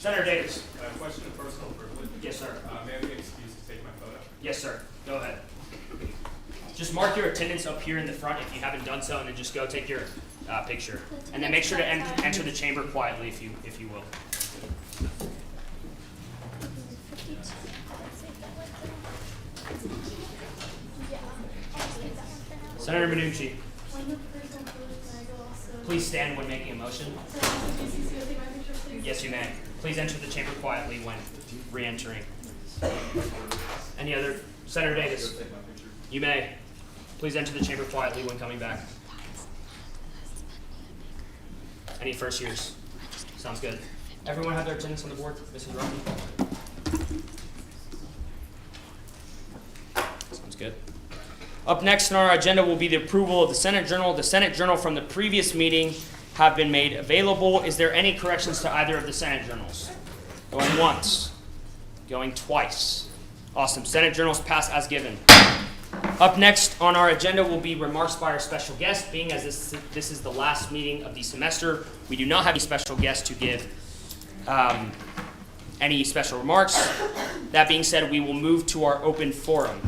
Senator Davis. Question of personal privilege. Yes, sir. May I be excused to take my photo? Yes, sir. Go ahead. Just mark your attendance up here in the front if you haven't done so, and then just go take your picture. And then make sure to enter the chamber quietly if you will. Senator Minucci, please stand when making a motion. Yes, you may. Please enter the chamber quietly when re-entering. Any other? Senator Davis, you may. Please enter the chamber quietly when coming back. Any first years? Sounds good. Everyone have their attendance on the board? Mrs. Rocky? Sounds good. Up next on our agenda will be the approval of the Senate Journal. The Senate Journal from the previous meeting have been made available. Is there any corrections to either of the Senate Journals? Going once. Going twice. Awesome. Senate Journals pass as given. Up next on our agenda will be remarks by our special guest. Being as this is the last meeting of the semester, we do not have any special guests to give any special remarks. That being said, we will move to our open forum.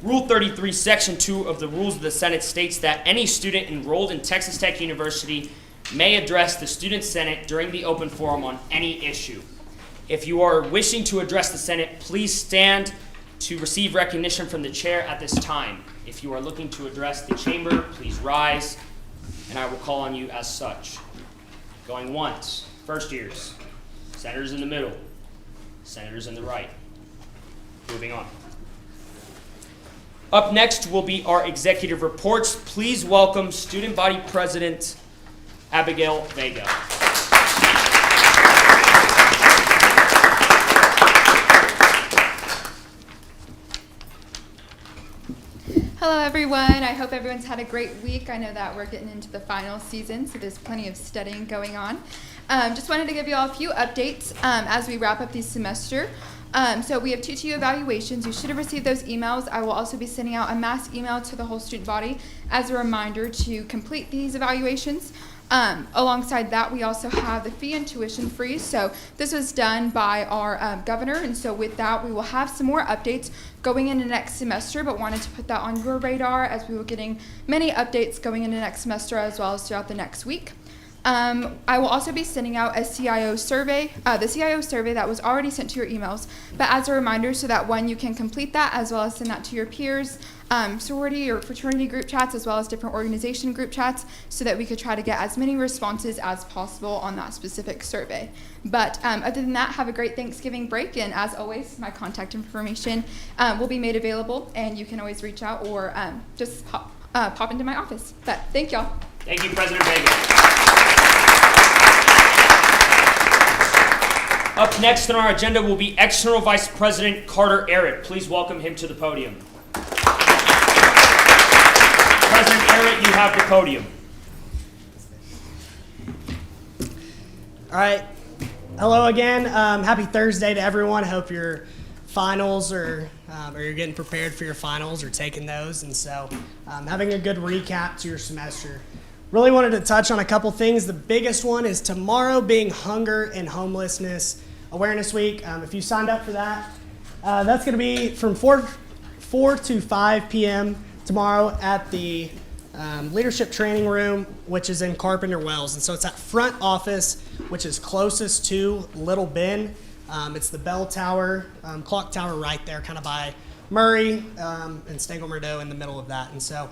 Rule 33, Section 2 of the Rules of the Senate states that any student enrolled in Texas Tech University may address the Student Senate during the open forum on any issue. If you are wishing to address the Senate, please stand to receive recognition from the chair at this time. If you are looking to address the chamber, please rise, and I will call on you as such. Going once, first years, senators in the middle, senators in the right. Moving on. Up next will be our executive reports. Please welcome Student Body President Abigail Vega. Hello everyone, I hope everyone's had a great week. I know that we're getting into the final season, so there's plenty of studying going on. Just wanted to give you all a few updates as we wrap up the semester. So we have 2 evaluations. You should have received those emails. I will also be sending out a mass email to the whole student body as a reminder to complete these evaluations. Alongside that, we also have the fee and tuition freeze. So this was done by our governor, and so with that, we will have some more updates going into next semester, but wanted to put that on your radar as we were getting many updates going into next semester as well as throughout the next week. I will also be sending out a CIO survey, the CIO survey that was already sent to your emails, but as a reminder so that one, you can complete that as well as send that to your peers, sorority or fraternity group chats, as well as different organization group chats, so that we could try to get as many responses as possible on that specific survey. But other than that, have a great Thanksgiving break, and as always, my contact information will be made available, and you can always reach out or just pop into my office. But thank y'all. Thank you, President Vega. Up next on our agenda will be External Vice President Carter Arrett. Please welcome him to the podium. President Arrett, you have the podium. All right. Hello again. Happy Thursday to everyone. I hope your finals or you're getting prepared for your finals or taking those. And so having a good recap to your semester. Really wanted to touch on a couple things. The biggest one is tomorrow being Hunger and Homelessness Awareness Week. If you signed up for that, that's going to be from 4 to 5 p.m. tomorrow at the Leadership Training Room, which is in Carpenter Wells. And so it's that front office, which is closest to Little Bend. It's the bell tower, clock tower right there, kind of by Murray and Stengel Murdo in the middle of that. And so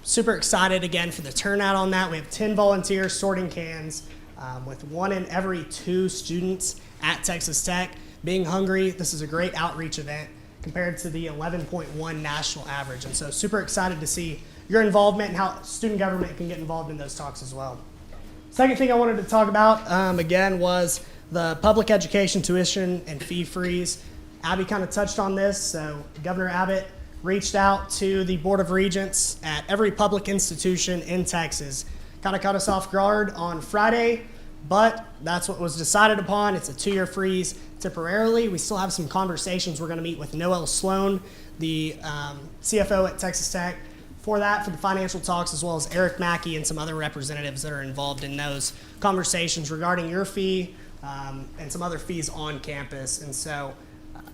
super excited again for the turnout on that. We have 10 volunteers sorting cans with 1 in every 2 students at Texas Tech. Being hungry, this is a great outreach event compared to the 11.1 national average. And so super excited to see your involvement and how student government can get involved in those talks as well. Second thing I wanted to talk about, again, was the public education tuition and fee freeze. Abby kind of touched on this. So Governor Abbott reached out to the Board of Regents at every public institution in Texas. Kind of caught us off guard on Friday, but that's what was decided upon. It's a 2-year freeze temporarily. We still have some conversations. We're going to meet with Noel Sloan, the CFO at Texas Tech, for that, for the financial talks, as well as Eric Mackey and some other representatives that are involved in those conversations regarding your fee and some other fees on campus. And so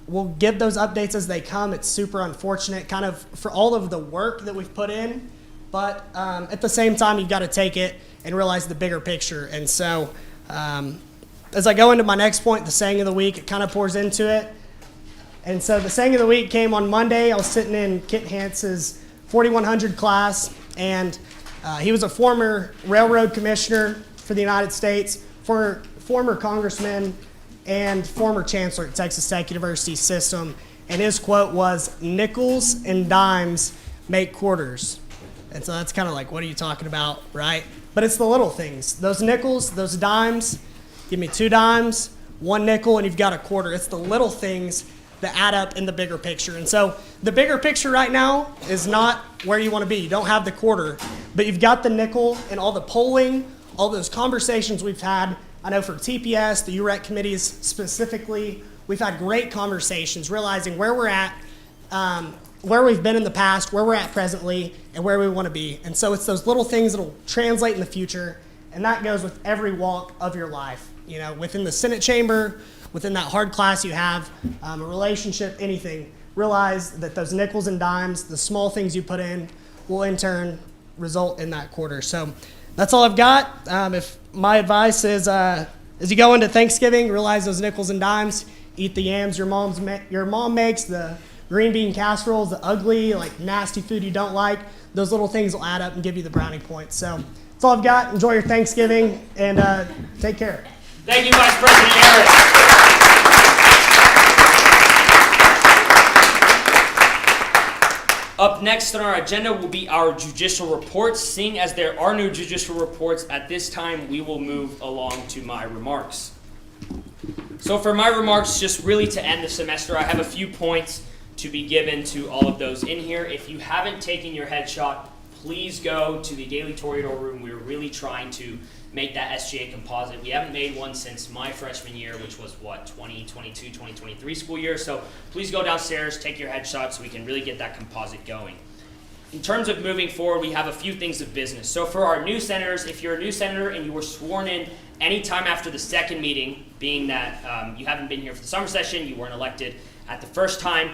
we'll give those updates as they come. It's super unfortunate kind of for all of the work that we've put in, but at the same time, you've got to take it and realize the bigger picture. And so as I go into my next point, the saying of the week, it kind of pours into it. And so the saying of the week came on Monday. I was sitting in Kit Hantz's 4100 class, and he was a former railroad commissioner for the United States, former congressman, and former chancellor at Texas Tech University system. And his quote was, "Nickels and dimes make quarters." And so that's kind of like, what are you talking about, right? But it's the little things. Those nickels, those dimes, give me 2 dimes, 1 nickel, and you've got a quarter. It's the little things that add up in the bigger picture. And so the bigger picture right now is not where you want to be. You don't have the quarter, but you've got the nickel, and all the polling, all those conversations we've had. I know for TPS, the UREC committees specifically, we've had great conversations, realizing where we're at, where we've been in the past, where we're at presently, and where we want to be. And so it's those little things that will translate in the future, and that goes with every walk of your life. You know, within the Senate chamber, within that hard class you have, a relationship, anything. Realize that those nickels and dimes, the small things you put in, will in turn result in that quarter. So that's all I've got. If my advice is, as you go into Thanksgiving, realize those nickels and dimes. Eat the yams your mom makes, the green bean casseroles, the ugly, like nasty food you don't like. Those little things will add up and give you the brownie points. So that's all I've got. Enjoy your Thanksgiving, and take care. Thank you, Vice President Harris. Up next on our agenda will be our judicial reports. Seeing as there are no judicial reports at this time, we will move along to my remarks. So for my remarks, just really to end the semester, I have a few points to be given to all of those in here. If you haven't taken your headshot, please go to the Daily Toreador room. We're really trying to make that SGA composite. We haven't made one since my freshman year, which was 2022, 2023 school year. So please go downstairs, take your headshot so we can really get that composite going. In terms of moving forward, we have a few things of business. So for our new senators, if you're a new senator and you were sworn in anytime after the second meeting, being that you haven't been here for the summer session, you weren't elected at the first time,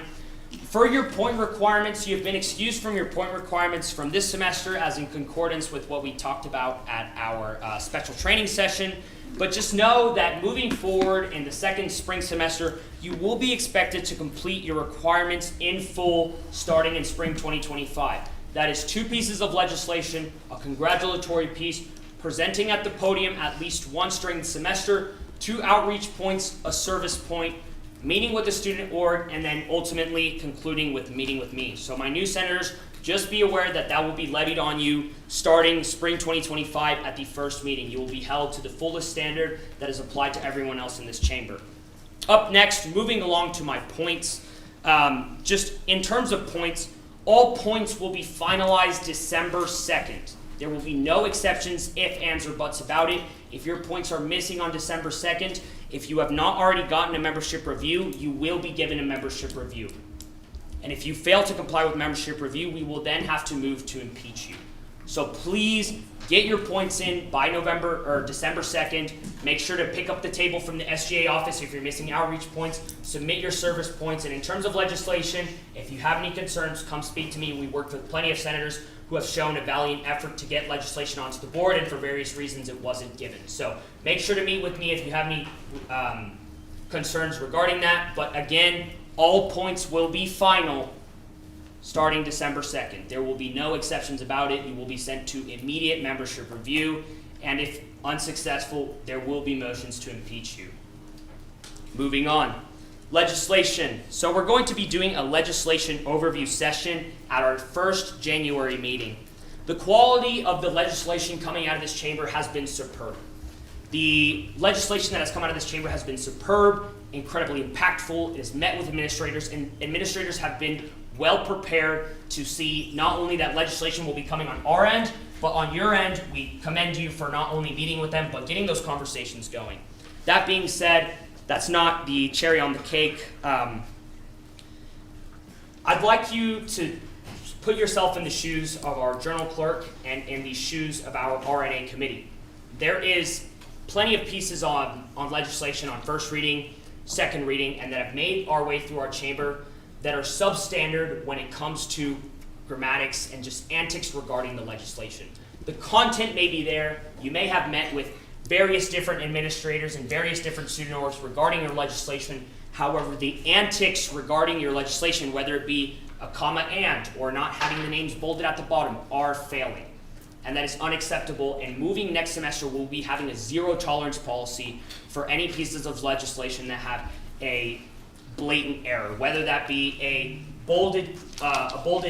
for your point requirements, you have been excused from your point requirements from this semester as in concordance with what we talked about at our special training session. But just know that moving forward in the second spring semester, you will be expected to complete your requirements in full starting in spring 2025. That is 2 pieces of legislation, a congratulatory piece, presenting at the podium at least once during the semester, 2 outreach points, a service point, meeting with the student org, and then ultimately concluding with meeting with me. So my new senators, just be aware that that will be levied on you starting spring 2025 at the first meeting. You will be held to the fullest standard that is applied to everyone else in this chamber. Up next, moving along to my points. Just in terms of points, all points will be finalized December 2nd. There will be no exceptions, ifs, ands, or buts about it. If your points are missing on December 2nd, if you have not already gotten a membership review, you will be given a membership review. And if you fail to comply with membership review, we will then have to move to impeach you. So please get your points in by December 2nd. Make sure to pick up the table from the SGA office if you're missing outreach points. Submit your service points. And in terms of legislation, if you have any concerns, come speak to me. We worked with plenty of senators who have shown a valiant effort to get legislation onto the board, and for various reasons it wasn't given. So make sure to meet with me if you have any concerns regarding that. But again, all points will be final starting December 2nd. There will be no exceptions about it. You will be sent to immediate membership review, and if unsuccessful, there will be motions to impeach you. Moving on. Legislation. So we're going to be doing a legislation overview session at our first January meeting. The quality of the legislation coming out of this chamber has been superb. The legislation that has come out of this chamber has been superb, incredibly impactful. It has met with administrators, and administrators have been well prepared to see not only that legislation will be coming on our end, but on your end, we commend you for not only meeting with them, but getting those conversations going. That being said, that's not the cherry on the cake. I'd like you to put yourself in the shoes of our journal clerk and in the shoes of our RNA committee. There is plenty of pieces on legislation on first reading, second reading, and that have made our way through our chamber that are substandard when it comes to grammatics and just antics regarding the legislation. The content may be there. You may have met with various different administrators and various different student orgs regarding your legislation. However, the antics regarding your legislation, whether it be a comma and or not having the names bolded at the bottom, are failing. And that is unacceptable. And moving next semester, we'll be having a zero tolerance policy for any pieces of legislation that have a blatant error, whether that be a bolded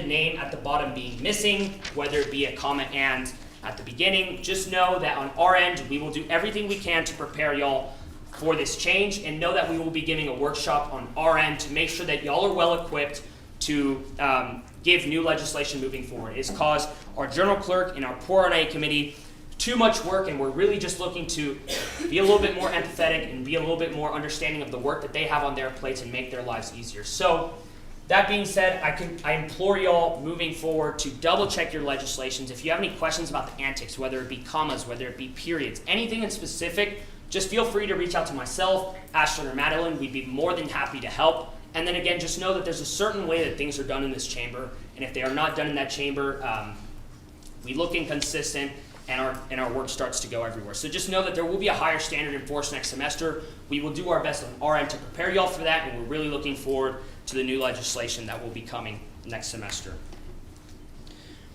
name at the bottom being missing, whether it be a comma and at the beginning. Just know that on our end, we will do everything we can to prepare y'all for this change, and know that we will be giving a workshop on our end to make sure that y'all are well equipped to give new legislation moving forward. It's caused our journal clerk and our poor RNA committee too much work, and we're really just looking to be a little bit more empathetic and be a little bit more understanding of the work that they have on their plates and make their lives easier. So that being said, I implore y'all moving forward to double check your legislations. If you have any questions about the antics, whether it be commas, whether it be periods, anything in specific, just feel free to reach out to myself, Ashton, or Madeline. We'd be more than happy to help. And then again, just know that there's a certain way that things are done in this chamber, and if they are not done in that chamber, we look inconsistent, and our work starts to go everywhere. So just know that there will be a higher standard enforced next semester. We will do our best on our end to prepare y'all for that, and we're really looking forward to the new legislation that will be coming next semester.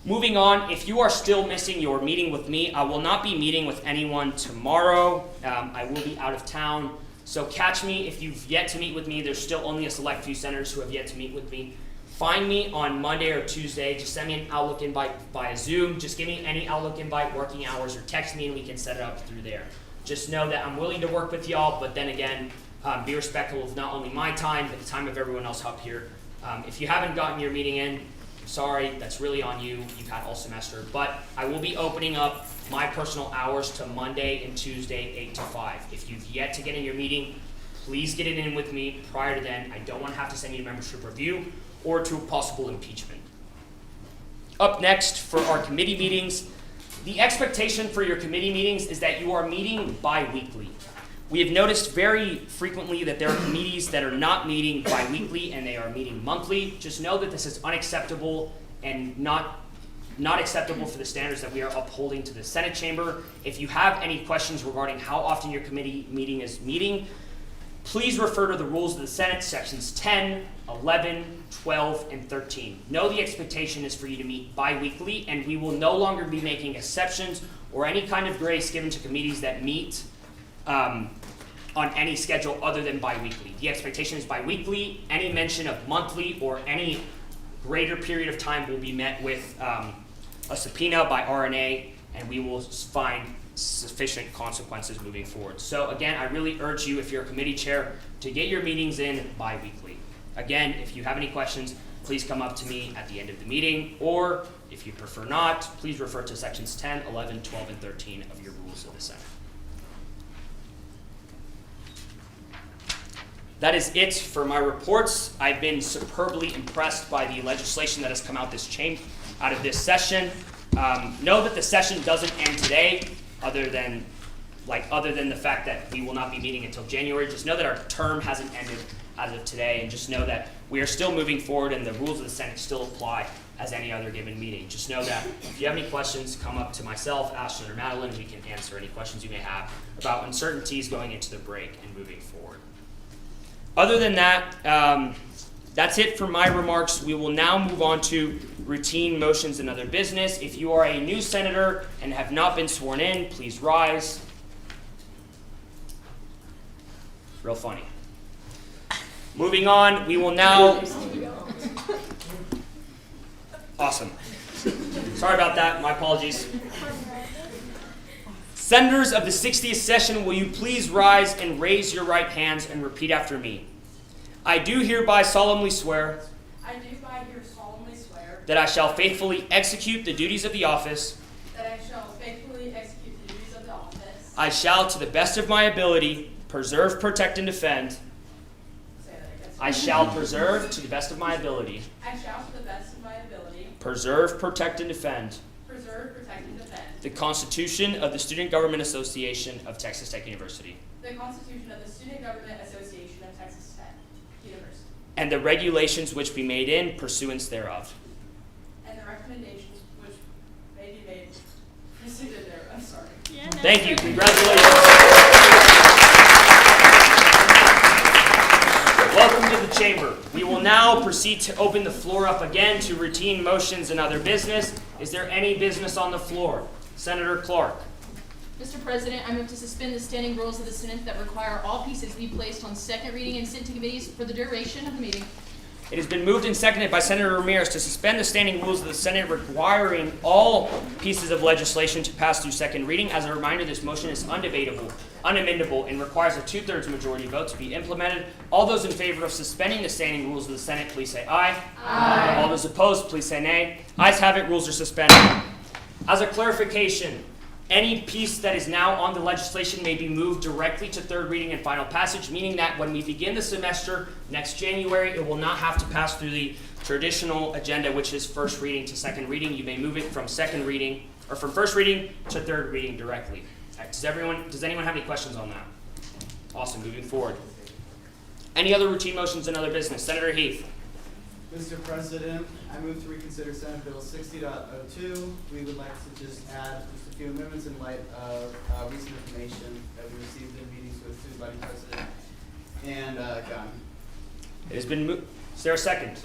Moving on, if you are still missing your meeting with me, I will not be meeting with anyone tomorrow. I will be out of town. So catch me if you've yet to meet with me. There's still only a select few senators who have yet to meet with me. Find me on Monday or Tuesday. Just send me an Outlook invite via Zoom. Just give me any Outlook invite, working hours, or text me and we can set it up through there. Just know that I'm willing to work with y'all, but then again, be respectful of not only my time, but the time of everyone else up here. If you haven't gotten your meeting in, sorry, that's really on you. You've had all semester. But I will be opening up my personal hours to Monday and Tuesday, 8 to 5. If you've yet to get in your meeting, please get it in with me prior to then. I don't want to have to send you a membership review or to a possible impeachment. Up next for our committee meetings, the expectation for your committee meetings is that you are meeting bi-weekly. We have noticed very frequently that there are committees that are not meeting bi-weekly and they are meeting monthly. Just know that this is unacceptable and not acceptable for the standards that we are upholding to the Senate chamber. If you have any questions regarding how often your committee meeting is meeting, please refer to the rules of the Senate, sections 10, 11, 12, and 13. Know the expectation is for you to meet bi-weekly, and we will no longer be making exceptions or any kind of grace given to committees that meet on any schedule other than bi-weekly. The expectation is bi-weekly. Any mention of monthly or any greater period of time will be met with a subpoena by RNA, and we will find sufficient consequences moving forward. So again, I really urge you, if you're a committee chair, to get your meetings in bi-weekly. Again, if you have any questions, please come up to me at the end of the meeting, or if you prefer not, please refer to sections 10, 11, 12, and 13 of your rules of the Senate. That is it for my reports. I've been superbly impressed by the legislation that has come out of this session. Know that the session doesn't end today, other than the fact that we will not be meeting until January. Just know that our term hasn't ended as of today, and just know that we are still moving forward and the rules of the Senate still apply as any other given meeting. Just know that if you have any questions, come up to myself, Ashton, or Madeline. We can answer any questions you may have about uncertainties going into the break and moving forward. Other than that, that's it for my remarks. We will now move on to routine motions and other business. If you are a new senator and have not been sworn in, please rise. Real funny. Moving on, we will now... Awesome. Sorry about that. My apologies. Senators of the 60th session, will you please rise and raise your right hands and repeat after me? I do hereby solemnly swear that I shall faithfully execute the duties of the office. I shall, to the best of my ability, preserve, protect, and defend. I shall preserve, to the best of my ability. Preserve, protect, and defend. the Constitution of the Student Government Association of Texas Tech University, the Constitution of the Student Government Association of Texas Tech University, and the regulations which be made in pursuance thereof. and the recommendations which may be made preceded there. I'm sorry. Thank you. Congratulations. Welcome to the chamber. We will now proceed to open the floor up again to routine motions and other business. Is there any business on the floor? Senator Clark. Mr. President, I move to suspend the standing rules of the Senate that require all pieces be placed on second reading and sent to committees for the duration of the meeting. It has been moved and seconded by Senator Ramirez to suspend the standing rules of the Senate requiring all pieces of legislation to pass through second reading. As a reminder, this motion is undebatable, unamendable, and requires a 2/3 majority vote to be implemented. All those in favor of suspending the standing rules of the Senate, please say aye. Aye. All those opposed, please say nay. Ayes have it, rules are suspended. As a clarification, any piece that is now on the legislation may be moved directly to third reading and final passage, meaning that when we begin the semester next January, it will not have to pass through the traditional agenda, which is first reading to second reading. You may move it from second reading, or from first reading to third reading directly. Does anyone have any questions on that? Awesome, moving forward. Any other routine motions and other business? Senator Heath. Mr. President, I move to reconsider Senate Bill 60.02. We would like to just add just a few amendments in light of recent information that we received in meetings with Student Body President and Gunn. It has been moved. Is there a second?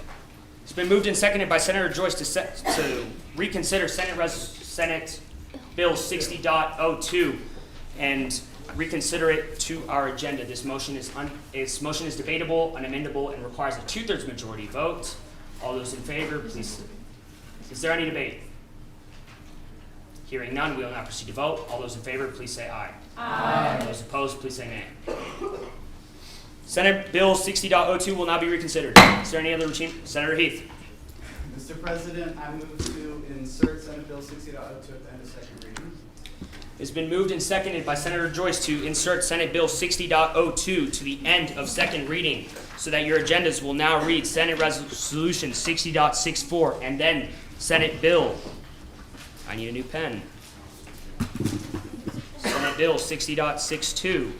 It's been moved and seconded by Senator Joyce to reconsider Senate Bill 60.02 and reconsider it to our agenda. This motion is debatable, unamendable, and requires a 2/3 majority vote. All those in favor, please. Is there any debate? Hearing none, we will now proceed to vote. All those in favor, please say aye. Aye. All those opposed, please say nay. Senate Bill 60.02 will now be reconsidered. Is there any other routine? Senator Heath. Mr. President, I move to insert Senate Bill 60.02 at the end of second reading. It's been moved and seconded by Senator Joyce to insert Senate Bill 60.02 to the end of second reading so that your agendas will now read Senate Resolution 60.64 and then Senate Bill. I need a new pen. Senate Bill 60.62.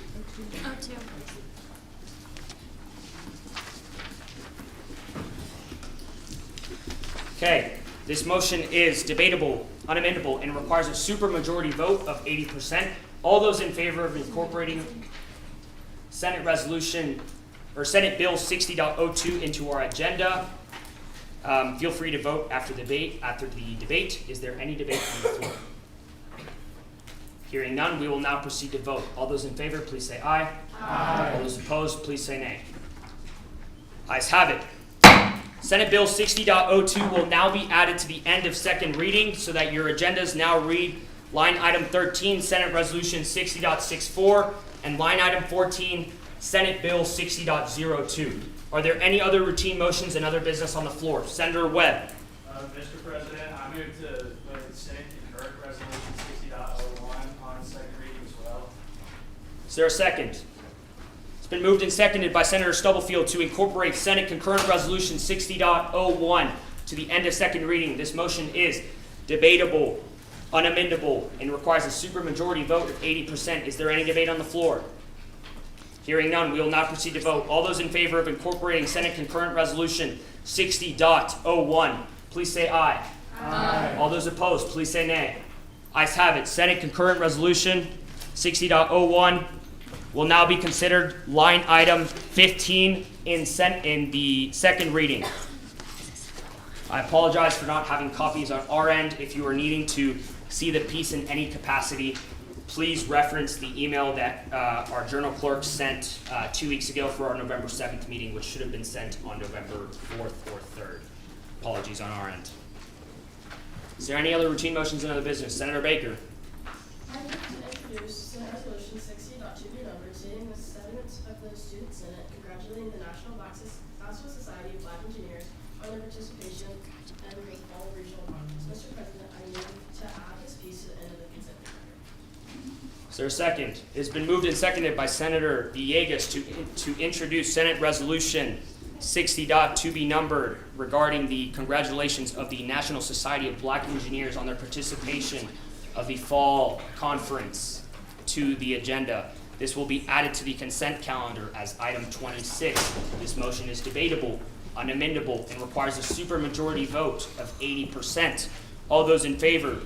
Okay, this motion is debatable, unamendable, and requires a supermajority vote of 80%. All those in favor of incorporating Senate Bill 60.02 into our agenda, feel free to vote after the debate. Is there any debate on the floor? Hearing none, we will now proceed to vote. All those in favor, please say aye. Aye. All those opposed, please say nay. Ayes have it. Senate Bill 60.02 will now be added to the end of second reading so that your agendas now read line item 13, Senate Resolution 60.64, and line item 14, Senate Bill 60.02. Are there any other routine motions and other business on the floor? Senator Webb. Mr. President, I move to vote the Senate concurrent resolution 60.01 on second reading as well. Is there a second? It's been moved and seconded by Senator Stubblefield to incorporate Senate Concurrent Resolution 60.01 to the end of second reading. This motion is debatable, unamendable, and requires a supermajority vote of 80%. Is there any debate on the floor? Hearing none, we will now proceed to vote. All those in favor of incorporating Senate Concurrent Resolution 60.01, please say aye. Aye. All those opposed, please say nay. Ayes have it. Senate Concurrent Resolution 60.01 will now be considered line item 15 in the second reading. I apologize for not having copies on our end. If you are needing to see the piece in any capacity, please reference the email that our journal clerk sent 2 weeks ago for our November 7th meeting, which should have been sent on November 4th or 3rd. Apologies on our end. Is there any other routine motions and other business? Senator Baker. I move to introduce Senate Resolution 60.2 be numbered, stating the Senate of the Student Senate congratulating the National Society of Black Engineers on their participation and with all regional projects. Mr. President, I move to add this piece to the end of the consent agenda. Is there a second? It's been moved and seconded by Senator Villegas to introduce Senate Resolution 60.2 be numbered regarding the congratulations of the National Society of Black Engineers on their participation of the fall conference to the agenda. This will be added to the consent calendar as item 26. This motion is debatable, unamendable, and requires a supermajority vote of 80%. All those in favor,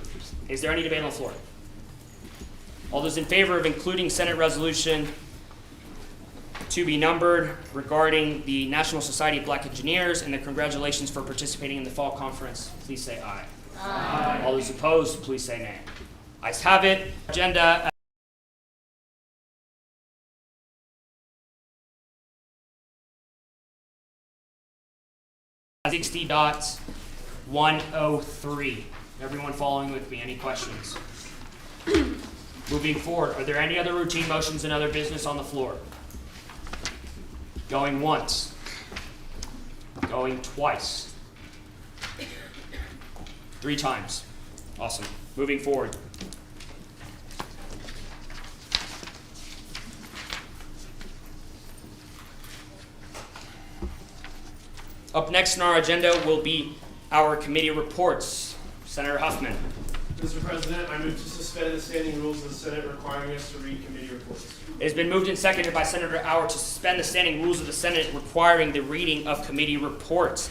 is there any debate on the floor? All those in favor of including Senate Resolution to be numbered regarding the National Society of Black Engineers and the congratulations for participating in the fall conference, please say aye. Aye. All those opposed, please say nay. Ayes have it. Agenda. 60.103. Everyone following with me? Any questions? Moving forward, are there any other routine motions and other business on the floor? Going once. Going twice. 3 times. Awesome. Moving forward. Up next on our agenda will be our committee reports. Senator Huffman. Mr. President, I move to suspend the standing rules of the Senate requiring us to read committee reports. It has been moved and seconded by Senator Auer to suspend the standing rules of the Senate requiring the reading of committee reports.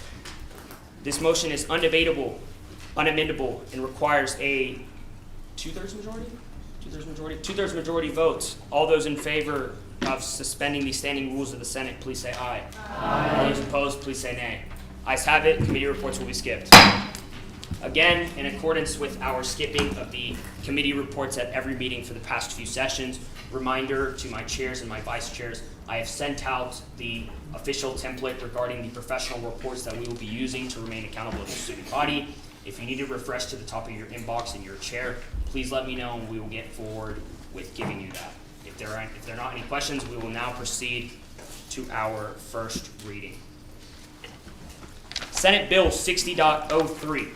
This motion is undebatable, unamendable, and requires a two-thirds majority? Two-thirds majority vote. All those in favor of suspending the standing rules of the Senate, please say aye. Aye. All those opposed, please say nay. Ayes have it. Committee reports will be skipped. Again, in accordance with our skipping of the committee reports at every meeting for the past few sessions, reminder to my chairs and my vice chairs, I have sent out the official template regarding the professional reports that we will be using to remain accountable to the student body. If you need to refresh to the top of your inbox in your chair, please let me know and we will get forward with giving you that. If there are not any questions, we will now proceed to our first reading. Senate Bill 60.03.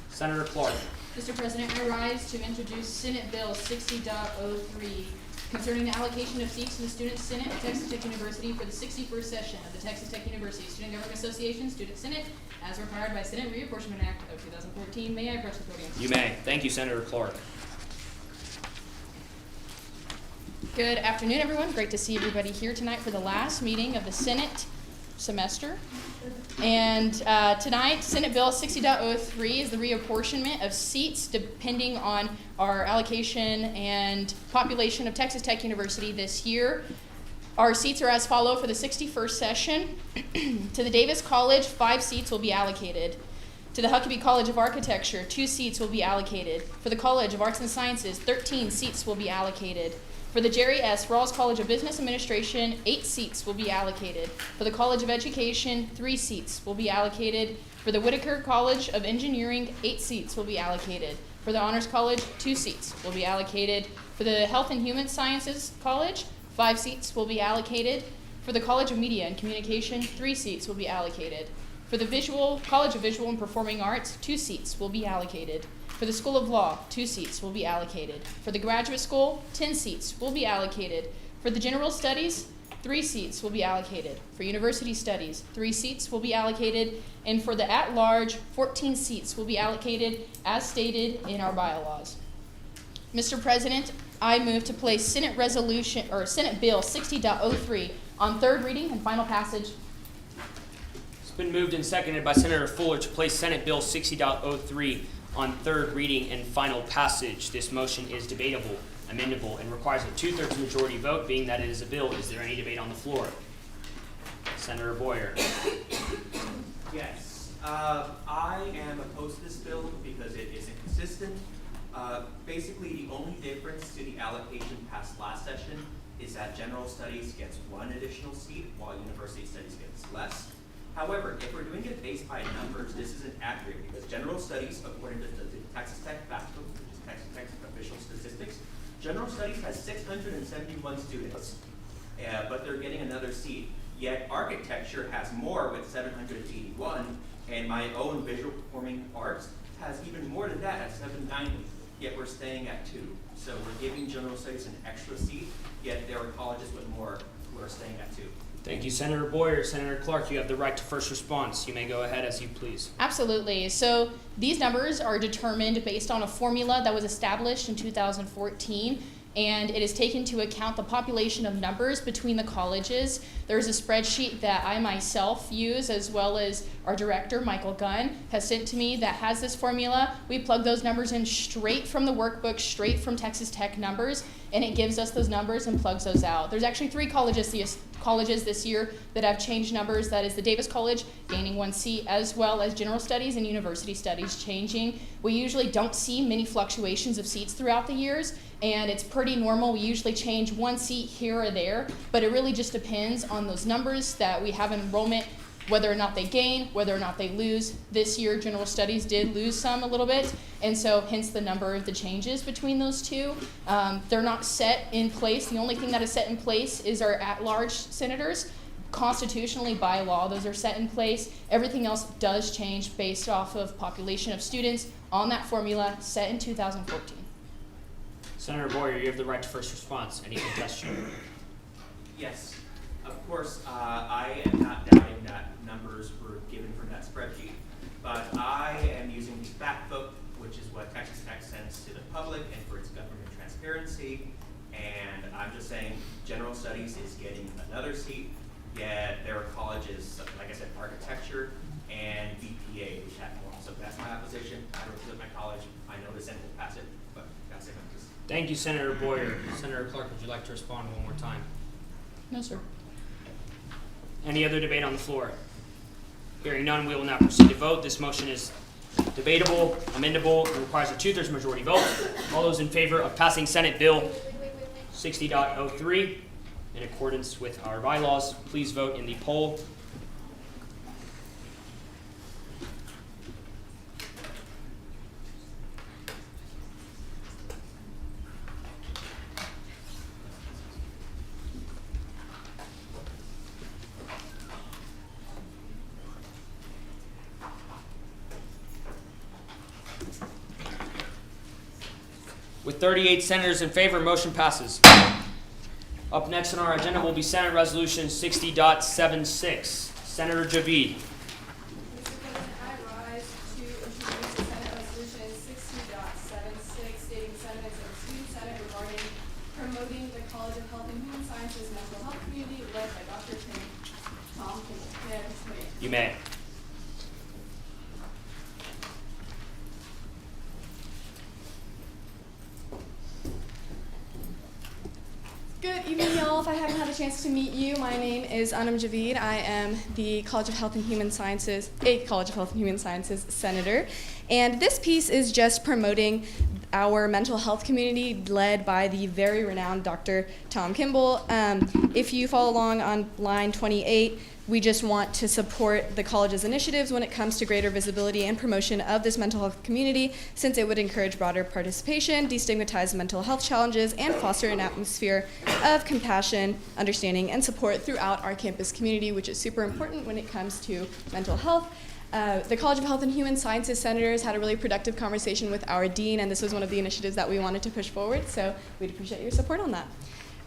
Senator Clark. Mr. President, I rise to introduce Senate Bill 60.03 concerning the allocation of seats to the Student Senate at Texas Tech University for the 61st session of the Texas Tech University Student Government Association Student Senate as required by Senate Reapportionment Act of 2014. May I approach the podium? You may. Thank you, Senator Clark. Good afternoon, everyone. Great to see everybody here tonight for the last meeting of the Senate semester. And tonight, Senate Bill 60.03 is the reapportionment of seats depending on our allocation and population of Texas Tech University this year. Our seats are as follow for the 61st session. To the Davis College, 5 seats will be allocated. To the Huckabee College of Architecture, 2 seats will be allocated. For the College of Arts and Sciences, 13 seats will be allocated. For the Jerry S. Rawls College of Business Administration, 8 seats will be allocated. For the College of Education, 3 seats will be allocated. For the Whitaker College of Engineering, 8 seats will be allocated. For the Honors College, 2 seats will be allocated. For the Health and Human Sciences College, 5 seats will be allocated. For the College of Media and Communication, 3 seats will be allocated. For the College of Visual and Performing Arts, 2 seats will be allocated. For the School of Law, 2 seats will be allocated. For the Graduate School, 10 seats will be allocated. For the General Studies, 3 seats will be allocated. For University Studies, 3 seats will be allocated. And for the At-Large, 14 seats will be allocated as stated in our bylaws. Mr. President, I move to place Senate Bill 60.03 on third reading and final passage. It's been moved and seconded by Senator Fuller to place Senate Bill 60.03 on third reading and final passage. This motion is debatable, amendable, and requires a 2/3 majority vote, being that it is a bill. Is there any debate on the floor? Senator Boyer. Yes. I am opposed to this bill because it isn't consistent. Basically, the only difference to the allocation past last session is that general studies gets 1 additional seat while university studies gets less. However, if we're doing it based by numbers, this isn't accurate because general studies, according to the Texas Tech factbook, which is Texas Tech's official statistics, general studies has 671 students, but they're getting another seat. Yet architecture has more with 781, and my own visual performing arts has even more than that at 790, yet we're staying at 2. So we're giving general studies an extra seat, yet there are colleges with more who are staying at 2. Thank you, Senator Boyer. Senator Clark, you have the right to first response. You may go ahead as you please. Absolutely. So these numbers are determined based on a formula that was established in 2014, and it is taken into account the population of numbers between the colleges. There's a spreadsheet that I myself use, as well as our director, Michael Gunn, has sent to me that has this formula. We plug those numbers in straight from the workbook, straight from Texas Tech numbers, and it gives us those numbers and plugs those out. There's actually 3 colleges this year that have changed numbers. That is the Davis College gaining 1 seat, as well as General Studies and University Studies changing. We usually don't see many fluctuations of seats throughout the years, and it's pretty normal. We usually change 1 seat here or there, but it really just depends on those numbers that we have in enrollment, whether or not they gain, whether or not they lose. This year, General Studies did lose some a little bit, and so hence the number of the changes between those two. They're not set in place. The only thing that is set in place is our at-large senators. Constitutionally, by law, those are set in place. Everything else does change based off of population of students on that formula set in 2014. Senator Boyer, you have the right to first response. Any contestation? Yes, of course, I am not doubting that numbers were given from that spreadsheet, but I am using the fact book, which is what Texas Tech sends to the public and for its government transparency, and I'm just saying General Studies is getting another seat, yet there are colleges, like I said, architecture and BPA, which have more. So that's my opposition. I represent my college. I know the Senate will pass it, but that's it. Thank you, Senator Boyer. Senator Clark, would you like to respond one more time? No, sir. Any other debate on the floor? Hearing none, we will now proceed to vote. This motion is debatable, amendable, and requires a 2/3 majority vote. All those in favor of passing Senate Bill 60.03 in accordance with our bylaws, please vote in the poll. With 38 senators in favor, motion passes. Up next on our agenda will be Senate Resolution 60.76. Senator Javid. Mr. President, I rise to introduce Senate Resolution 60.76, stating sentiments of the Student Senate regarding promoting the College of Health and Human Sciences mental health community led by Dr. Tom Kimball. May I participate? You may. Good evening, y'all. If I haven't had a chance to meet you, my name is Anam Javid. I am the College of Health and Human Sciences, senator. And this piece is just promoting our mental health community led by the very renowned Dr. Tom Kimball. If you follow along on line 28, we just want to support the college's initiatives when it comes to greater visibility and promotion of this mental health community, since it would encourage broader participation, destigmatize mental health challenges, and foster an atmosphere of compassion, understanding, and support throughout our campus community, which is super important when it comes to mental health. The College of Health and Human Sciences senators had a really productive conversation with our dean, and this was one of the initiatives that we wanted to push forward, so we'd appreciate your support on that.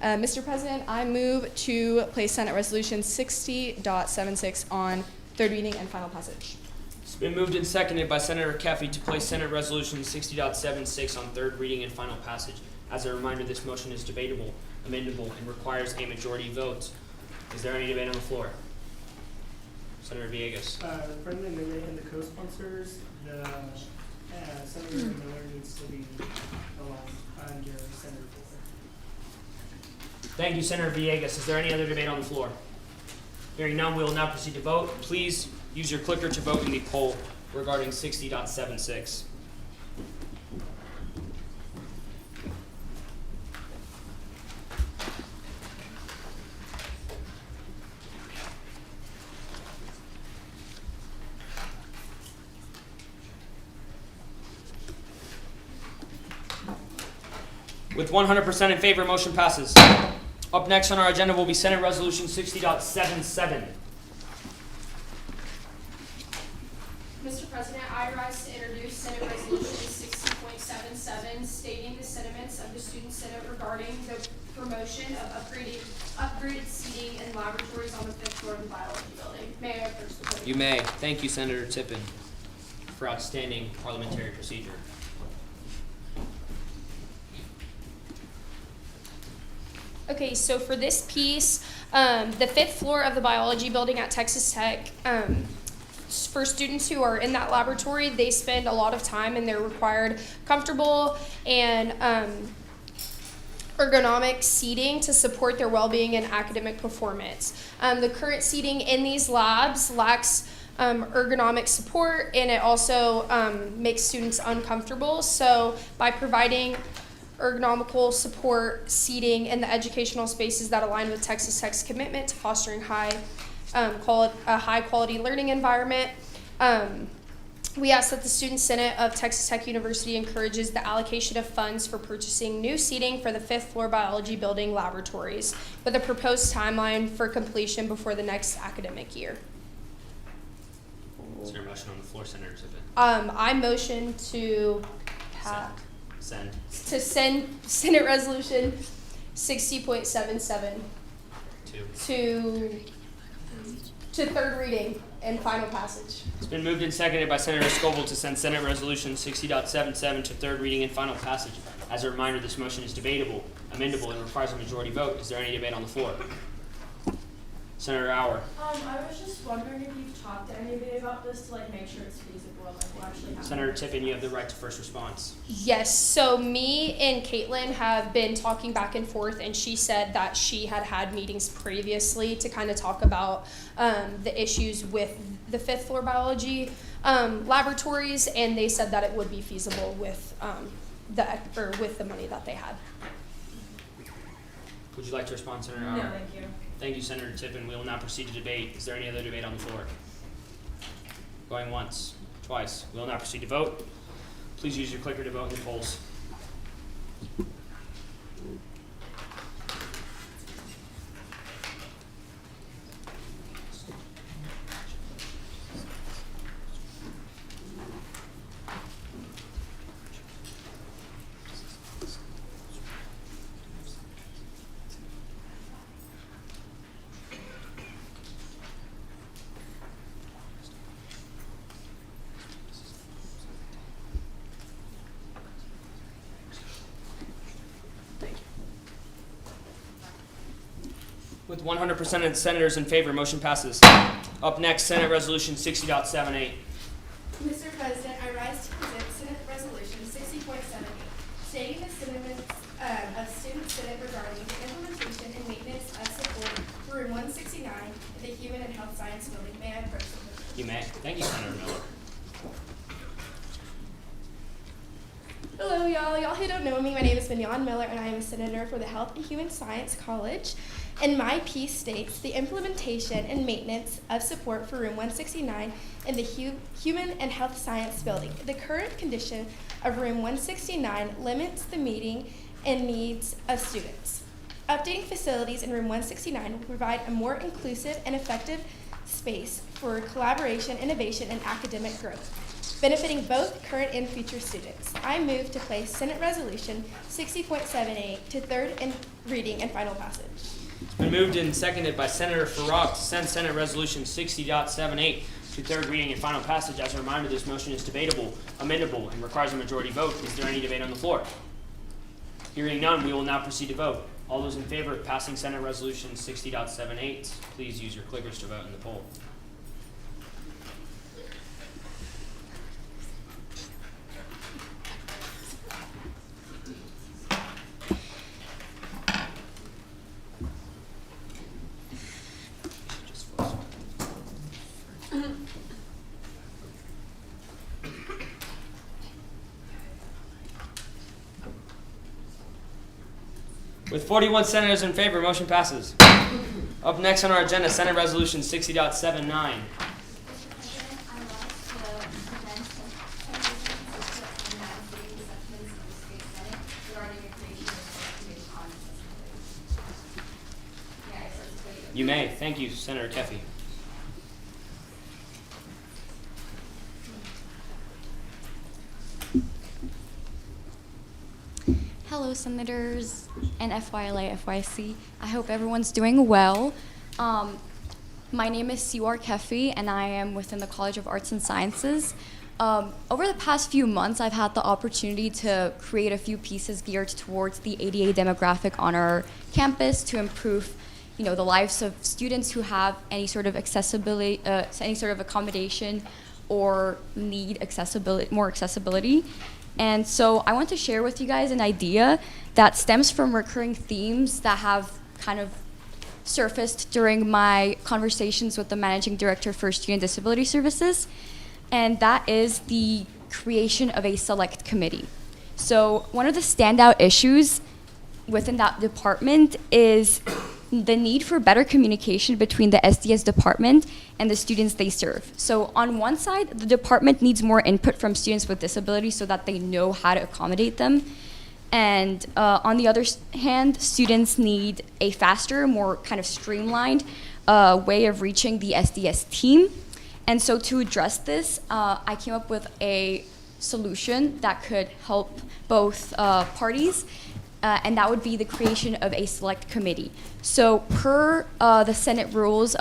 Mr. President, I move to place Senate Resolution 60.76 on third reading and final passage. It's been moved and seconded by Senator Caffey to place Senate Resolution 60.76 on third reading and final passage. As a reminder, this motion is debatable, amendable, and requires a majority vote. Is there any debate on the floor? Senator Villegas. The friendly amendment and the co-sponsors, the Senator Miller needs to be along under Senator Boyer. Thank you, Senator Villegas. Is there any other debate on the floor? Hearing none, we will now proceed to vote. Please use your clicker to vote in the poll regarding 60.76. With 100% in favor, motion passes. Up next on our agenda will be Senate Resolution 60.77. Mr. President, I rise to introduce Senate Resolution 60.77, stating the sentiments of the Student Senate regarding the promotion of upgraded seating and laboratories on the 5th floor of the biology building. May I approach the podium? You may. Thank you, Senator Tippin, for outstanding parliamentary procedure. Okay, so for this piece, the 5th floor of the biology building at Texas Tech, for students who are in that laboratory, they spend a lot of time and they're required comfortable and ergonomic seating to support their well-being and academic performance. The current seating in these labs lacks ergonomic support, and it also makes students uncomfortable. So by providing ergonomical support seating in the educational spaces that align with Texas Tech's commitment to fostering a high quality learning environment, we ask that the Student Senate of Texas Tech University encourages the allocation of funds for purchasing new seating for the 5th floor biology building laboratories with a proposed timeline for completion before the next academic year. Is there a motion on the floor, Senator Tippin? I motion to Send. to send Senate Resolution 60.77 to third reading and final passage. It's been moved and seconded by Senator Scovel to send Senate Resolution 60.77 to third reading and final passage. As a reminder, this motion is debatable, amendable, and requires a majority vote. Is there any debate on the floor? Senator Auer. I was just wondering if you've talked to anybody about this to make sure it's feasible and will actually happen. Senator Tippin, you have the right to first response. Yes, so me and Caitlin have been talking back and forth, and she said that she had meetings previously to kind of talk about the issues with the 5th floor biology laboratories, and they said that it would be feasible with the money that they had. Would you like to respond, Senator Auer? No, thank you. Thank you, Senator Tippin. We will now proceed to debate. Is there any other debate on the floor? Going once, twice. We will now proceed to vote. Please use your clicker to vote in the polls. With 100% of the senators in favor, motion passes. Up next, Senate Resolution 60.78. Mr. President, I rise to present Senate Resolution 60.78, stating the sentiments of Student Senate regarding the implementation and maintenance of support for Room 169 in the Human and Health Science Building. May I approach the podium? You may. Thank you, Senator Miller. Hello, y'all. Y'all who don't know me, my name is Mignon Miller, and I am a senator for the Health and Human Science College. And my piece states the implementation and maintenance of support for Room 169 in the Human and Health Science Building. The current condition of Room 169 limits the meeting and needs of students. Updating facilities in Room 169 will provide a more inclusive and effective space for collaboration, innovation, and academic growth, benefiting both current and future students. I move to place Senate Resolution 60.78 to third reading and final passage. It's been moved and seconded by Senator Farag to send Senate Resolution 60.78 to third reading and final passage. As a reminder, this motion is debatable, amendable, and requires a majority vote. Is there any debate on the floor? Hearing none, we will now proceed to vote. All those in favor of passing Senate Resolution 60.78, please use your clickers to vote in the poll. With 41 senators in favor, motion passes. Up next on our agenda, Senate Resolution 60.79. You may. Thank you, Senator Keffi. Hello, Senators and FYLA, FYC. I hope everyone's doing well. My name is Siwar Kefi, and I am within the College of Arts and Sciences. Over the past few months, I've had the opportunity to create a few pieces geared towards the ADA demographic on our campus to improve, the lives of students who have any sort of accessibility, any sort of accommodation, or need more accessibility. And so I want to share with you guys an idea that stems from recurring themes that have kind of surfaced during my conversations with the Managing Director for Student Disability Services, and that is the creation of a select committee. So one of the standout issues within that department is the need for better communication between the SDS department and the students they serve. So on one side, the department needs more input from students with disabilities so that they know how to accommodate them. And on the other hand, students need a faster, more kind of streamlined way of reaching the SDS team. And so to address this, I came up with a solution that could help both parties, and that would be the creation of a select committee. So per the Senate rules,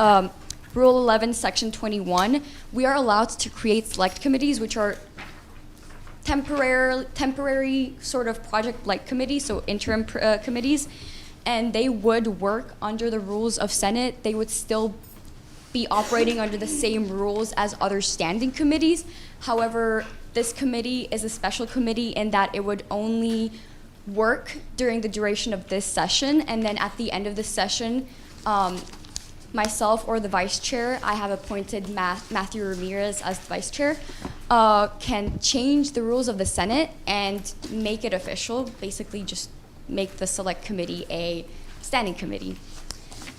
Rule 11, Section 21, we are allowed to create select committees, which are temporary sort of project-like committees, so interim committees, and they would work under the rules of Senate. They would still be operating under the same rules as other standing committees. However, this committee is a special committee in that it would only work during the duration of this session, and then at the end of the session, myself or the vice chair, I have appointed Matthew Ramirez as the vice chair, can change the rules of the Senate and make it official, basically just make the select committee a standing committee.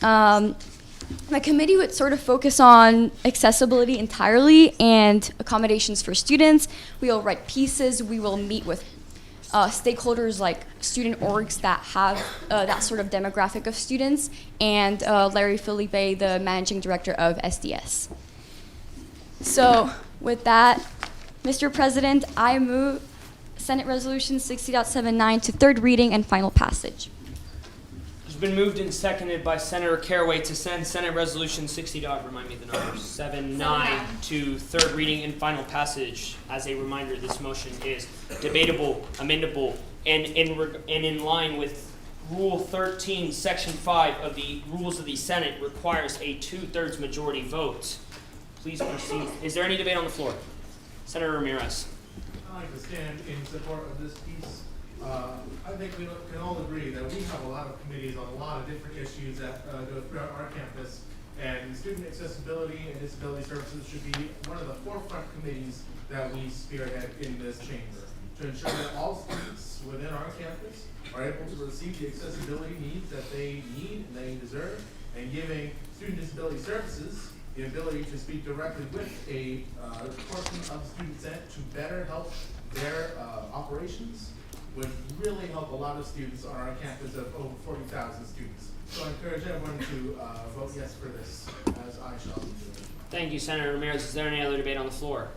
The committee would sort of focus on accessibility entirely and accommodations for students. We will write pieces, we will meet with stakeholders like student orgs that have that sort of demographic of students, and Larry Felipe, the managing director of SDS. So with that, Mr. President, I move Senate Resolution 60.79 to third reading and final passage. It's been moved and seconded by Senator Caraway to send Senate Resolution 60.79 to third reading and final passage. As a reminder, this motion is debatable, amendable, and in line with Rule 13, Section 5 of the Rules of the Senate requires a 2/3 majority vote. Please proceed. Is there any debate on the floor? Senator Ramirez. I'd like to stand in support of this piece. I think we can all agree that we have a lot of committees on a lot of different issues that go throughout our campus, and student accessibility and disability services should be one of the forefront committees that we spearhead in this chamber to ensure that all students within our campus are able to receive the accessibility needs that they need and they deserve, and giving student disability services the ability to speak directly with a portion of the student senate to better help their operations would really help a lot of students on our campus of over 40,000 students. So I encourage everyone to vote yes for this, as I shall be doing. Thank you, Senator Ramirez. Is there any other debate on the floor?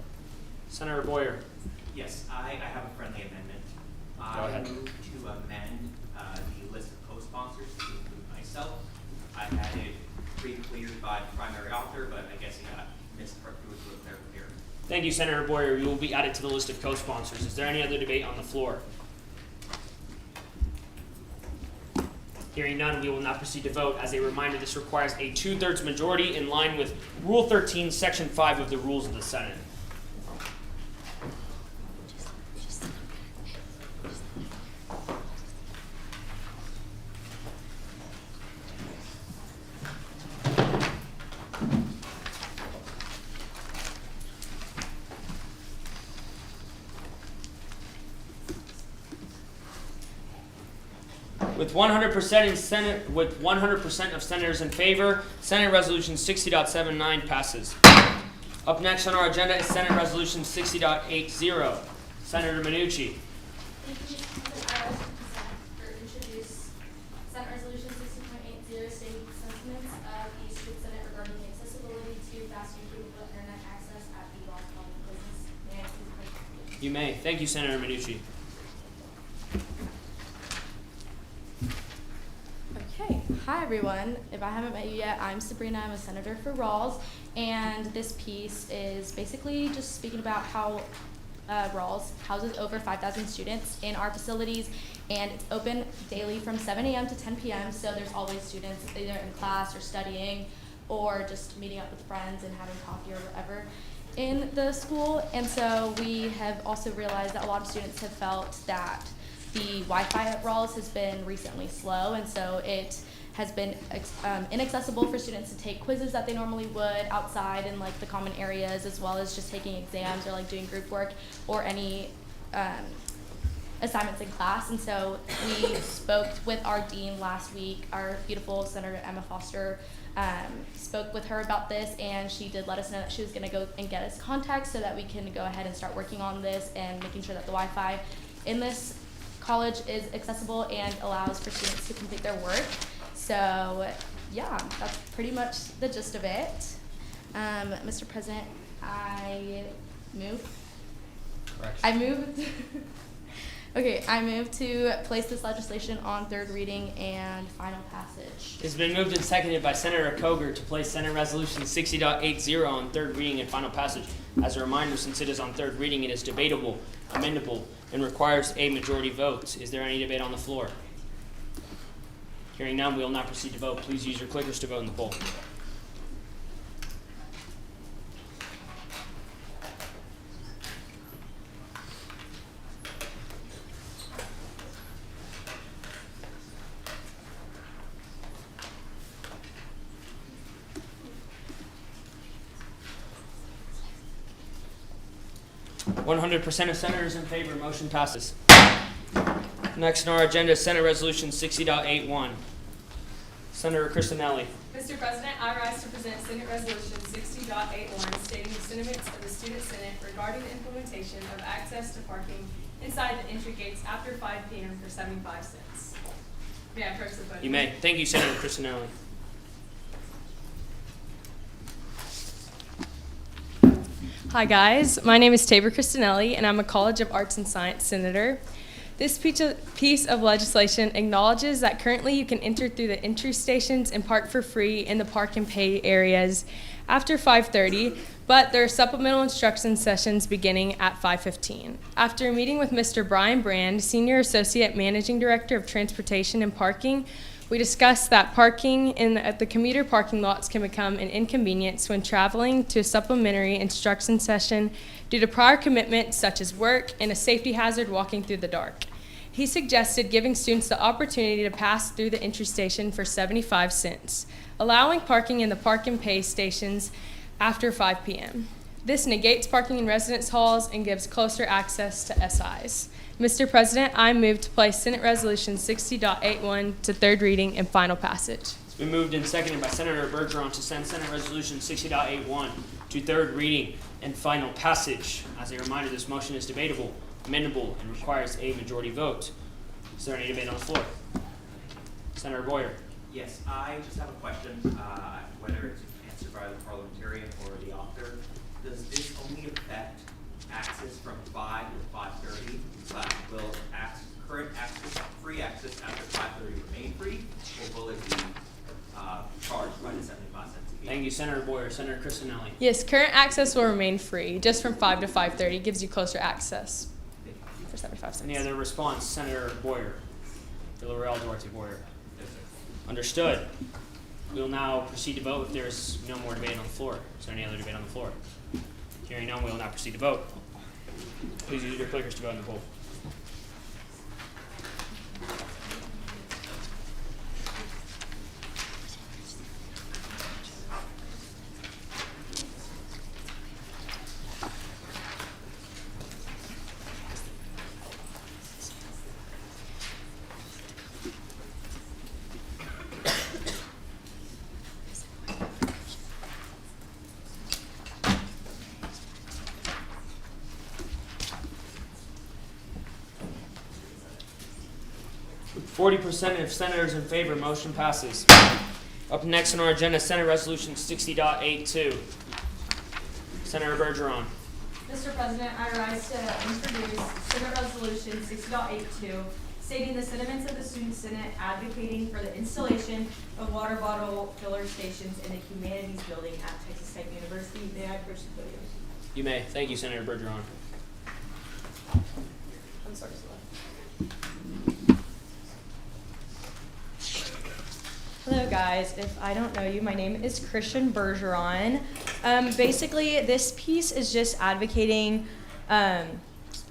Senator Boyer. Yes, I have a friendly amendment. Go ahead. I move to amend the list of co-sponsors to include myself. I had it pre-cleared by the primary author, but I guess it got missed through a clerical error. Thank you, Senator Boyer. You will be added to the list of co-sponsors. Is there any other debate on the floor? Hearing none, we will now proceed to vote. As a reminder, this requires a 2/3 majority in line with Rule 13, Section 5 of the Rules of the Senate. With 100% of senators in favor, Senate Resolution 60.79 passes. Up next on our agenda is Senate Resolution 60.80. Senator Minucci. Thank you, Mr. President. I also present or introduce Senate Resolution 60.80 stating the sentiments of the Student Senate regarding the accessibility to fast and capable internet access at the Los Angeles business. May I please? You may. Thank you, Senator Minucci. Hi everyone, if I haven't met you yet, I'm Sabrina, I'm a senator for Rawls, and this piece is basically just speaking about how Rawls houses over 5,000 students in our facilities, and it's open daily from 7 a.m. to 10 p.m., so there's always students either in class or studying or just meeting up with friends and having coffee or whatever in the school. And so we have also realized that a lot of students have felt that the Wi-Fi at Rawls has been recently slow, and so it has been inaccessible for students to take quizzes that they normally would outside in like the common areas, as well as just taking exams or like doing group work or any assignments in class. And so we spoke with our dean last week, our beautiful Senator Emma Foster, spoke with her about this, and she did let us know that she was going to go and get us contacts so that we can go ahead and start working on this and making sure that the Wi-Fi in this college is accessible and allows for students to complete their work. So yeah, that's pretty much the gist of it. Mr. President, I move to place this legislation on third reading and final passage. It's been moved and seconded by Senator Koger to place Senate Resolution 60.80 on third reading and final passage. As a reminder, since it is on third reading, it is debatable, amendable, and requires a majority vote. Is there any debate on the floor? Hearing none, we will not proceed to vote. Please use your clickers to vote in the poll. (100% of senators in favor). Motion passes. Next on our agenda is Senate Resolution 60.81. Senator Christinelli. Mr. President, I rise to present Senate Resolution 60.81, stating the sentiments of the Student Senate regarding the implementation of access to parking inside the entry gates after 5 p.m. for 75 cents. May I approach the podium? You may. Thank you, Senator Christinelli. Hi guys, my name is Tabor Christinelli and I'm a College of Arts and Science senator. This piece of legislation acknowledges that currently you can enter through the entry stations and park for free in the park and pay areas after 5:30, but there are supplemental instruction sessions beginning at 5:15. After a meeting with Mr. Brian Brand, Senior Associate Managing Director of Transportation and Parking, we discussed that parking at the commuter parking lots can become an inconvenience when traveling to a supplementary instruction session due to prior commitments such as work and a safety hazard walking through the dark. He suggested giving students the opportunity to pass through the entry station for 75 cents, allowing parking in the park and pay stations after 5 p.m. This negates parking in residence halls and gives closer access to SIs. Mr. President, I move to place Senate Resolution 60.81 to third reading and final passage. It's been moved and seconded by Senator Bergeron to send Senate Resolution 60.81 to third reading and final passage. As a reminder, this motion is debatable, amendable, and requires a majority vote. Is there any debate on the floor? Senator Boyer. Yes, I just have a question, whether it's answered by the parliamentarian or the author. Does this only affect access from 5 to 5:30? Will current access, free access after 5:30 remain free, or will it be charged by the 75 cents a piece? Thank you, Senator Boyer. Senator Christinelli. Yes, current access will remain free, just from 5 to 5:30 gives you closer access for 75 cents. Any other response? Senator Boyer. Villarreal Duarte Boyer. Understood. We will now proceed to vote if there is no more debate on the floor. Is there any other debate on the floor? Hearing none, we will now proceed to vote. Please use your clickers to vote in the poll. With 40% of senators in favor, motion passes. Up next on our agenda, Senate Resolution 60.82. Senator Bergeron. Mr. President, I rise to introduce Senate Resolution 60.82, stating the sentiments of the Student Senate advocating for the installation of water bottle filler stations in the Humanities Building at Texas Tech University. May I approach the podium? You may. Thank you, Senator Bergeron. I'm sorry, Sula. Hello guys, if I don't know you, my name is Christian Bergeron. Basically, this piece is just advocating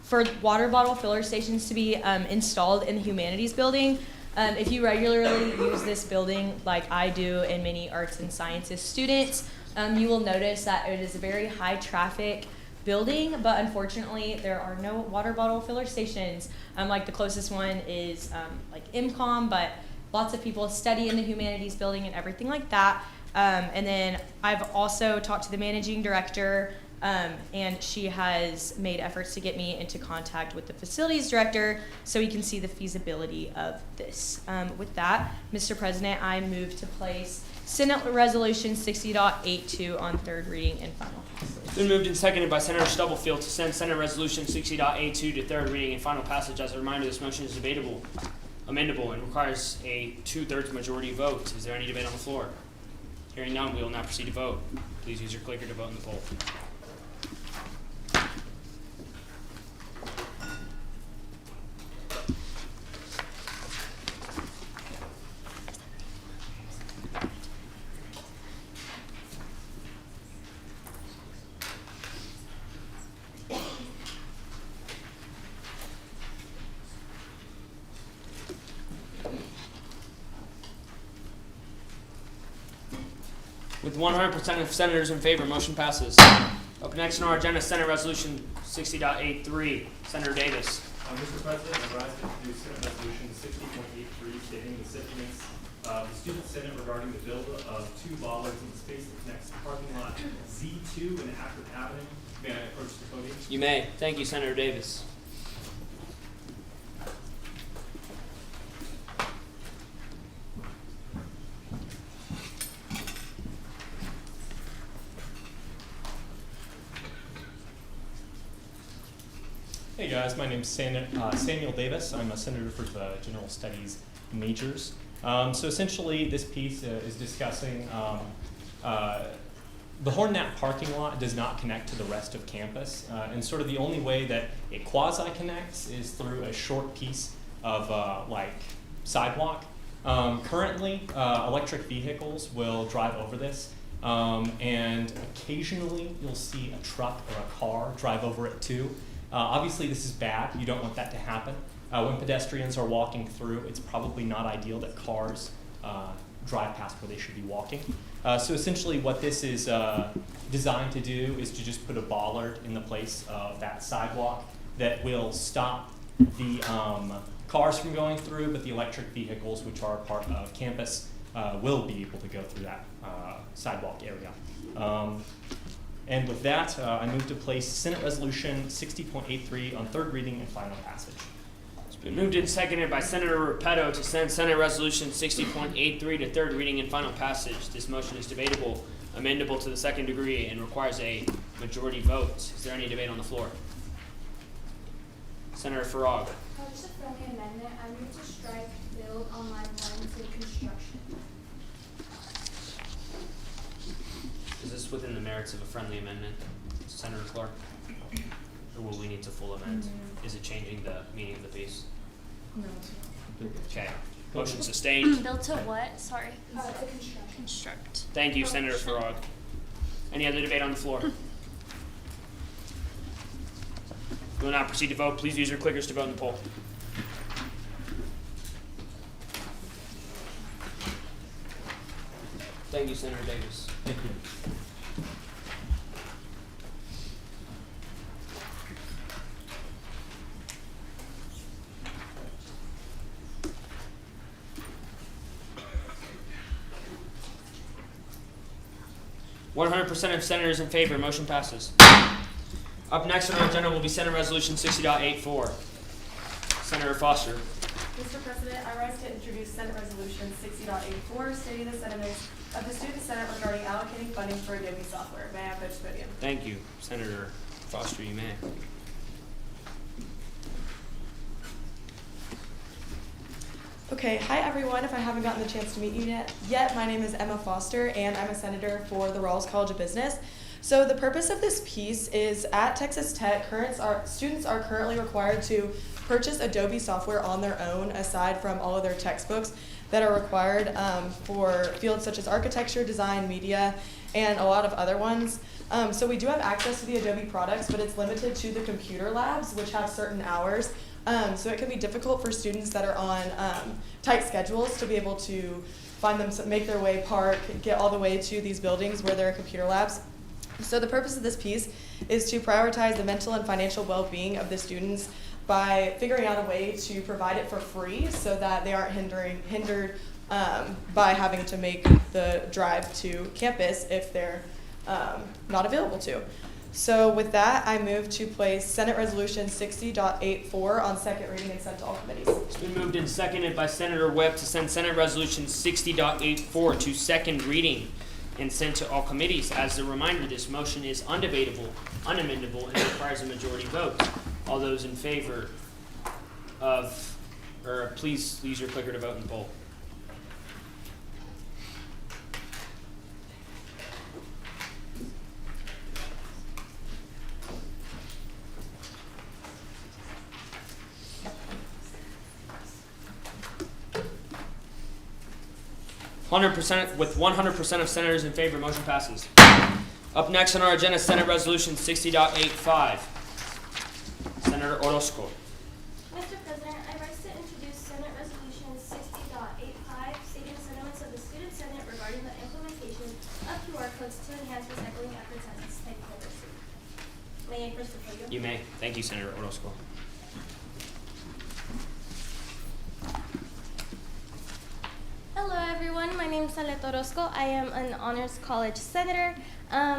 for water bottle filler stations to be installed in the Humanities Building. If you regularly use this building like I do and many arts and sciences students, you will notice that it is a very high traffic building, but unfortunately there are no water bottle filler stations. Like the closest one is like MCOM, but lots of people study in the Humanities Building and everything like that. And then I've also talked to the managing director, and she has made efforts to get me into contact with the facilities director so we can see the feasibility of this. With that, Mr. President, I move to place Senate Resolution 60.82 on third reading and final passage. It's been moved and seconded by Senator Stubblefield to send Senate Resolution 60.82 to third reading and final passage. As a reminder, this motion is debatable, amendable, and requires a 2/3 majority vote. Is there any debate on the floor? Hearing none, we will now proceed to vote. Please use your clicker to vote in the poll. With 100% of senators in favor, motion passes. Up next on our agenda, Senate Resolution 60.83. Senator Davis. Mr. President, I rise to introduce Senate Resolution 60.83 stating the sentiments of the Student Senate regarding the build of two bollards in the space that connects the parking lot Z2 and Akron Avenue. May I approach the podium? You may. Thank you, Senator Davis. Hey guys, my name's Samuel Davis. I'm a senator for the General Studies majors. So essentially this piece is discussing the Hornat parking lot does not connect to the rest of campus, and sort of the only way that it quasi-connects is through a short piece of like sidewalk. Currently, electric vehicles will drive over this, and occasionally you'll see a truck or a car drive over it too. Obviously this is bad, you don't want that to happen. When pedestrians are walking through, it's probably not ideal that cars drive past where they should be walking. So essentially what this is designed to do is to just put a bollard in the place of that sidewalk that will stop the cars from going through, but the electric vehicles, which are part of campus, will be able to go through that sidewalk area. And with that, I move to place Senate Resolution 60.83 on third reading and final passage. It's been moved and seconded by Senator Repetto to send Senate Resolution 60.83 to third reading and final passage. This motion is debatable, amendable to the second degree, and requires a majority vote. Is there any debate on the floor? Senator Farag. Just a friendly amendment. I move to strike build on line 1 to construction. Is this within the merits of a friendly amendment, Senator Clark? Or will we need to full amend? Is it changing the meaning of the piece? No. Okay. Motion sustained. Built to what? Sorry. To construct. Construct. Thank you, Senator Farag. Any other debate on the floor? We will now proceed to vote. Please use your clickers to vote in the poll. Thank you, Senator Davis. Thank you. 100% of senators in favor. Motion passes. Up next on our agenda will be Senate Resolution 60.84. Senator Foster. Mr. President, I rise to introduce Senate Resolution 60.84 stating the sentiments of the Student Senate regarding allocating funding for Adobe software. May I approach the podium? Thank you, Senator Foster. You may. Okay, hi everyone. If I haven't gotten the chance to meet you yet, my name is Emma Foster and I'm a senator for the Rawls College of Business. So the purpose of this piece is at Texas Tech, students are currently required to purchase Adobe software on their own aside from all of their textbooks that are required for fields such as architecture, design, media, and a lot of other ones. So we do have access to the Adobe products, but it's limited to the computer labs, which have certain hours. So it can be difficult for students that are on tight schedules to be able to find them, make their way, park, get all the way to these buildings where there are computer labs. So the purpose of this piece is to prioritize the mental and financial well-being of the students by figuring out a way to provide it for free so that they aren't hindered by having to make the drive to campus if they're not available to. So with that, I move to place Senate Resolution 60.84 on second reading and sent to all committees. It's been moved and seconded by Senator Webb to send Senate Resolution 60.84 to second reading and sent to all committees. As a reminder, this motion is undebatable, unamendable, and requires a majority vote. All those in favor of, or please use your clicker to vote in the poll. 100% with 100% of senators in favor, motion passes. Up next on our agenda, Senate Resolution 60.85. Senator Orozco. Mr. President, I rise to introduce Senate Resolution 60.85, stating the sentiments of the Student Senate regarding the implementation of QR codes to enhance recycling efforts at Texas Tech University. May I first refer you? You may. Thank you, Senator Orozco. Hello everyone, my name is Alet Orozco. I am an Honors College Senator.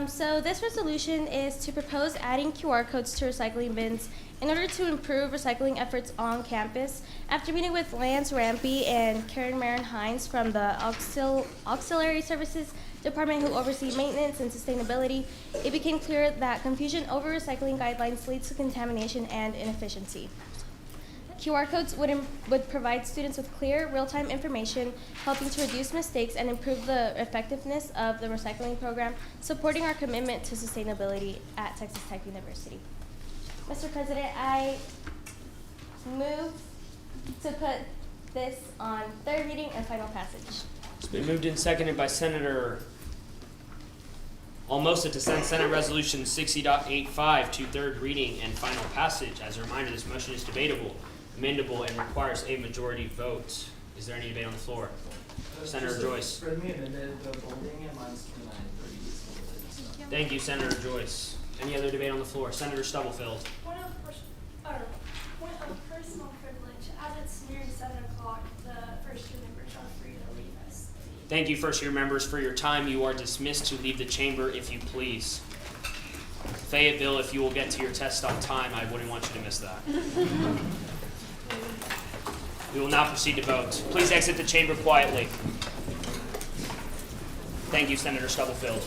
So this resolution is to propose adding QR codes to recycling bins in order to improve recycling efforts on campus. After meeting with Lance Rampy and Karen Marin Hines from the Auxiliary Services Department who oversee maintenance and sustainability, it became clear that confusion over recycling guidelines leads to contamination and inefficiency. QR codes would provide students with clear, real-time information, helping to reduce mistakes and improve the effectiveness of the recycling program, supporting our commitment to sustainability at Texas Tech University. Mr. President, I move to put this on third reading and final passage. It's been moved and seconded by Senator Almosa to send Senate Resolution 60.85 to third reading and final passage. As a reminder, this motion is debatable, amendable, and requires a majority vote. Is there any debate on the floor? Senator Joyce. Friendly amended the bolding and lines 29 and 30. Thank you, Senator Joyce. Any other debate on the floor? Senator Stubblefield. Point of personal privilege. As it's nearing 7 o'clock, the first year members are free to leave us. Thank you, first year members, for your time. You are dismissed to leave the chamber if you please. Fayetteville, if you will get to your test on time, I wouldn't want you to miss that. We will now proceed to vote. Please exit the chamber quietly. Thank you, Senator Stubblefield.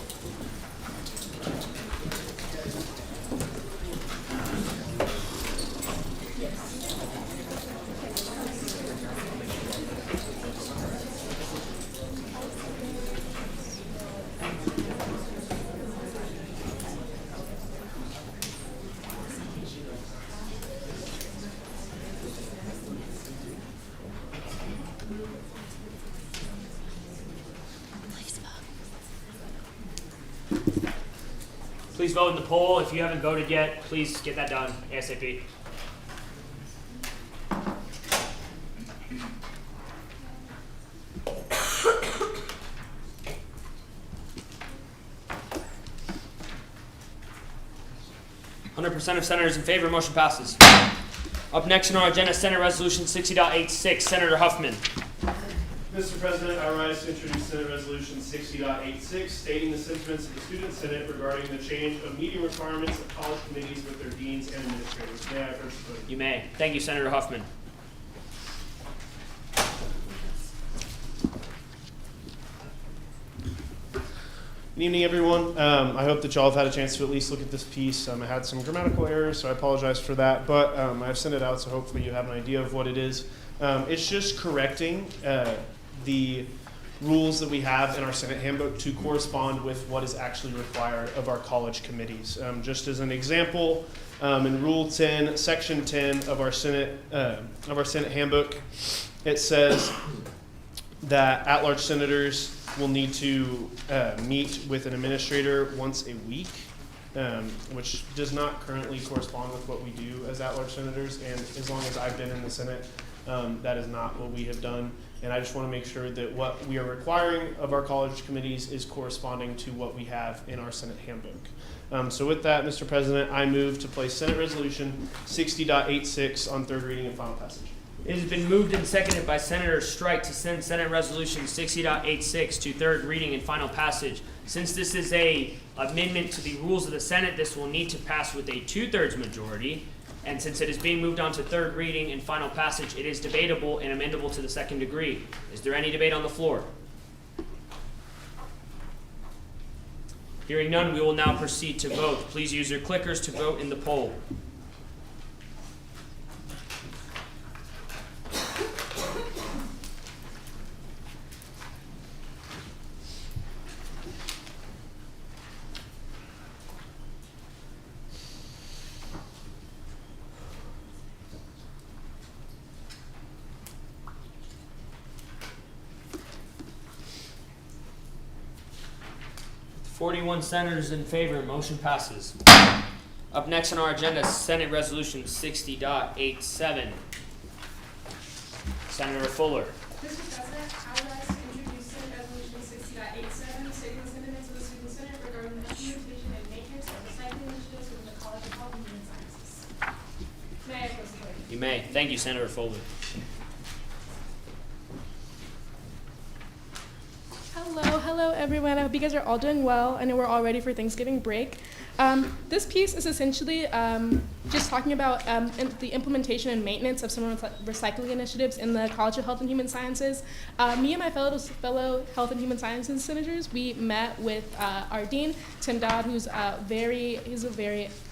Please vote in the poll. If you haven't voted yet, please get that done ASAP. % of senators in favor, motion passes. Up next on our agenda, Senate Resolution 60.86, Senator Huffman. Mr. President, I rise to introduce Senate Resolution 60.86, stating the sentiments of the Student Senate regarding the change of meeting requirements of college committees with their deans and administrators. May I first vote? You may. Thank you, Senator Huffman. Good evening, everyone. I hope that y'all have had a chance to at least look at this piece. I had some grammatical errors, so I apologize for that, but I've sent it out, so hopefully you have an idea of what it is. It's just correcting the rules that we have in our Senate handbook to correspond with what is actually required of our college committees. Just as an example, in Rule 10, Section 10 of our Senate handbook, it says that at-large senators will need to meet with an administrator once a week, which does not currently correspond with what we do as at-large senators. And as long as I've been in the Senate, that is not what we have done. And I just want to make sure that what we are requiring of our college committees is corresponding to what we have in our Senate handbook. So with that, Mr. President, I move to place Senate Resolution 60.86 on third reading and final passage. It has been moved and seconded by Senator Strike to send Senate Resolution 60.86 to third reading and final passage. Since this is a amendment to the rules of the Senate, this will need to pass with a 2/3 majority. And since it is being moved on to third reading and final passage, it is debatable and amendable to the second degree. Is there any debate on the floor? Hearing none, we will now proceed to vote. Please use your clickers to vote in the poll. With 41 senators in favor, motion passes. Up next on our agenda, Senate Resolution 60.87. Senator Fuller. Mr. President, I would like to introduce Senate Resolution 60.87, stating the sentiments of the Student Senate regarding the implementation and maintenance of recycling initiatives within the College of Health and Human Sciences. May I proceed? You may. Thank you, Senator Fuller. Hello everyone. I hope you guys are all doing well. I know we're all ready for Thanksgiving break. This piece is essentially just talking about the implementation and maintenance of some recycling initiatives in the College of Health and Human Sciences. Me and my fellow Health and Human Sciences senators, we met with our dean, Tim Dowd, he's a very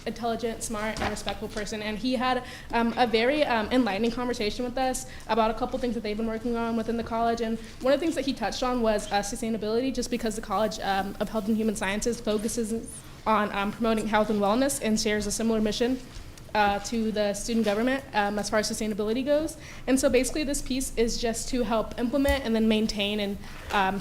intelligent, smart, and respectful person, and he had a very enlightening conversation with us about a couple things that they've been working on within the college. And one of the things that he touched on was sustainability, just because the College of Health and Human Sciences focuses on promoting health and wellness and shares a similar mission to the student government as far as sustainability goes. And so basically this piece is just to help implement and then maintain and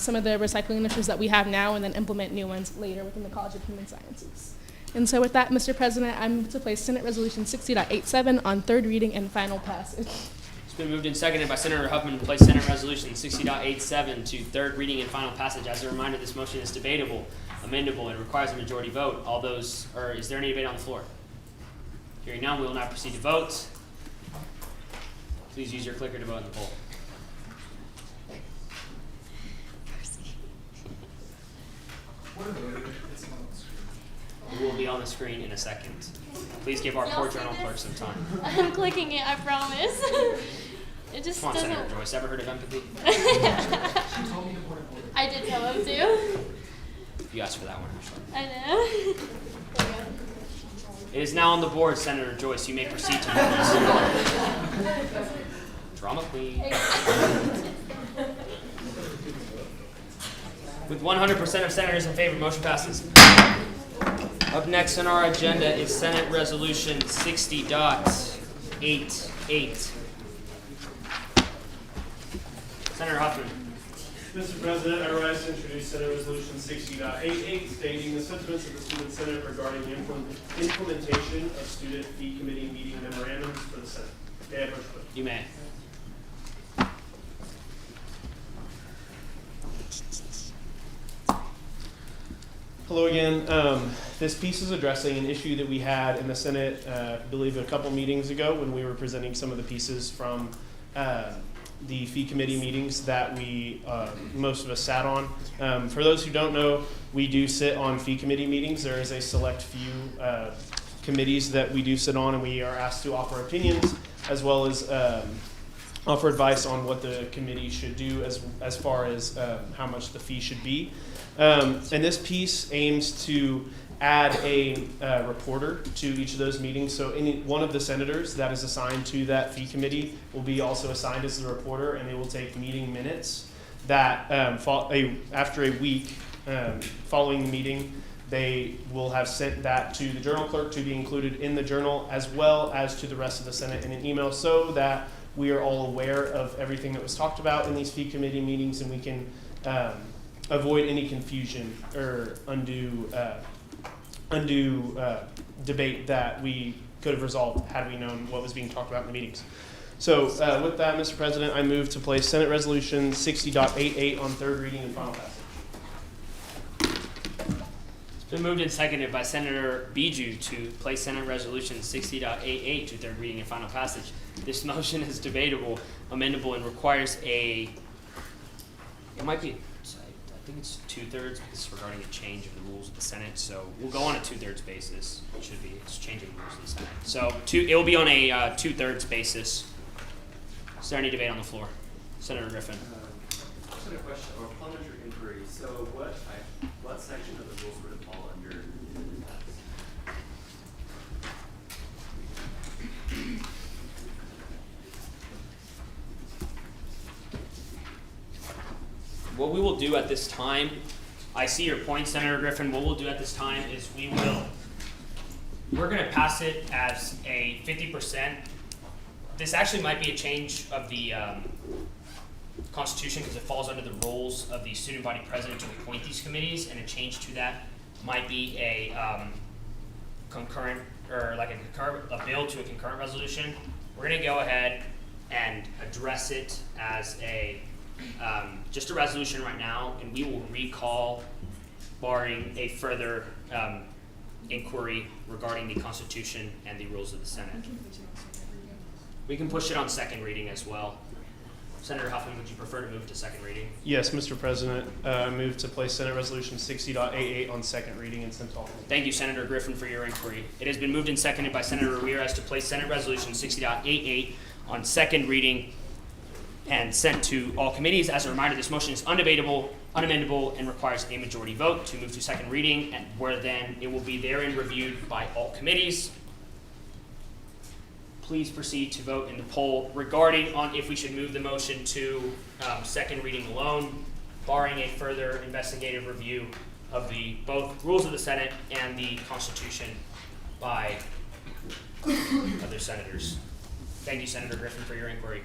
some of the recycling initiatives that we have now, and then implement new ones later within the College of Human Sciences. And so with that, Mr. President, I move to place Senate Resolution 60.87 on third reading and final passage. It's been moved and seconded by Senator Huffman to place Senate Resolution 60.87 to third reading and final passage. As a reminder, this motion is debatable, amendable, and requires a majority vote. Is there any debate on the floor? Hearing none, we will now proceed to vote. Please use your clicker to vote in the poll. It will be on the screen in a second. Please give our poor journal clerk some time. I'm clicking it, I promise. It just Come on, doesn't. Senator Joyce. Ever heard of empathy? I did tell him to. You asked for that one, Ashley. I know. It is now on the board, Senator Joyce. You may proceed to vote. Drama queen. With 100% of senators in favor, motion passes. Up next on our agenda is Senate Resolution 60.88. Senator Huffman. Mr. President, I rise to introduce Senate Resolution 60.88, stating the sentiments of the Student Senate regarding the implementation of Student Fee Committee meeting memorandums for the Senate. May I approach the podium? You may. Hello again. This piece is addressing an issue that we had in the Senate, I believe a couple meetings ago, when we were presenting some of the pieces from the fee committee meetings that we, most of us sat on. For those who don't know, we do sit on fee committee meetings. There is a select few committees that we do sit on, and we are asked to offer opinions as well as offer advice on what the committee should do as far as how much the fee should be. And this piece aims to add a reporter to each of those meetings. So any one of the senators that is assigned to that fee committee will be also assigned as the reporter, and they will take meeting minutes that after a week following the meeting, they will have sent that to the journal clerk to be included in the journal, as well as to the rest of the Senate in an email, so that we are all aware of everything that was talked about in these fee committee meetings, and we can avoid any confusion or undue debate that we could have resolved had we known what was being talked about in the meetings. So with that, Mr. President, I move to place Senate Resolution 60.88 on third reading and final passage. It's been moved and seconded by Senator Bijou to place Senate Resolution 60.88 to third reading and final passage. This motion is debatable, amendable, and requires I think it's 2/3 because it's regarding a change of the rules of the Senate. So we'll go on a 2/3 basis. It should be. It's changing the rules of the Senate. So it will be on a 2/3 basis. Is there any debate on the floor? Senator Griffin. Just had a question or parliamentary inquiry. So what section of the rules would it fall under? What we will do at this time, I see your point, Senator Griffin. What we'll do at this time is we're going to pass it as a 50%. This actually might be a change of the Constitution because it falls under the roles of the student body president to appoint these committees, and a change to that might be a concurrent or like a bill to a concurrent resolution. We're going to go ahead and address it as just a resolution right now, and we will recall barring a further inquiry regarding the Constitution and the rules of the Senate. We can push it on second reading as well. Senator Huffman, would you prefer to move to second reading? Yes, Mr. President. I move to place Senate Resolution 60.88 on second reading and sent off. Thank you, Senator Griffin, for your inquiry. It has been moved and seconded by Senator Ramirez to place Senate Resolution 60.88 on second reading and sent to all committees. As a reminder, this motion is undebatable, unamendable, and requires a majority vote to move to second reading, and where then it will be therein reviewed by all committees. Please proceed to vote in the poll regarding on if we should move the motion to second reading alone, barring a further investigative review of both rules of the Senate and the Constitution by other senators. Thank you, Senator Griffin, for your inquiry.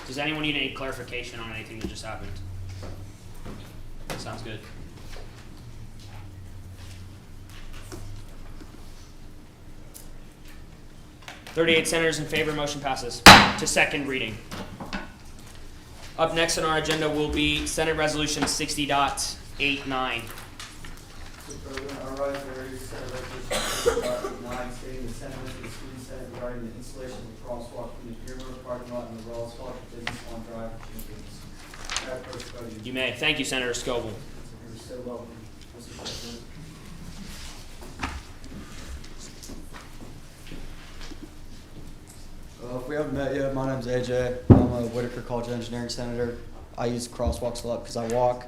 Does anyone need any clarification on anything that just happened? Sounds good. $38 senators in favor. Motion passes to second reading. Up next on our agenda will be Senate Resolution 60.89. Mr. President, I rise to introduce Senate Resolution 60.89, stating the sentiments of the Student Senate regarding the installation of a crosswalk in the Pyramid parking lot in the Rawls College of Business on Drive for Champions. I approach the podium. You may. Thank you, Senator Scoble. You're so welcome, Mr. President. If we haven't met yet, my name's AJ. I'm a Whitaker College Engineering Senator. I use crosswalks a lot because I walk.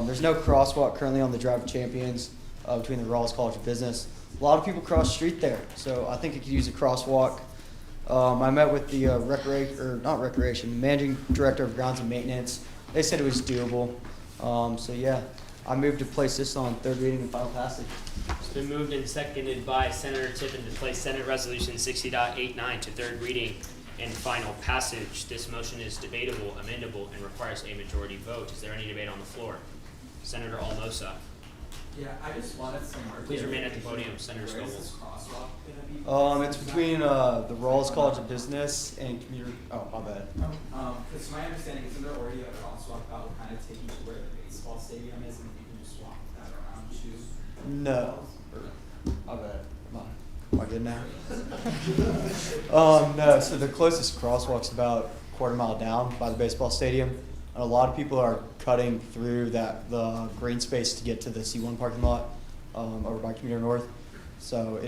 There's no crosswalk currently on the Drive to Champions between the Rawls College of Business. A lot of people cross the street there, so I think it could use a crosswalk. I met with the managing director of grounds and maintenance. They said it was doable. So yeah, I moved to place this on third reading and final passage. It's been moved and seconded by Senator Tippin to place Senate Resolution 60.89 to third reading and final passage. This motion is debatable, amendable, and requires a majority vote. Is there any debate on the floor? Senator Almosa. Yeah, I just wanted some more. Please remain at the podium, Senator Where is Scoble. this crosswalk gonna be? It's between the Rawls College of Business and community. Oh, my bad. Because my understanding isn't there already a crosswalk that will kind of take you to where the baseball stadium is, and you can just walk that around too. No. My bad. Am I good now? No. So the closest crosswalk's about a quarter mile down by the baseball stadium. And a lot of people are cutting through the green space to get to the C1 parking lot over by Commuter North. So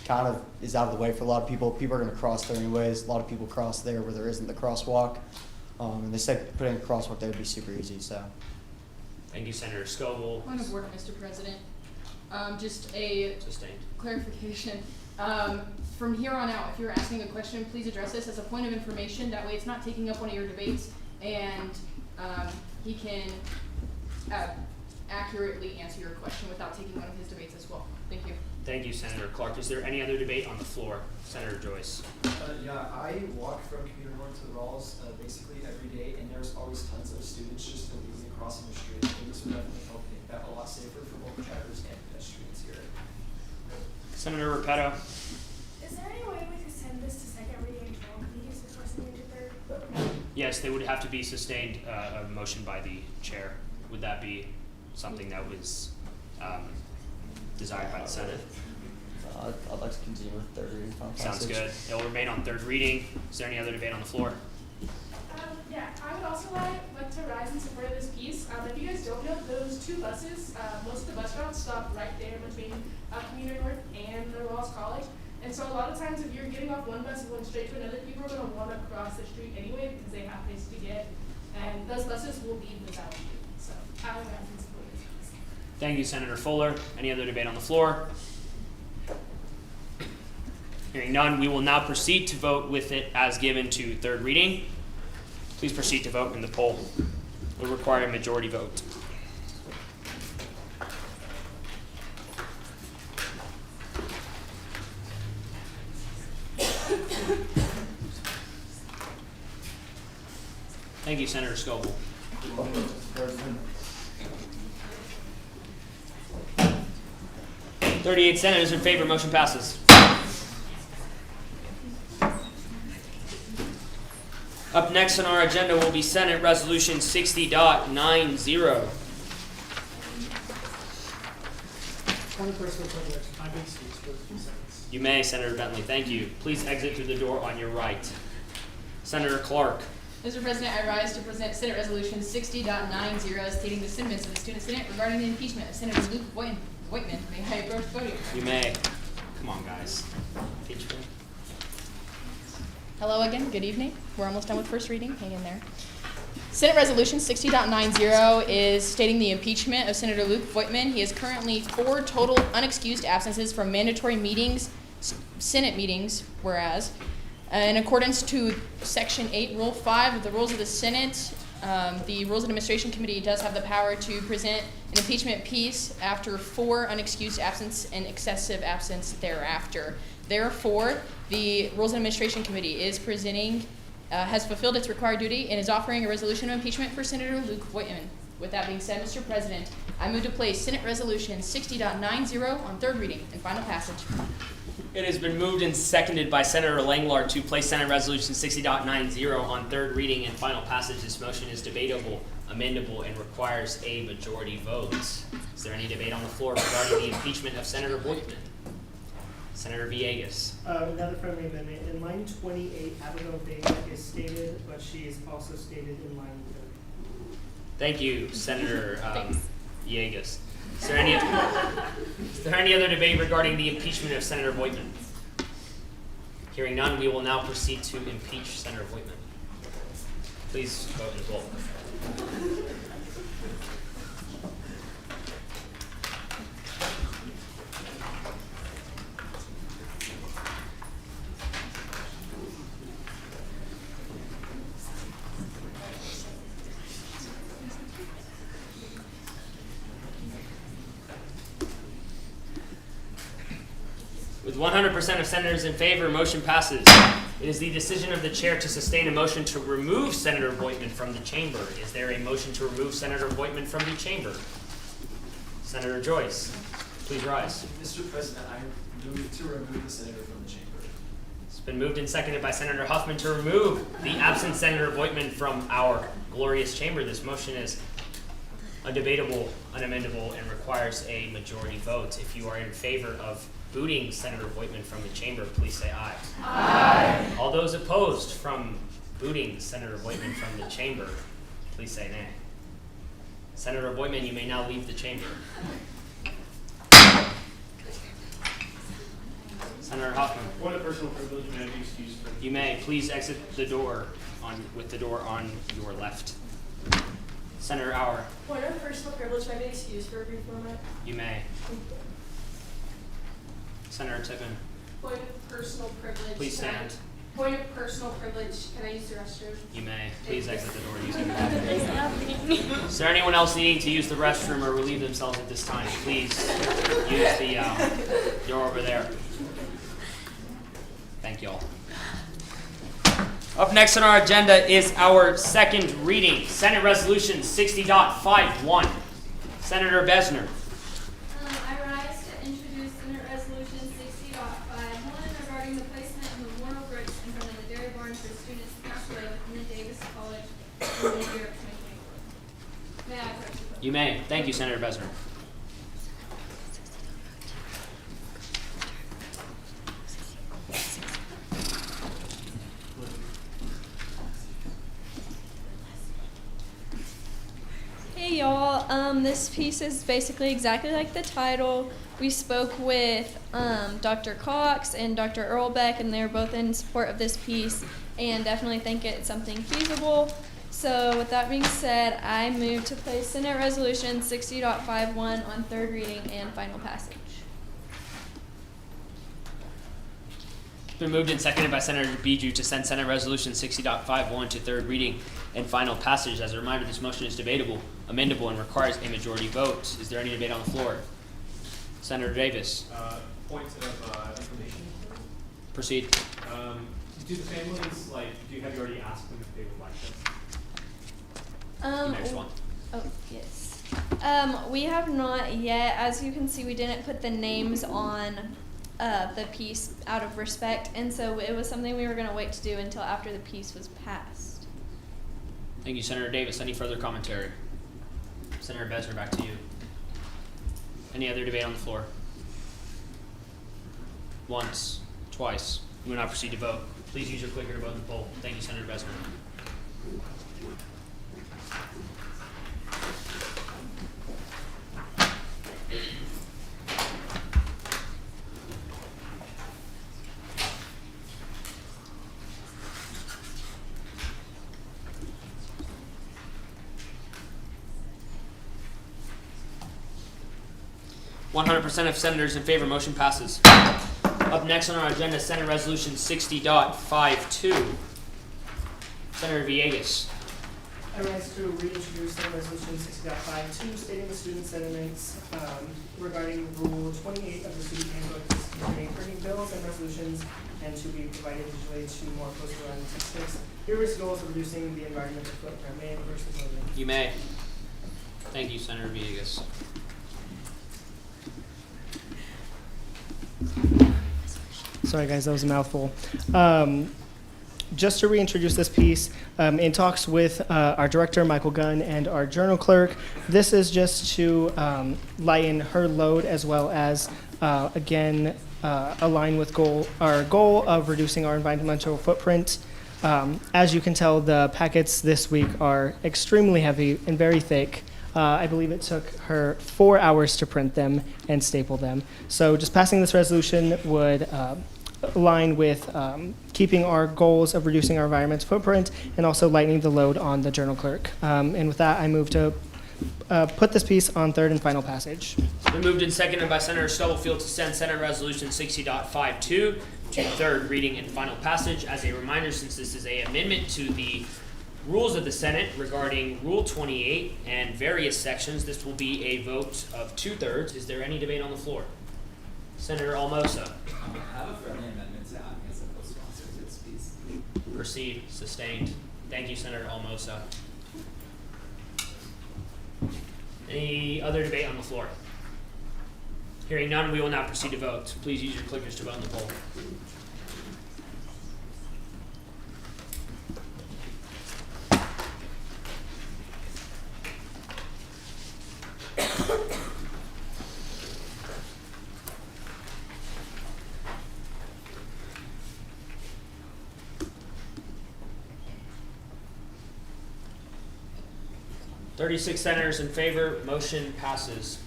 kind of is out of the way for a lot of people. People are going to cross there anyways. A lot of people cross there where there isn't the crosswalk. And they said putting a crosswalk there would be super easy. So, Thank you, Senator Scovel. Point of order, Mr. President. Just a Sustained. clarification. From here on out, if you're asking a question, please address this as a point of information. That way it's not taking up one of your debates, and he can accurately answer your question without taking one of his debates as well. Thank you. Thank you, Senator Clark. Is there any other debate on the floor? Senator Joyce. Yeah, I walk from Commuter North to the Rawls basically every day, and there's always tons of students just illegally crossing the street. I think this would definitely help make that a lot safer for both drivers and pedestrians here. Senator Repetto. Is there any way we could send this to second reading and trial meetings before sending it to third? Yes, they would have to be sustained, a motion by the chair. Would that be something that was desired by the Senate? I'd like to continue with third reading. Final Sounds passage. good. It will remain on third reading. Is there any other debate on the floor? Yeah, I would also like to rise in support of this piece. If you guys don't know, those two buses, most of the bus routes stop right there between Commuter North and the Ross College. And so a lot of times if you're getting off one bus and going straight to another, people are going to want to cross the street anyway because they have places to get. And those buses will be without you. So I would rise in support of this piece. Thank you, Senator Fuller. Any other debate on the floor? Hearing none, we will now proceed to vote with it as given to third reading. Please proceed to vote in the poll. It will require a majority vote. Thank you, Senator Scovel. 38 senators in favor. Motion passes. Up next on our agenda will be Senate Resolution 60.90. You may, Senator Bentley. Thank you. Please exit through the door on your right. Senator Clark. Mr. President, I rise to present Senate Resolution 60.90 stating the sentiments of the Student Senate regarding the impeachment of Senator Luke Voigtman. May I approach the podium? You may. Come on, guys. Teach me. Hello again. Good evening. We're almost done with first reading. Hang in there. Senate Resolution 60.90 is stating the impeachment of Senator Luke Voigtman. He has currently 4 total unexcused absences from mandatory meetings, Senate meetings, whereas in accordance to Section 8, Rule 5 of the Rules of the Senate, the Rules and Administration Committee does have the power to present an impeachment piece after 4 unexcused absence and excessive absence thereafter. Therefore, the Rules and Administration Committee is presenting, has fulfilled its required duty and is offering a resolution of impeachment for Senator Luke Voigtman. With that being said, Mr. President, I move to place Senate Resolution 60.90 on third reading and final passage. It has been moved and seconded by Senator Langlar to place Senate Resolution 60.90 on third reading and final passage. This motion is debatable, amendable, and requires a majority vote. Is there any debate on the floor regarding the impeachment of Senator Voigtman? Senator Villegas. Another friendly amendment. In line 28, Abigail Vega is stated, but she is also stated in line 30. Thank you, Senator Villegas. Is there any other debate regarding the impeachment of Senator Voigtman? Hearing none, we will now proceed to impeach Senator Voigtman. Please vote in the poll. With 100% of senators in favor, motion passes. It is the decision of the chair to sustain a motion to remove Senator Voigtman from the chamber. Is there a motion to remove Senator Voigtman from the chamber? Senator Joyce, please rise. Mr. President, I move to remove the senator from the chamber. It's been moved and seconded by Senator Huffman to remove the absent Senator Voigtman from our glorious chamber. This motion is undebatable, unamendable, and requires a majority vote. If you are in favor of booting Senator Voigtman from the chamber, please say aye. Aye. All those opposed from booting Senator Voigtman from the chamber, please say nay. Senator Voigtman, you may now leave the chamber. Senator Hoffman. Point of personal privilege, may I be excused for? You may. Please exit the door with the door on your left. Senator Auer. Point of personal privilege, may I be excused for a brief moment? You may. Senator Tippin. Point of personal privilege. Please stand. Point of personal privilege. Can I use the restroom? You may. Please exit the door using the bathroom. Is there anyone else needing to use the restroom or relieve themselves at this time? Please use the door over there. Thank you all. Up next on our agenda is our second reading, Senate Resolution 60.51. Senator Besner. I rise to introduce Senate Resolution 60.51 regarding the placement of memorial bricks in front of the dairy barn for students who passed away within the Davis College in the year of 2024. May I approach the podium? You may. Thank you, Senator Besner. Hey y'all, this piece is basically exactly like the title. We spoke with Dr. Cox and Dr. Earlbeck, and they're both in support of this piece and definitely think it's something feasible. So with that being said, I move to place Senate Resolution 60.51 on third reading and final passage. It's been moved and seconded by Senator Bijou to send Senate Resolution 60.51 to third reading and final passage. As a reminder, this motion is debatable, amendable, and requires a majority vote. Is there any debate on the floor? Senator Davis. Point of information. Proceed. Do the families, do you already asked them if they would like this? Next one. Oh, yes. We have not yet. As you can see, we didn't put the names on the piece out of respect, and so it was something we were going to wait to do until after the piece was passed. Thank you, Senator Davis. Any further commentary? Senator Besner, back to you. Any other debate on the floor? Once, twice. We will now proceed to vote. Please use your clicker to vote in the poll. Thank you, Senator Besner. % of senators in favor. Motion passes. Up next on our agenda, Senate Resolution 60.52. Senator Villegas. I rise to reintroduce Senate Resolution 60.52, stating the student sentiments regarding Rule 28 of the student handbook, containing printing bills and resolutions, and to be provided digitally to more closely align with textbooks. Various goals of reducing the environmental footprint. May I approach the podium? You may. Thank you, Senator Villegas. Sorry guys, that was a mouthful. Just to reintroduce this piece, in talks with our director, Michael Gunn, and our journal clerk, this is just to lighten her load as well as, again, align with our goal of reducing our environmental footprint. As you can tell, the packets this week are extremely heavy and very thick. I believe it took her 4 hours to print them and staple them. So just passing this resolution would align with keeping our goals of reducing our environmental footprint and also lightening the load on the journal clerk. And with that, I move to put this piece on third and final passage. It's been moved and seconded by Senator Stubblefield to send Senate Resolution 60.52 to third reading and final passage. As a reminder, since this is an amendment to the rules of the Senate regarding Rule 28 and various sections, this will be a vote of 2/3. Is there any debate on the floor? Senator Almosa. I have a friendly amendment to add as a co-sponsor to this piece. Proceed. Sustained. Thank you, Senator Almosa. Any other debate on the floor? Hearing none, we will now proceed to vote. Please use your clickers to vote in the poll. .36 senators in favor. Motion passes.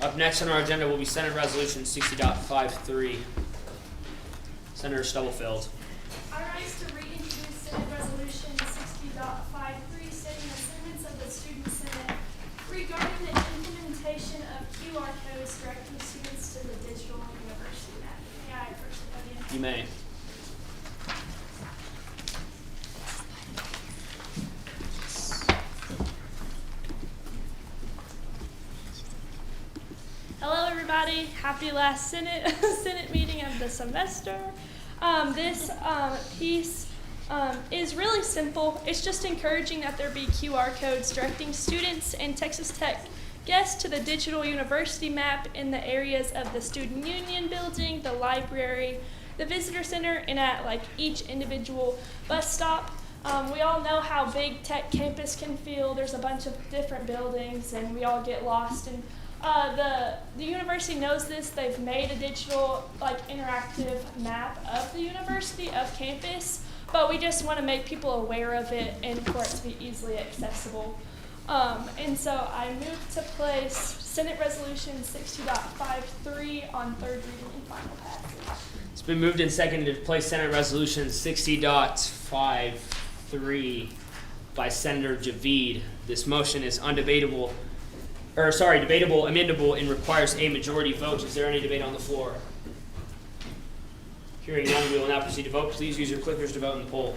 Up Up next on our agenda will be Senate Resolution 60.53. Senator Stubblefield. I rise to reintroduce Senate Resolution 60.53, stating the sentiments of the Student Senate regarding the implementation of QR codes directing students to the digital university map. May I approach the podium? You may. Hello, everybody. Happy last Senate meeting of the semester. This piece is really simple. It's just encouraging that there be QR codes directing students and Texas Tech guests to the digital university map in the areas of the Student Union building, the library, the visitor center, and at like each individual bus stop. We all know how big Tech campus can feel. There's a bunch of different buildings, and we all get lost. And the university knows this. They've made a digital, like, interactive map of the university, of campus, but we just want to make people aware of it and for it to be easily accessible. And so I move to place Senate Resolution 60.53 on third reading and final passage. It's been moved and seconded to place Senate Resolution 60.53 by Senator Javid. This motion is debatable, amendable, and requires a majority vote. Is there any debate on the floor? Hearing none, we will now proceed to vote. Please use your clickers to vote in the poll.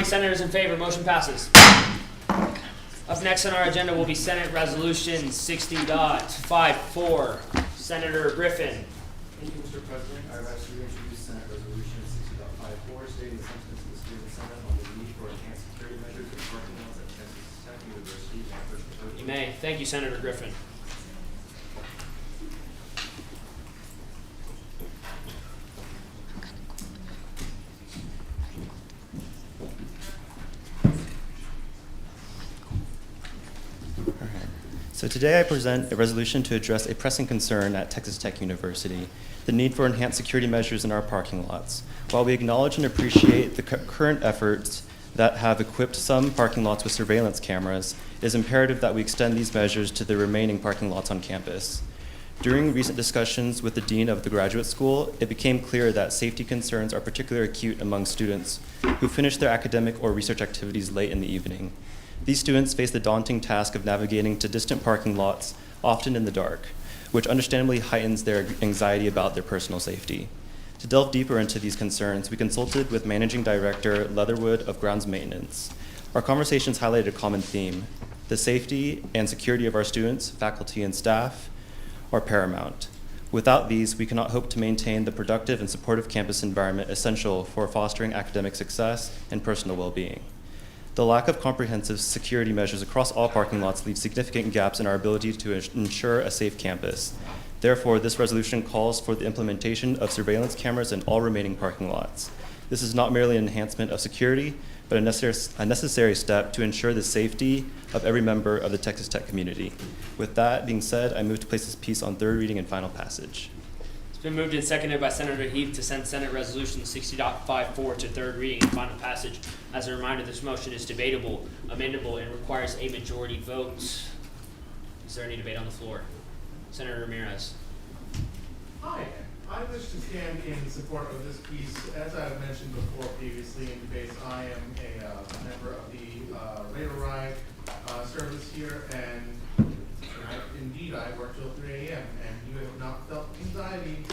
Senators in favor. Motion passes. Up next on our agenda will be Senate Resolution 60.54. Senator Griffin. Thank you, Mr. President. I rise to reintroduce Senate Resolution 60.54, stating the sentiments of the Student Senate on the need for enhanced security measures in parking lots at Texas Tech University. You may. Thank you, Senator Griffin. So today I present a resolution to address a pressing concern at Texas Tech University, the need for enhanced security measures in our parking lots. While we acknowledge and appreciate the current efforts that have equipped some parking lots with surveillance cameras, it is imperative that we extend these measures to the remaining parking lots on campus. During recent discussions with the dean of the graduate school, it became clear that safety concerns are particularly acute among students who finish their academic or research activities late in the evening. These students face the daunting task of navigating to distant parking lots, often in the dark, which understandably heightens their anxiety about their personal safety. To delve deeper into these concerns, we consulted with Managing Director Leatherwood of Grounds Maintenance. Our conversations highlighted a common theme. The safety and security of our students, faculty, and staff are paramount. Without these, we cannot hope to maintain the productive and supportive campus environment essential for fostering academic success and personal well-being. The lack of comprehensive security measures across all parking lots leaves significant gaps in our ability to ensure a safe campus. Therefore, this resolution calls for the implementation of surveillance cameras in all remaining parking lots. This is not merely an enhancement of security, but a necessary step to ensure the safety of every member of the Texas Tech community. With that being said, I move to place this piece on third reading and final passage. It's been moved and seconded by Senator Heath to send Senate Resolution 60.54 to third reading and final passage. As a reminder, this motion is debatable, amendable, and requires a majority vote. Is there any debate on the floor? Senator Ramirez. Hi, I wish to stand in support of this piece. As I've mentioned before previously in debates, I am a member of the Radar Ride service here, and indeed I work till 3 a.m. and you have not felt anxiety,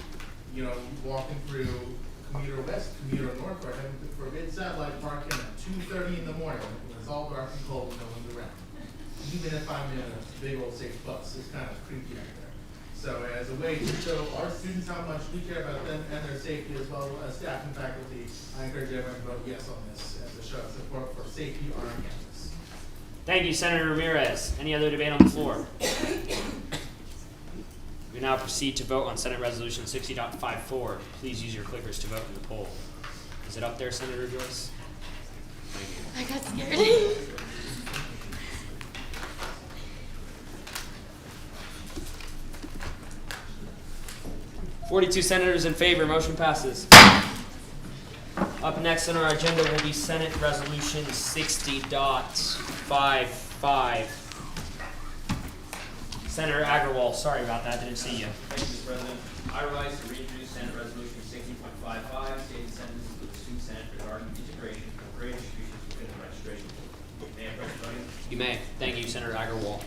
walking through commuter west, commuter north, or heaven forbid satellite parking at 2:30 in the morning when it's all dark and cold and no one's around. Even if I'm in a big old safe bus, it's kind of creepy out there. So as a way to show our students how much we care about them and their safety as well as staff and faculty, I encourage everyone to vote yes on this as a show of support for safety on our campus. Thank you, Senator Ramirez. Any other debate on the floor? We now proceed to vote on Senate Resolution 60.54. Please use your clickers to vote in the poll. Is it up there, Senator Joyce? Thank you. I got scared. 42 senators in favor. Motion passes. Up next on our agenda will be Senate Resolution 60.55. Senator Agrawal, sorry about that, didn't see you. Thank you, Mr. President. I rise to reintroduce Senate Resolution 60.55, stating sentences of the student senate regarding integration of grade distributions within the registration pool. May I approach the podium? You may. Thank you, Senator Agrawal.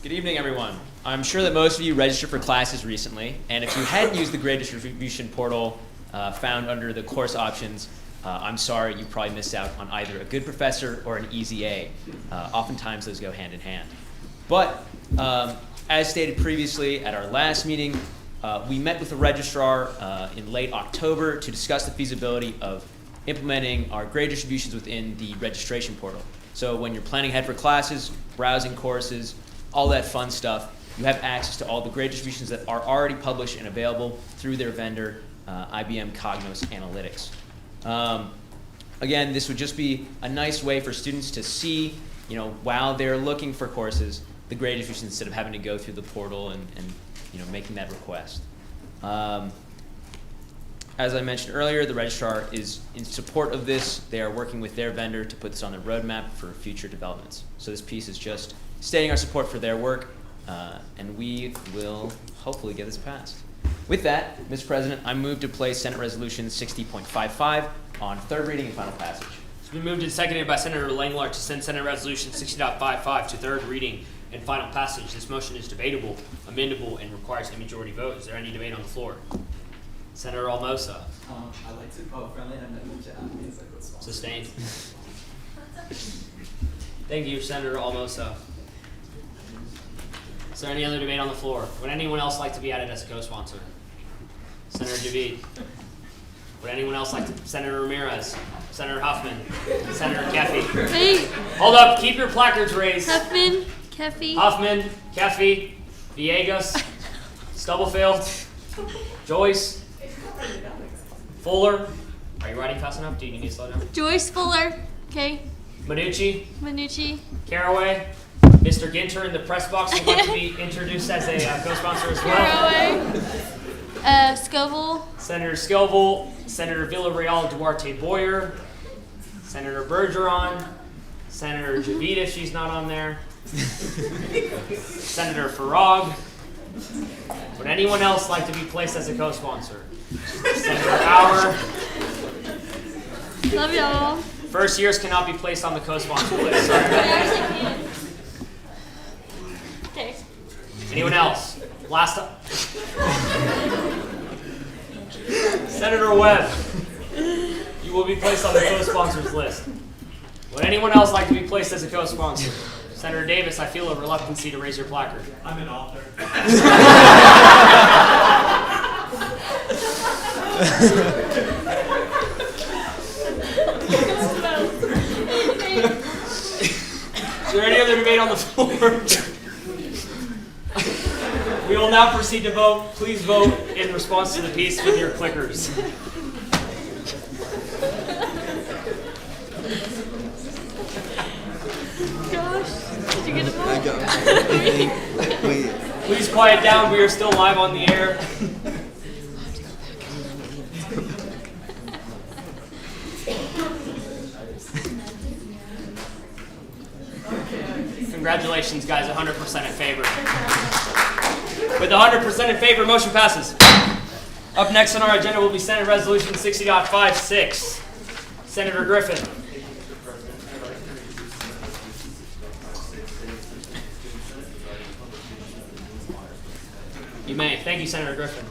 Good evening, everyone. I'm sure that most of you registered for classes recently, and if you hadn't used the grade distribution portal found under the course options, I'm sorry, you probably missed out on either a good professor or an easy A. Oftentimes those go hand in hand. But as stated previously at our last meeting, we met with the registrar in late October to discuss the feasibility of implementing our grade distributions within the registration portal. So when you're planning ahead for classes, browsing courses, all that fun stuff, you have access to all the grade distributions that are already published and available through their vendor, IBM Cognos Analytics. Again, this would just be a nice way for students to see, while they're looking for courses, the grade distributions instead of having to go through the portal and making that request. As I mentioned earlier, the registrar is in support of this. They are working with their vendor to put this on the roadmap for future developments. So this piece is just stating our support for their work, and we will hopefully get this passed. With that, Mr. President, I move to place Senate Resolution 60.55 on third reading and final passage. It's been moved and seconded by Senator Langlar to send Senate Resolution 60.55 to third reading and final passage. This motion is debatable, amendable, and requires a majority vote. Is there any debate on the floor? Senator Almosa. I'd like to vote friendly and amend to add things like this. Sustained. Thank you, Senator Almosa. Is there any other debate on the floor? Would anyone else like to be added as a co-sponsor? Senator David. Would anyone else like to? Senator Ramirez. Senator Huffman. Senator Keffy. Hey. Hold up. Keep your placards raised. Huffman, Keffy. Huffman, Keffy, Villegas, Stubblefield, Joyce, Fuller. Are you writing fast enough? Do you need me to slow down? Joyce Fuller. Okay. Manucci, Caraway, Mr. Ginter in the press box would like to be introduced as a co-sponsor as well. Caraway. Scoville. Senator Scoville, Senator Villarreal Duarte Boyer, Senator Bergeron, Senator Javid if she's not on there, Senator Farag. Would anyone else like to be placed as a co-sponsor? Senator Bauer. Love y'all. First years cannot be placed on the co-sponsor list. Sorry about that. Okay. Anyone else? Last up. Senator Webb. You will be placed on the co-sponsors list. Would anyone else like to be placed as a co-sponsor? Senator Davis, I feel a reluctancy to raise your placard. I'm an author. Is there any other debate on the floor? We will now proceed to vote. Please vote in response to the piece with your clickers. Gosh, did you get a vote? I got Wait. Please quiet down. We are still live on the air. Congratulations, guys, 100% in favor. With 100% in favor, motion passes. Up next on our agenda will be Senate Resolution 60.56. Senator Griffin. You may. Thank you, Senator Griffin.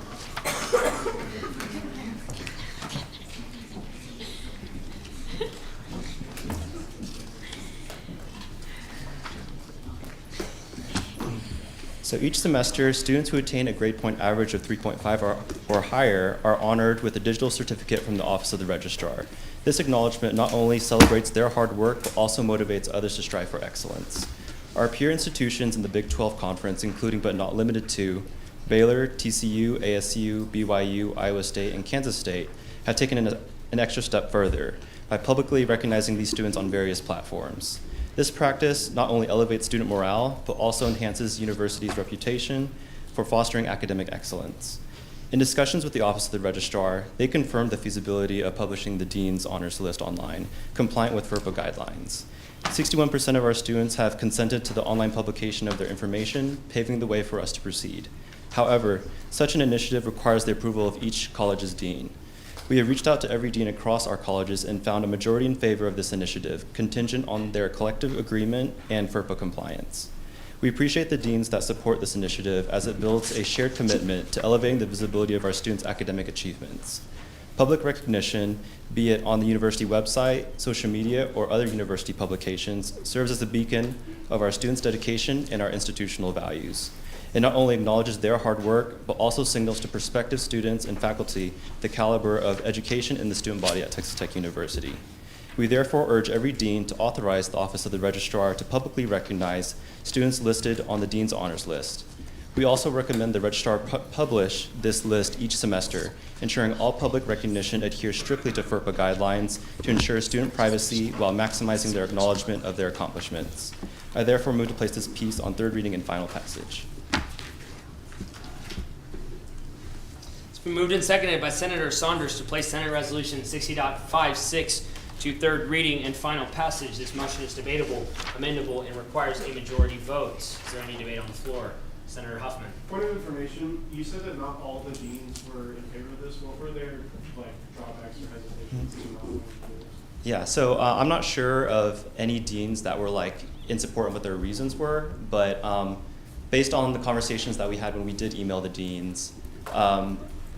So each semester, students who attain a grade point average of 3.5 or higher are honored with a digital certificate from the Office of the Registrar. This acknowledgement not only celebrates their hard work, but also motivates others to strive for excellence. Our peer institutions in the Big 12 Conference, including but not limited to Baylor, TCU, ASU, BYU, Iowa State, and Kansas State, have taken an extra step further. by publicly recognizing these students on various platforms. This practice not only elevates student morale, but also enhances the university's reputation for fostering academic excellence. In discussions with the Office of the Registrar, they confirmed the feasibility of publishing the Dean's Honors List online, compliant with FERPA guidelines. 61% of our students have consented to the online publication of their information, paving the way for us to proceed. However, such an initiative requires the approval of each college's dean. We have reached out to every dean across our colleges and found a majority in favor of this initiative, contingent on their collective agreement and FERPA compliance. We appreciate the deans that support this initiative as it builds a shared commitment to elevating the visibility of our students' academic achievements. Public recognition, be it on the university website, social media, or other university publications, serves as a beacon of our students' dedication and our institutional values. It not only acknowledges their hard work, but also signals to prospective students and faculty the caliber of education in the student body at Texas Tech University. We therefore urge every dean to authorize the Office of the Registrar to publicly recognize students listed on the Dean's Honors List. We also recommend the Registrar publish this list each semester, ensuring all public recognition adheres strictly to FERPA guidelines to ensure student privacy while maximizing their acknowledgement of their accomplishments. I therefore move to place this piece on third reading and final passage. It's been moved and seconded by Senator Saunders to place Senate Resolution 60.56 to third reading and final passage. This motion is debatable, amendable, and requires a majority vote. Is there any debate on the floor? Senator Huffman. Point of information, you said that not all the deans were in favor of this. What were their drawbacks or hesitations to not voting for this? Yeah, so I'm not sure of any deans that were in support of what their reasons were, but based on the conversations that we had when we did email the deans,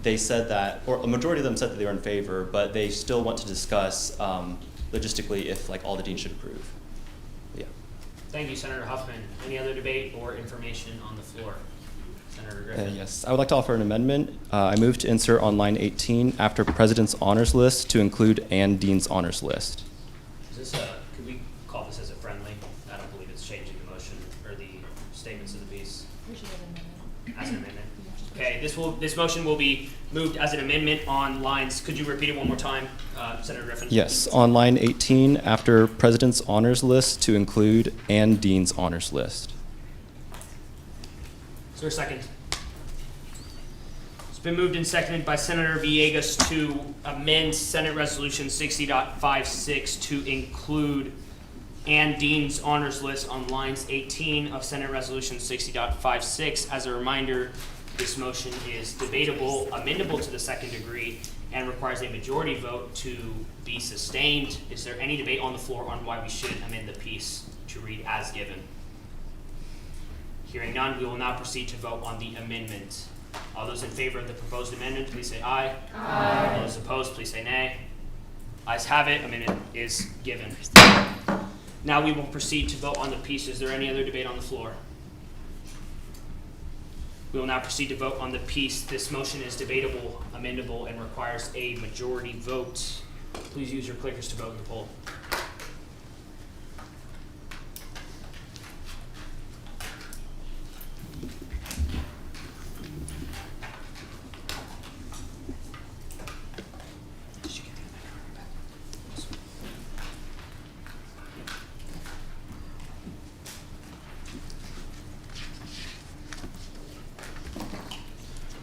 they said that, or a majority of them said that they were in favor, but they still want to discuss logistically if all the deans should approve. Yeah. Thank you, Senator Huffman. Any other debate or information on the floor? Senator Griffin. Yes, I would like to offer an amendment. I move to insert on line 18 after President's Honors List to include and Dean's Honors List. Is this could we call this as a friendly? I don't believe it's changing the motion or the statements of the piece. We should have an amendment. As an amendment. Okay, this motion will be moved as an amendment on lines. Could you repeat it one more time, Senator Griffin? Yes, on line 18 after President's Honors List to include and Dean's Honors List. Is there a second? It's been moved and seconded by Senator Villegas to amend Senate Resolution 60.56 to include and Dean's Honors List on lines 18 of Senate Resolution 60.56. As a reminder, this motion is debatable, amendable to the second degree, and requires a majority vote to be sustained. Is there any debate on the floor on why we should amend the piece to read as given? Hearing none, we will now proceed to vote on the amendment. All those in favor of the proposed amendment, please say aye. Aye. All those opposed, please say nay. Ayes have it. Amendment is given. Now we will proceed to vote on the piece. Is there any other debate on the floor? We will now proceed to vote on the piece. This motion is debatable, amendable, and requires a majority vote. Please use your clickers to vote in the poll.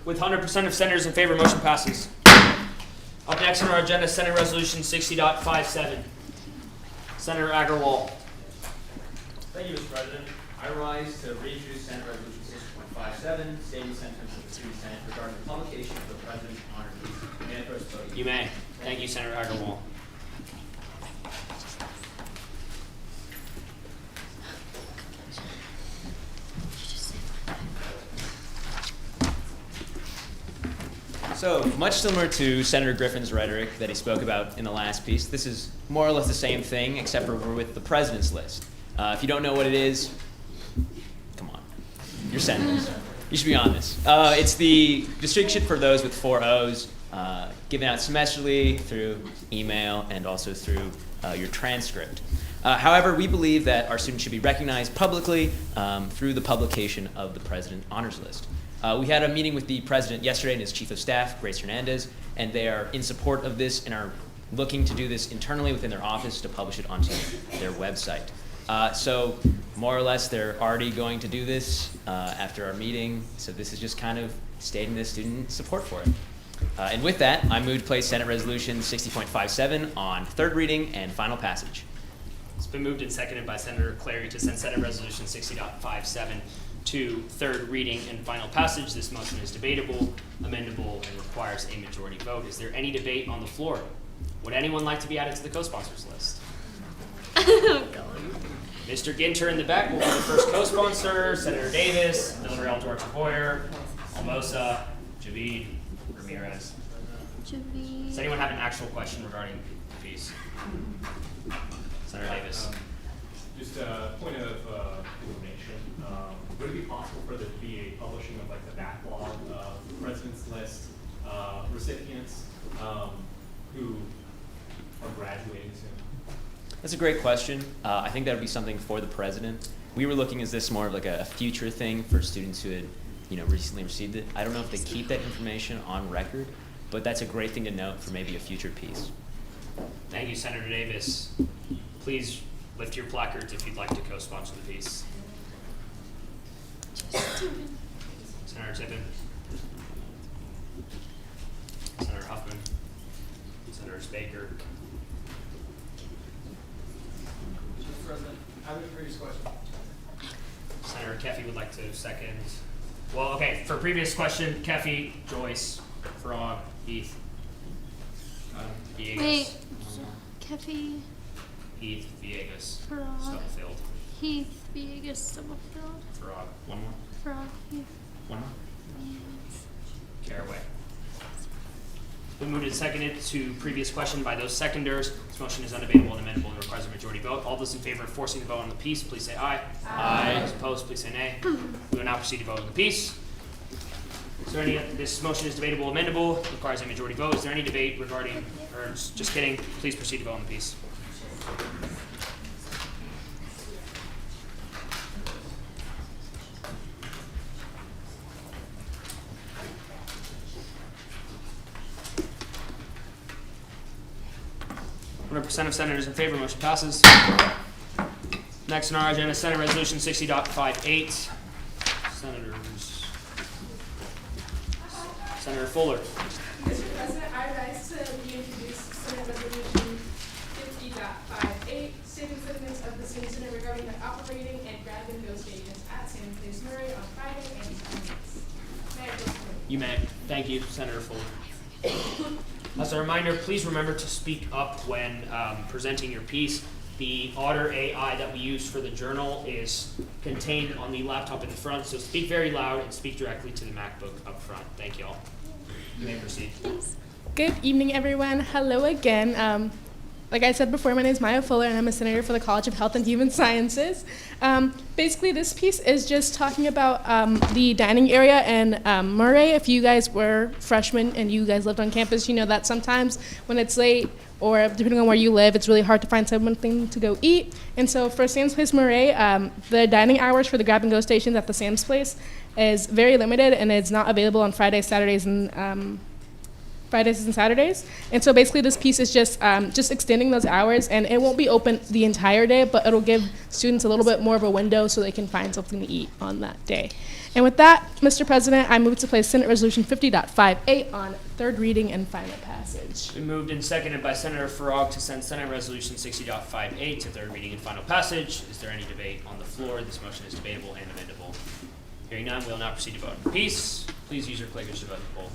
With 100% of senators in favor, motion passes. Up next on our agenda, Senate Resolution 60.57. Senator Agarwal. Thank you, Mr. President. I rise to reintroduce Senate Resolution 60.57, stating sentiments of the Student Senate regarding the publication of the President's Honor Piece. May I approach the podium? You may. Thank you, Senator Agarwal. So, much similar to Senator Griffin's rhetoric that he spoke about in the last piece, this is more or less the same thing, except for we're with the President's List. If you don't know what it is, come on. You're senators. You should be on this. It's the distinction for those with 4 O's, given out semesterly through email and also through your transcript. However, we believe that our students should be recognized publicly through the publication of the President Honors List. We had a meeting with the President yesterday and his Chief of Staff, Grace Hernandez, and they are in support of this and are looking to do this internally within their office to publish it onto their website. So more or less, they're already going to do this after our meeting. So this is just kind of stating the student support for it. And with that, I move to place Senate Resolution 60.57 on third reading and final passage. It's been moved and seconded by Senator Clary to send Senate Resolution 60.57 to third reading and final passage. This motion is debatable, amendable, and requires a majority vote. Is there any debate on the floor? Would anyone like to be added to the co-sponsors list? Mr. Ginter in the back will be the first co-sponsor. Senator Davis, Villarreal Duarte Boyer, Almosa, Javid, Ramirez. Does anyone have an actual question regarding the piece? Senator Davis. Just a point of information. Would it be possible for there to be a publishing of like the backlog of the president's list recipients who are graduating soon? That's a great question. I think that would be something for the president. We were looking at this more of like a future thing for students who had, recently received it. I don't know if they keep that information on record, but that's a great thing to note for maybe a future piece. Thank you, Senator Davis. Please lift your placards if you'd like to co-sponsor the piece. Senator Tippin. Senator Huffman. Senator Baker. Mr. President, I have a previous question. Senator Keffy would like to second. Well, okay, for previous question, Keffy, Joyce, Frog, Heath, Villegas. Wait, Keffy, Heath, Villegas, Frog, Stubblefield, Heath, Villegas, Stubblefield, Frog. One more. Frog, Heath, One more. Villegas. Caraway. Been moved and seconded to previous question by those seconders. This motion is undebatable and amendable and requires a majority vote. All those in favor of forcing the vote on the piece, please say aye. Aye. Those opposed, please say nay. We will now proceed to vote on the piece. Is there any? This motion is debatable, amendable, requires a majority vote. Is there any debate regarding? Or just kidding. Please proceed to vote on the piece. 100% of senators in favor, motion passes. Next on our agenda, Senate Resolution 60.58. Senators. Senator Fuller. Mr. President, I rise to reintroduce Senate Resolution 50.58, stating sentiments of the state Senate regarding the operating and grab-and-go stations at San Jose Murray on Friday and Saturdays. May I proceed? You may. Thank you, Senator Fuller. As a reminder, please remember to speak up when presenting your piece. The Otter AI that we use for the journal is contained on the laptop in the front, so speak very loud and speak directly to the MacBook up front. Thank you all. You may proceed. Good evening, everyone. Hello again. Like I said before, my name is Maya Fuller, and I'm a senator for the College of Health and Human Sciences. Basically, this piece is just talking about the dining area in Murray. If you guys were freshmen and you guys lived on campus, you know that sometimes when it's late or depending on where you live, it's really hard to find something to go eat. And so for Sam's Place Murray, the dining hours for the grab-and-go stations at the Sam's Place is very limited, and it's not available on Fridays, Saturdays, and Saturdays. And so basically this piece is just extending those hours, and it won't be open the entire day, but it'll give students a little bit more of a window so they can find something to eat on that day. And with that, Mr. President, I move to place Senate Resolution 50.58 on third reading and final passage. Been moved and seconded by Senator Farag to send Senate Resolution 60.58 to third reading and final passage. Is there any debate on the floor? This motion is debatable and amendable. Hearing none, we will now proceed to vote on the piece. Please use your clickers to vote the poll.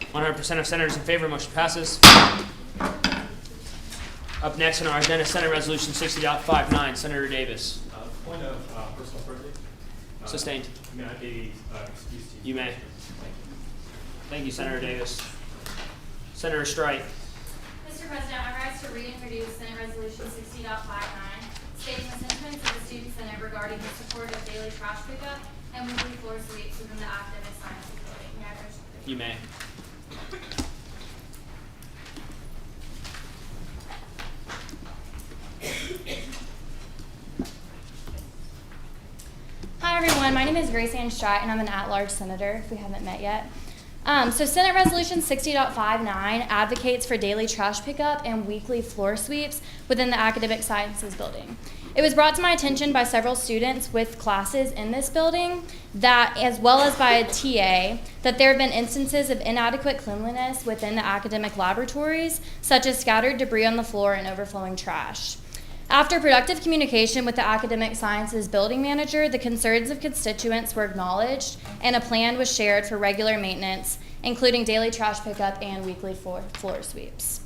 % of senators in favor, motion passes. Up next on our agenda, Senate Resolution 60.59, Senator Davis. Point of personal privilege. Sustained. May I be excused to you? You may. Thank you, Senator Davis. Senator Strite. Mr. President, I rise to reintroduce Senate Resolution 60.59, stating the sentiments of the Student Senate regarding the support of daily trash pickup and weekly floor sweeps within the academic sciences building. May I proceed? You may. everyone. My name is Grace Ann Stratt, and I'm an at-large senator, if we haven't met yet. So Senate Resolution 60.59 advocates for daily trash pickup and weekly floor sweeps within the Academic Sciences building. It was brought to my attention by several students with classes in this building that, as well as by a TA, that there have been instances of inadequate cleanliness within the academic laboratories, such as scattered debris on the floor and overflowing trash. After productive communication with the Academic Sciences building manager, the concerns of constituents were acknowledged and a plan was shared for regular maintenance, including daily trash pickup and weekly floor sweeps.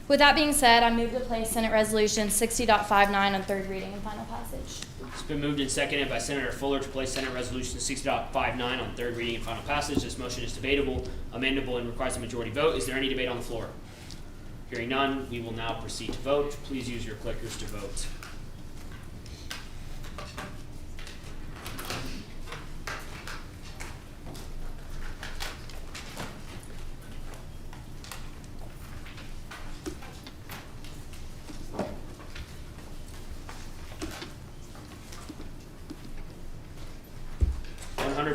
With that being said, I move to place Senate Resolution 60.59 on third reading and final passage. It's been moved and seconded by Senator Fuller to place Senate Resolution 60.59 on third reading and final passage. This motion is debatable, amendable, and requires a majority vote. Is there any debate on the floor? Hearing none, we will now proceed to vote. Please use your clickers to vote.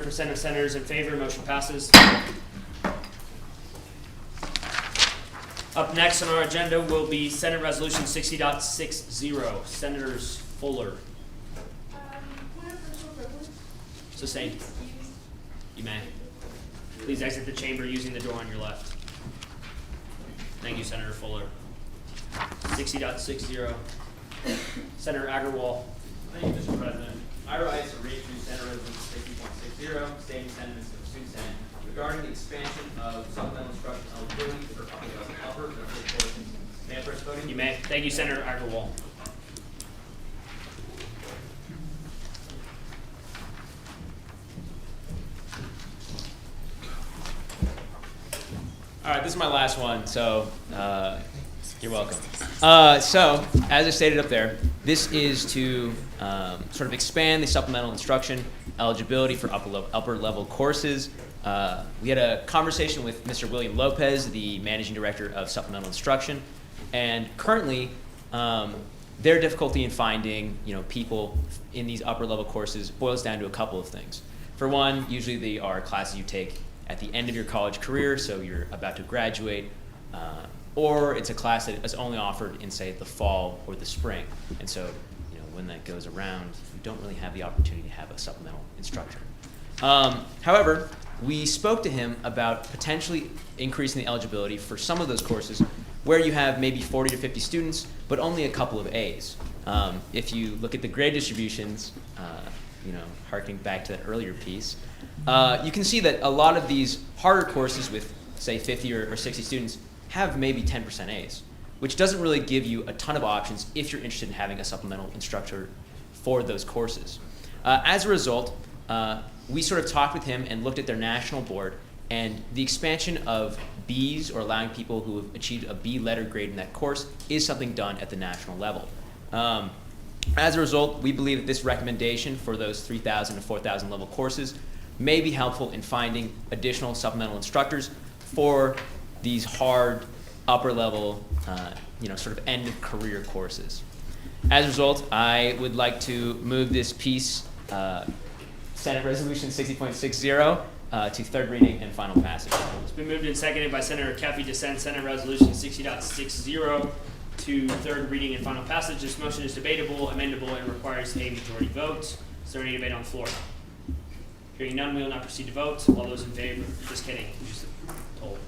% of senators in favor. Motion passes. Up next on our agenda will be Senate Resolution 60.60. Senators Fuller. Sustained. You may. Please exit the chamber using the door on your left. Thank you, Senator Fuller. 60.60. Senator Agarwal. Thank you, Mr. President. I rise to reintroduce Senate Resolution 60.60, stating sentiments of the student senate regarding the expansion of supplemental instruction eligibility for upper and upper portions. May I press voting? You may. Thank you, Senator Agarwal. All right, this is my last one, so you're welcome. So, as I stated up there, this is to sort of expand the supplemental instruction eligibility for upper level courses. We had a conversation with Mr. William Lopez, the managing director of supplemental instruction, and currently their difficulty in finding people in these upper level courses boils down to a couple of things. For one, usually they are classes you take at the end of your college career, so you're about to graduate, or it's a class that is only offered in, say, the fall or the spring. And so, when that goes around, you don't really have the opportunity to have a supplemental instructor. However, we spoke to him about potentially increasing the eligibility for some of those courses where you have maybe 40 to 50 students, but only a couple of A's. If you look at the grade distributions, harkening back to that earlier piece, you can see that a lot of these harder courses with, say, 50 or 60 students have maybe 10% A's, which doesn't really give you a ton of options if you're interested in having a supplemental instructor for those courses. As a result, we sort of talked with him and looked at their national board, and the expansion of B's, or allowing people who have achieved a B letter grade in that course, is something done at the national level. As a result, we believe that this recommendation for those 3,000 to 4,000 level courses may be helpful in finding additional supplemental instructors for these hard upper level, sort of end of career courses. As a result, I would like to move this piece, Senate Resolution 60.60, to third reading and final passage. It's been moved and seconded by Senator Caffey to send Senate Resolution 60.60 to third reading and final passage. This motion is debatable, amendable, and requires a majority vote. Is there any debate on the floor? Hearing none, we will now proceed to vote. All those in favor? Just kidding. Just told.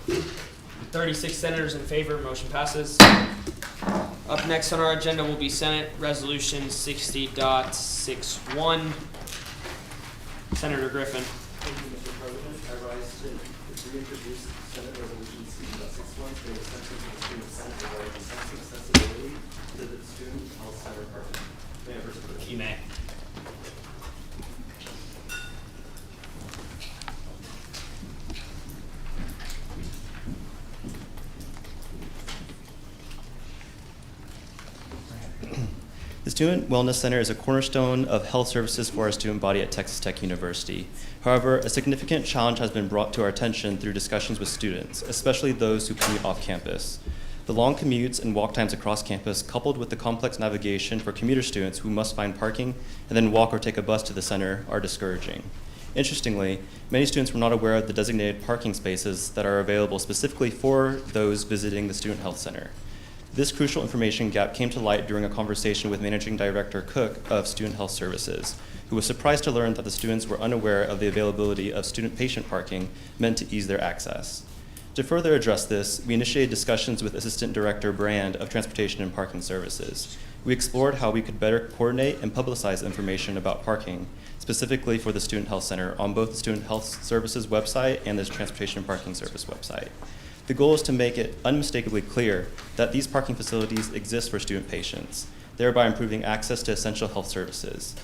With 36 senators in favor, motion passes. Up next on our agenda will be Senate Resolution 60.61. Senator Griffin. Thank you, Mr. President. I rise to reintroduce Senate Resolution 60.61, stating the sentiments of the student senate regarding the sense of accessibility to the student health center program. May I first put it? You may. The Student Wellness Center is a cornerstone of health services for our student body at Texas Tech University. However, a significant challenge has been brought to our attention through discussions with students, especially those who commute off campus. The long commutes and walk times across campus, coupled with the complex navigation for commuter students who must find parking and then walk or take a bus to the center, are discouraging. Interestingly, many students were not aware of the designated parking spaces that are available specifically for those visiting the Student Health Center. This crucial information gap came to light during a conversation with Managing Director Cook of Student Health Services, who was surprised to learn that the students were unaware of the availability of student-patient parking meant to ease their access. To further address this, we initiated discussions with Assistant Director Brand of Transportation and Parking Services. We explored how we could better coordinate and publicize information about parking, specifically for the Student Health Center, on both the Student Health Services website and the Transportation and Parking Service website. The goal is to make it unmistakably clear that these parking facilities exist for student patients, thereby improving access to essential health services.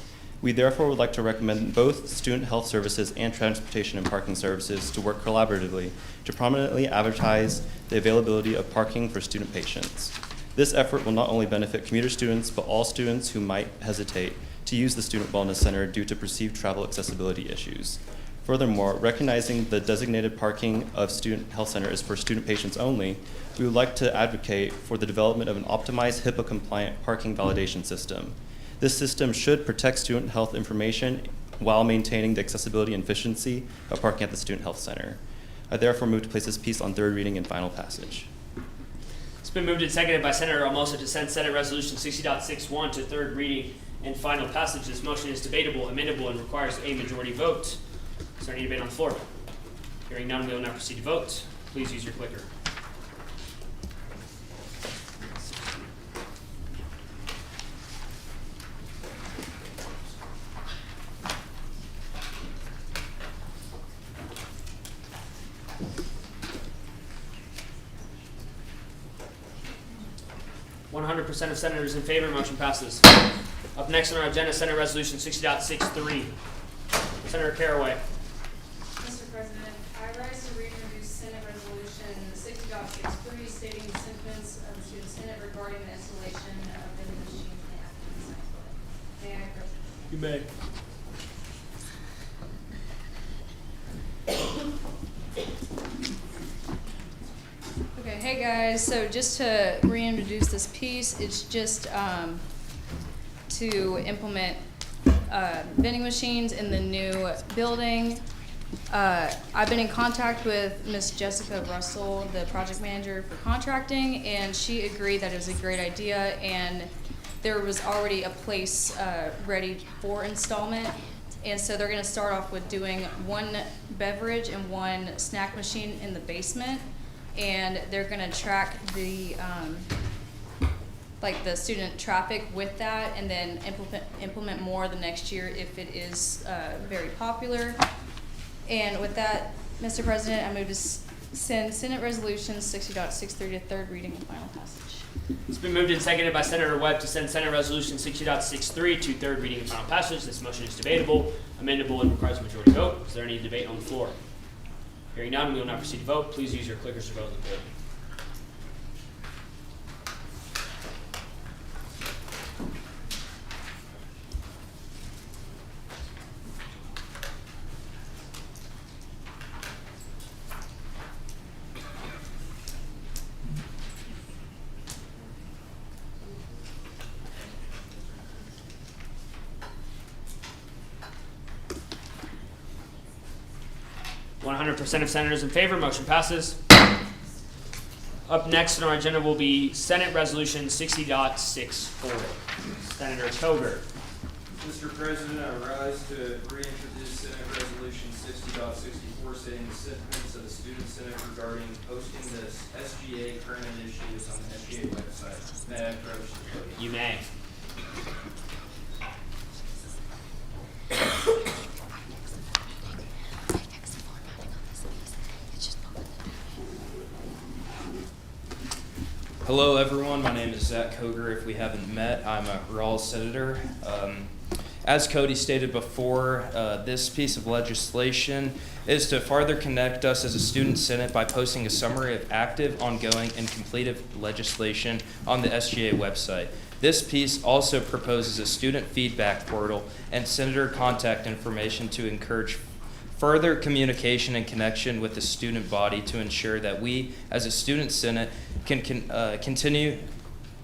We therefore would like to recommend both Student Health Services and Transportation and Parking Services to work collaboratively to prominently advertise the availability of parking for student patients. This effort will not only benefit commuter students, but all students who might hesitate to use the Student Wellness Center due to perceived travel accessibility issues. Furthermore, recognizing the designated parking of Student Health Center is for student patients only, we would like to advocate for the development of an optimized HIPAA-compliant parking validation system. This system should protect student health information while maintaining the accessibility and efficiency of parking at the Student Health Center. I therefore move to place this piece on third reading and final passage. It's been moved and seconded by Senator Almosa to send Senate Resolution 60.61 to third reading and final passage. This motion is debatable, amendable, and requires a majority vote. Is there any debate on the floor? Hearing none, we will now proceed to vote. Please use your clicker. % of senators in favor, motion passes. Up next on our agenda, Senate Resolution 60.63. Senator Caraway. Mr. President, I rise to reintroduce Senate Resolution 60.63, stating the sentiments of the Student Senate regarding the installation of vending machines in the academic science building. May I approach? You may. Okay, hey guys, so just to reintroduce this piece, it's just to implement vending machines in the new building. I've been in contact with Miss Jessica Russell, the project manager for contracting, and she agreed that it was a great idea, and there was already a place ready for installment. And so they're gonna start off with doing one beverage and one snack machine in the basement, and they're gonna track the like the student traffic with that, and then implement more the next year if it is very popular. And with that, Mr. President, I move to send Senate Resolution 60.63 to third reading and final passage. It's been moved and seconded by Senator Webb to send Senate Resolution 60.63 to third reading and final passage. This motion is debatable, amendable, and requires a majority vote. Is there any debate on the floor? Hearing none, we will now proceed to vote. Please use your clickers to vote the bill. 100% of senators in favor, motion passes. Up next on our agenda will be Senate Resolution 60.64. Senator Koger. Mr. President, I rise to reintroduce Senate Resolution 60.64, stating the sentiments of the Student Senate regarding posting this SGA current initiatives on the SGA website. May I approach the podium? You may. Hello, everyone. My name is Zach Koger. If we haven't met, I'm a Rawls senator. As Cody stated before, this piece of legislation is to further connect us as a student senate by posting a summary of active, ongoing, and completed legislation on the SGA website. This piece also proposes a student feedback portal and senator contact information to encourage further communication and connection with the student body to ensure that we, as a student senate, can continue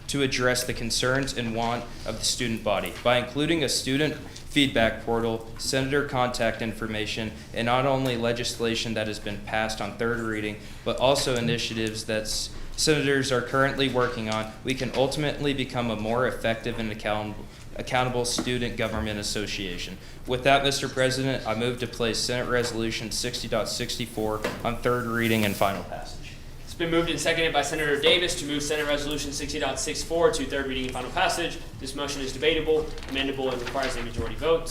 to address the concerns and want of the student body. By including a student feedback portal, senator contact information, and not only legislation that has been passed on third reading, but also initiatives that senators are currently working on, we can ultimately become a more effective and accountable student government association. With that, Mr. President, I move to place Senate Resolution 60.64 on third reading and final passage. It's been moved and seconded by Senator Davis to move Senate Resolution 60.64 to third reading and final passage. This motion is debatable, amendable, and requires a majority vote.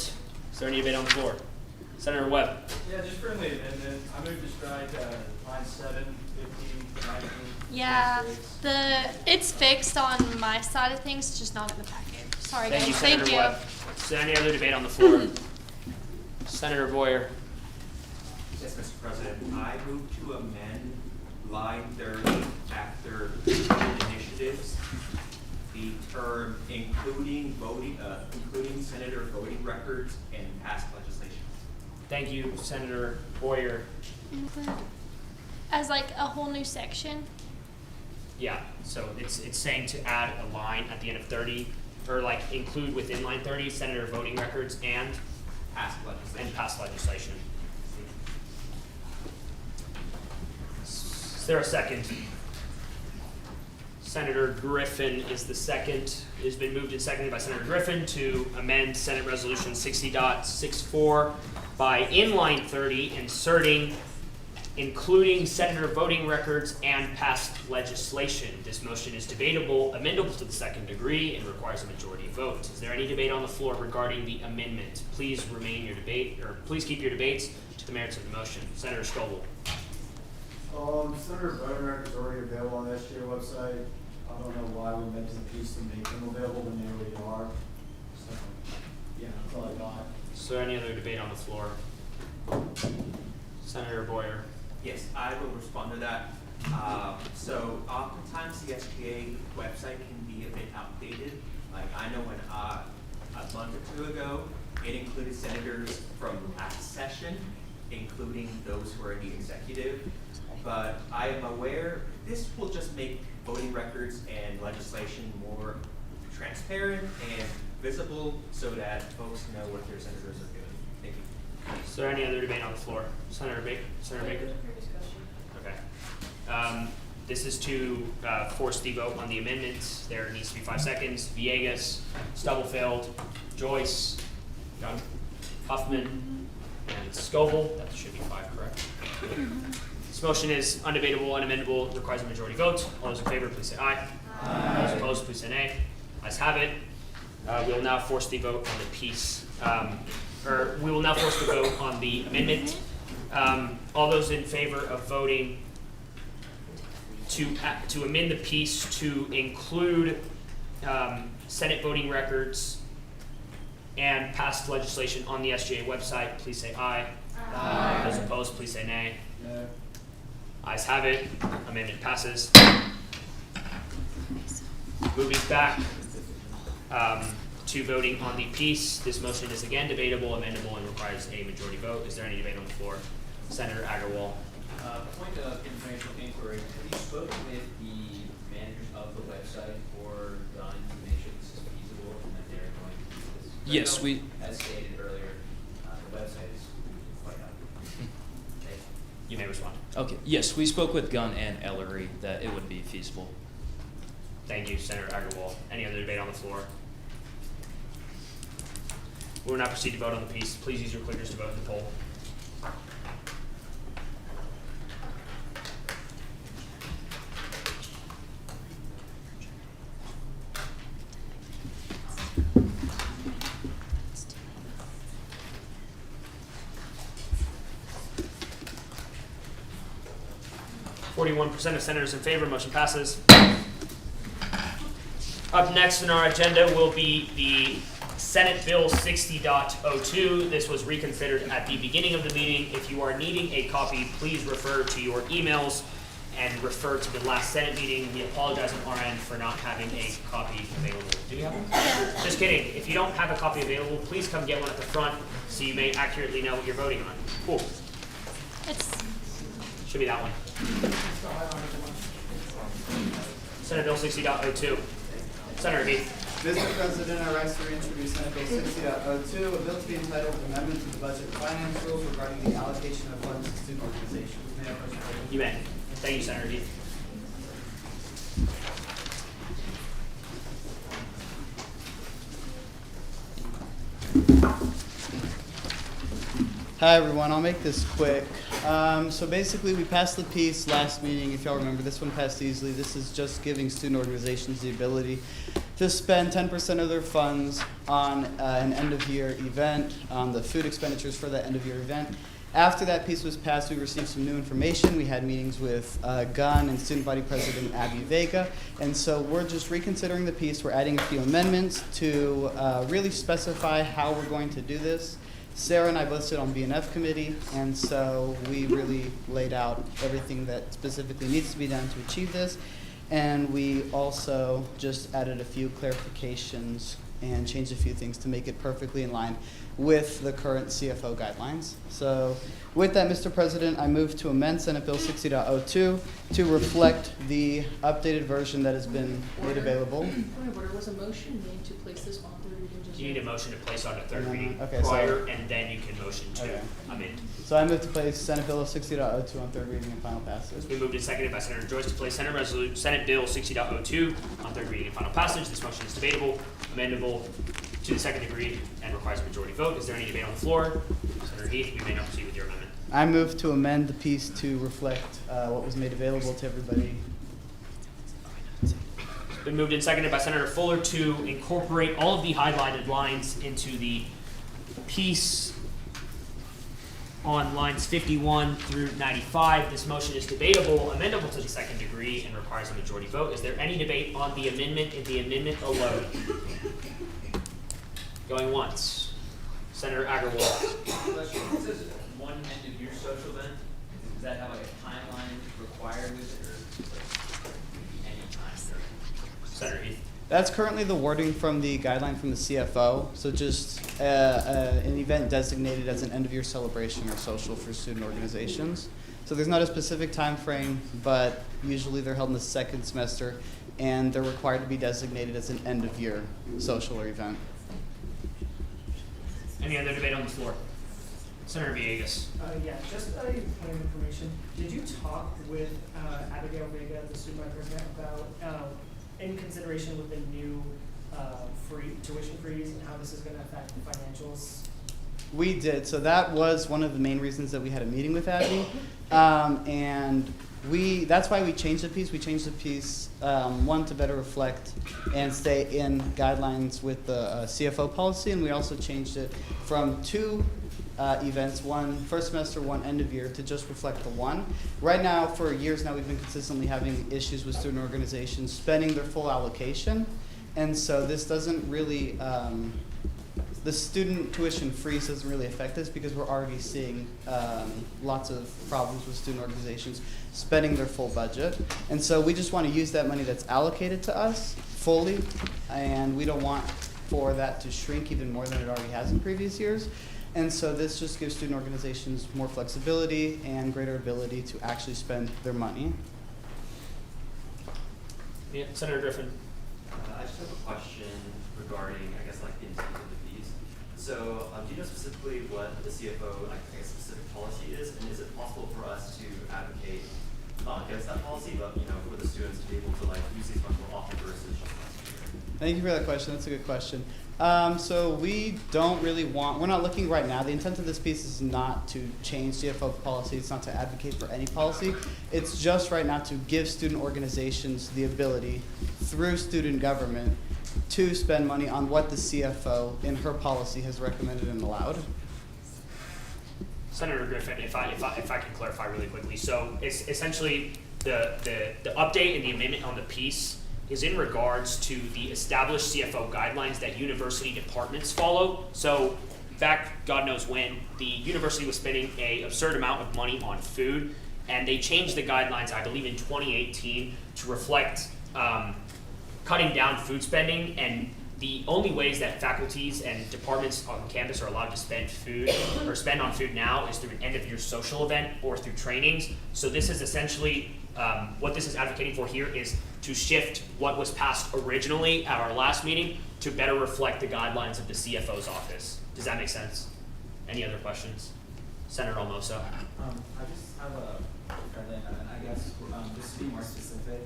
Is there any debate on the floor? Senator Webb. Yeah, just friendly amendment. I move to strike line 7, 15, 19. Yeah, it's fixed on my side of things, just not in the packet. Sorry, guys. Thank you, Senator Thank you. Webb. Is there any other debate on the floor? Senator Boyer. Yes, Mr. President, I move to amend line 30 after initiatives, the term including senator voting records and past legislation. Thank you, Senator Boyer. As like a whole new section. Yeah, so it's saying to add a line at the end of 30, or like include within line 30 senator voting records and past legislation. Is there a second? Senator Griffin is the second. It has been moved and seconded by Senator Griffin to amend Senate Resolution 60.64 by in line 30 inserting including senator voting records and past legislation. This motion is debatable, amendable to the second degree, and requires a majority vote. Is there any debate on the floor regarding the amendment? Please remain your debate, or please keep your debates to the merits of the motion. Senator Scoble. Senator voting records are already available on the SGA website. I don't know why we amended the piece to make them available when they already are. So, yeah, that's all I got. Is there any other debate on the floor? Senator Boyer. Yes, I will respond to that. So oftentimes the SGA website can be a bit outdated. Like I know when a month or two ago, it included senators from last session, including those who are in the executive. But I am aware this will just make voting records and legislation more transparent and visible so that folks know what their senators are doing. Thank you. Is there any other debate on the floor? Senator Baker? Okay. This is to force the vote on the amendments. There needs to be 5 seconds. Villegas, Stubblefield, Joyce, Huffman, and Scoble. That should be 5, correct? This motion is undebatable, unamendable, requires a majority vote. All those in favor, please say aye. All those opposed, please say nay. Ayes have it. We will now force the vote on the piece. We will now force the vote on the amendment. All those in favor of voting to amend the piece to include Senate voting records and past legislation on the SGA website, please say aye. Aye. Those opposed, please say nay. No. Ayes have it. Amendment passes. Moving back to voting on the piece, this motion is again debatable, amendable, and requires a majority vote. Is there any debate on the floor? Senator Agarwal. Point of informational inquiry. Have you spoken with the managers of the website or done to make sure this is feasible and that they're going to do this? Yes, we. As stated earlier, the website is quite up. You may respond. Okay. Yes, we spoke with Gunn and Ellery that it would be feasible. Thank you, Senator Agarwal. Any other debate on the floor? We will now proceed to vote on the piece. Please use your clickers to vote in the poll. %, of senators in favor. Motion passes. Up next on our agenda will be the Senate Bill 60.02. This was reconsidered at the beginning of the meeting. If you are needing a copy, please refer to your emails and refer to the last Senate meeting. We apologize on our end for not having a copy available. Do we have one? Just kidding. If you don't have a copy available, please come get one at the front so you may accurately know what you're voting on. Cool. Should be that one. Senate Bill 60.02. Senator Heath. Mr. President, I rise to reintroduce Senate Bill 60.02, a bill to be entitled Amendment to the Budget and Finance Rules regarding the allocation of funds to student organizations. May I first read it? You may. Thank you, Senator Heath. Hi everyone, I'll make this quick. So basically we passed the piece last meeting, if y'all remember, this one passed easily. This is just giving student organizations the ability to spend 10% of their funds on an end of year event, on the food expenditures for that end of year event. After that piece was passed, we received some new information. We had meetings with Gunn and Student Body President Abby Vega. And so we're just reconsidering the piece. We're adding a few amendments to really specify how we're going to do this. Sarah and I both sit on B&F committee, and so we really laid out everything that specifically needs to be done to achieve this. And we also just added a few clarifications and changed a few things to make it perfectly in line with the current CFO guidelines. So with that, Mr. President, I move to amend Senate Bill 60.02 to reflect the updated version that has been made available. There was a motion made to place this on third reading. You need a motion to place on the third reading Okay, prior, and then you can motion to amend. So I move to place Senate Bill 60.02 on third reading and final passage. It's been moved and seconded by Senator Joyce to place Senate Bill 60.02 on third reading and final passage. This motion is debatable, amendable to the second degree, and requires a majority vote. Is there any debate on the floor? Senator Heath, you may now proceed with your amendment. I move to amend the piece to reflect what was made available to everybody. It's been moved and seconded by Senator Fuller to incorporate all of the highlighted lines into the piece on lines 51 through 95. This motion is debatable, amendable to the second degree, and requires a majority vote. Is there any debate on the amendment and the amendment alone? Going once. Senator Agarwal. Question, it says one end of year social event. Does that have like a timeline required with it, or any time? Senator Heath. That's currently the wording from the guideline from the CFO. So just an event designated as an end-of-year celebration or social for student organizations. So there's not a specific time frame, but usually they're held in the second semester, and they're required to be designated as an end-of-year social or event. Any other debate on the floor? Senator Villegas. Yeah, just a point of information. Did you talk with Abigail Vega, the student body president, about in consideration with the new free tuition freeze and how this is going to affect the financials? We did. So that was one of the main reasons that we had a meeting with Abby. And that's why we changed the piece. We changed the piece, one, to better reflect and stay in guidelines with the CFO policy, and we also changed it from two events, one first semester, one end of year, to just reflect the one. Right now, for years now, we've been consistently having issues with student organizations spending their full allocation, and so this doesn't really, the student tuition freeze doesn't really affect us because we're already seeing lots of problems with student organizations spending their full budget. And so we just want to use that money that's allocated to us fully, and we don't want for that to shrink even more than it already has in previous years. And so this just gives student organizations more flexibility and greater ability to actually spend their money. Yeah, Senator Griffin. I just have a question regarding, I guess, like the intent of the fees. So, do you know specifically what the CFO, like, I guess, specific policy is, and is it possible for us to advocate not against that policy, but for the students to be able to like use these funds more often versus just last year? Thank you for that question. That's a good question. So we don't really we're not looking right now. The intent of this piece is not to change CFO policy. It's not to advocate for any policy. It's just right now to give student organizations the ability through student government to spend money on what the CFO in her policy has recommended and allowed. Senator Griffin, if I can clarify really quickly. So it's essentially the update and the amendment on the piece is in regards to the established CFO guidelines that university departments follow. So back God knows when, the university was spending an absurd amount of money on food, and they changed the guidelines, I believe, in 2018 to reflect cutting down food spending, and the only ways that faculties and departments on campus are allowed to spend food or spend on food now is through an end-of-year social event or through trainings. So this is essentially, what this is advocating for here is to shift what was passed originally at our last meeting to better reflect the guidelines of the CFO's office. Does that make sense? Any other questions? Senator Almosa. I just have a friendly amendment, I guess, just to be more specific,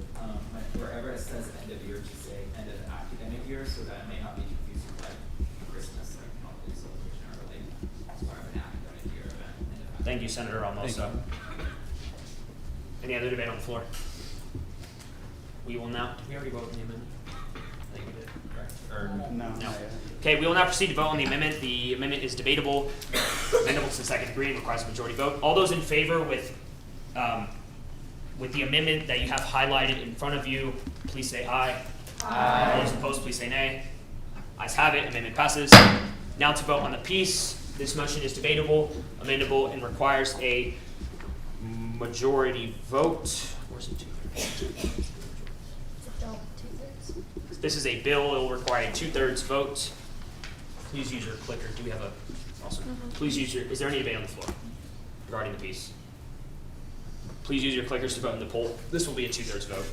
wherever it says end of year, to say end of academic year, so that it may not be confused with like Christmas, like holiday celebration, or like sort of an academic year event. Thank you, Senator Almosa. Any other debate on the floor? We will now, did we already vote on the amendment? I think we did, correct? Or No. Okay, we will now proceed to vote on the amendment. The amendment is debatable, amendable to the second degree, and requires a majority vote. All those in favor with the amendment that you have highlighted in front of you, please say aye. Aye. All those opposed, please say nay. Ayes have it, amendment passes. Now to vote on the piece. This motion is debatable, amendable, and requires a majority vote. Where's it? This is a bill. It will require a 2/3 vote. Please use your clicker. Do we have a? Awesome. Please use your. Is there any debate on the floor regarding the piece? Please use your clickers to vote in the poll. This will be a 2/3 vote.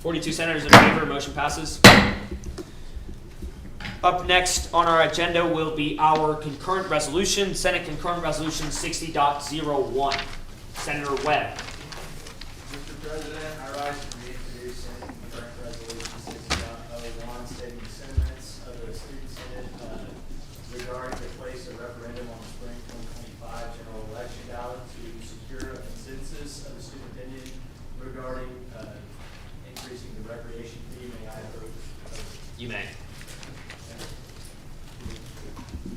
42 senators in favor, motion passes. Up next on our agenda will be our concurrent resolution, Senate Concurrent Resolution 60.01. Senator Webb. Mr. President, I rise to reintroduce Senate Concurrent Resolution 60.01, stating the sentiments of the Student Senate regarding the place of referendum on the spring 2025 general election ballot to secure a consensus of the student opinion regarding increasing the recreation fee. May I vote? You may.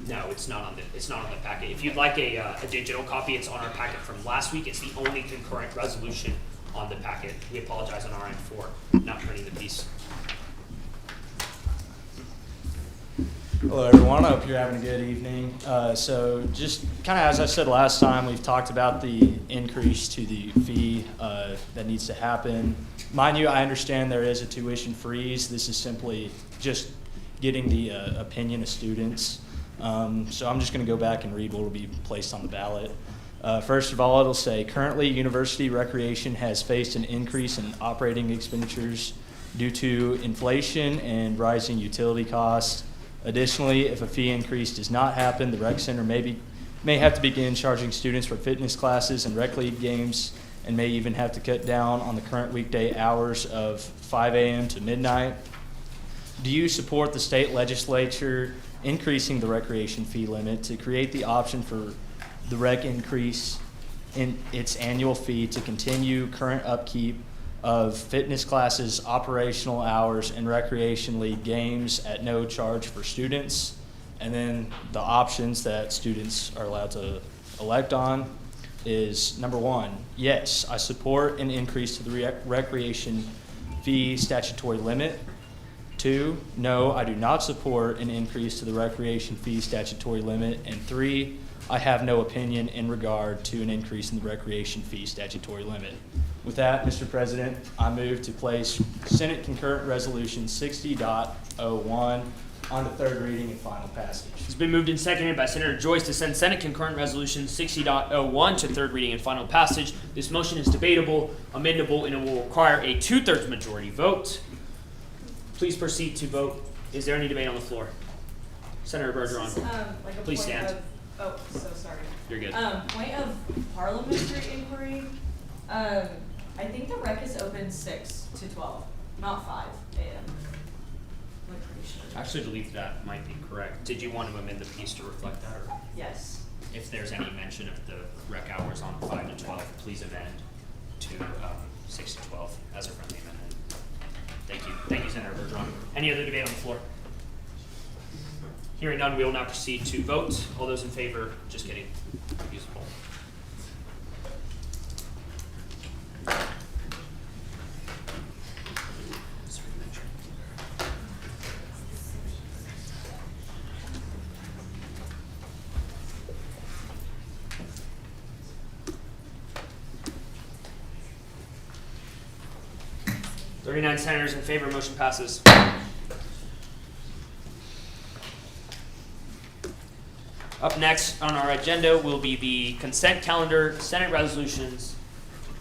No, it's not on the packet. If you'd like a digital copy, it's on our packet from last week. It's the only concurrent resolution on the packet. We apologize on our end for not printing the piece. Hello everyone, I hope you're having a good evening. So just kind of as I said last time, we've talked about the increase to the fee that needs to happen. Mind you, I understand there is a tuition freeze. This is simply just getting the opinion of students. So I'm just going to go back and read what will be placed on the ballot. First of all, it'll say, currently university recreation has faced an increase in operating expenditures due to inflation and rising utility costs. Additionally, if a fee increase does not happen, the rec center may have to begin charging students for fitness classes and rec league games, and may even have to cut down on the current weekday hours of 5 a.m. to midnight. Do you support the state legislature increasing the recreation fee limit to create the option for the rec increase in its annual fee to continue current upkeep of fitness classes, operational hours, and recreation league games at no charge for students? And then the options that students are allowed to elect on is number 1, yes, I support an increase to the recreation fee statutory limit. 2, no, I do not support an increase to the recreation fee statutory limit. And 3, I have no opinion in regard to an increase in the recreation fee statutory limit. With that, Mr. President, I move to place Senate Concurrent Resolution 60.01 on the third reading and final passage. It's been moved and seconded by Senator Joyce to send Senate Concurrent Resolution 60.01 to third reading and final passage. This motion is debatable, amendable, and it will require a 2/3 majority vote. Please proceed to vote. Is there any debate on the floor? Senator Bergeron, Like a please point stand. Of, oh, so sorry. You're good. Point of parliamentary inquiry. I think the rec is open 6 to 12, not 5 a.m. I'm pretty sure. I actually believe that might be correct. Did you want to amend the piece to reflect that? Or Yes. if there's any mention of the rec hours on 5 to 12, please amend to 6 to 12 as a friendly amendment. Thank you. Thank you, Senator Bergeron. Any other debate on the floor? Hearing none, we will now proceed to vote. All those in favor, just kidding. Use the poll. 39 senators in favor, motion passes. Up next on our agenda will be the consent calendar, Senate resolutions.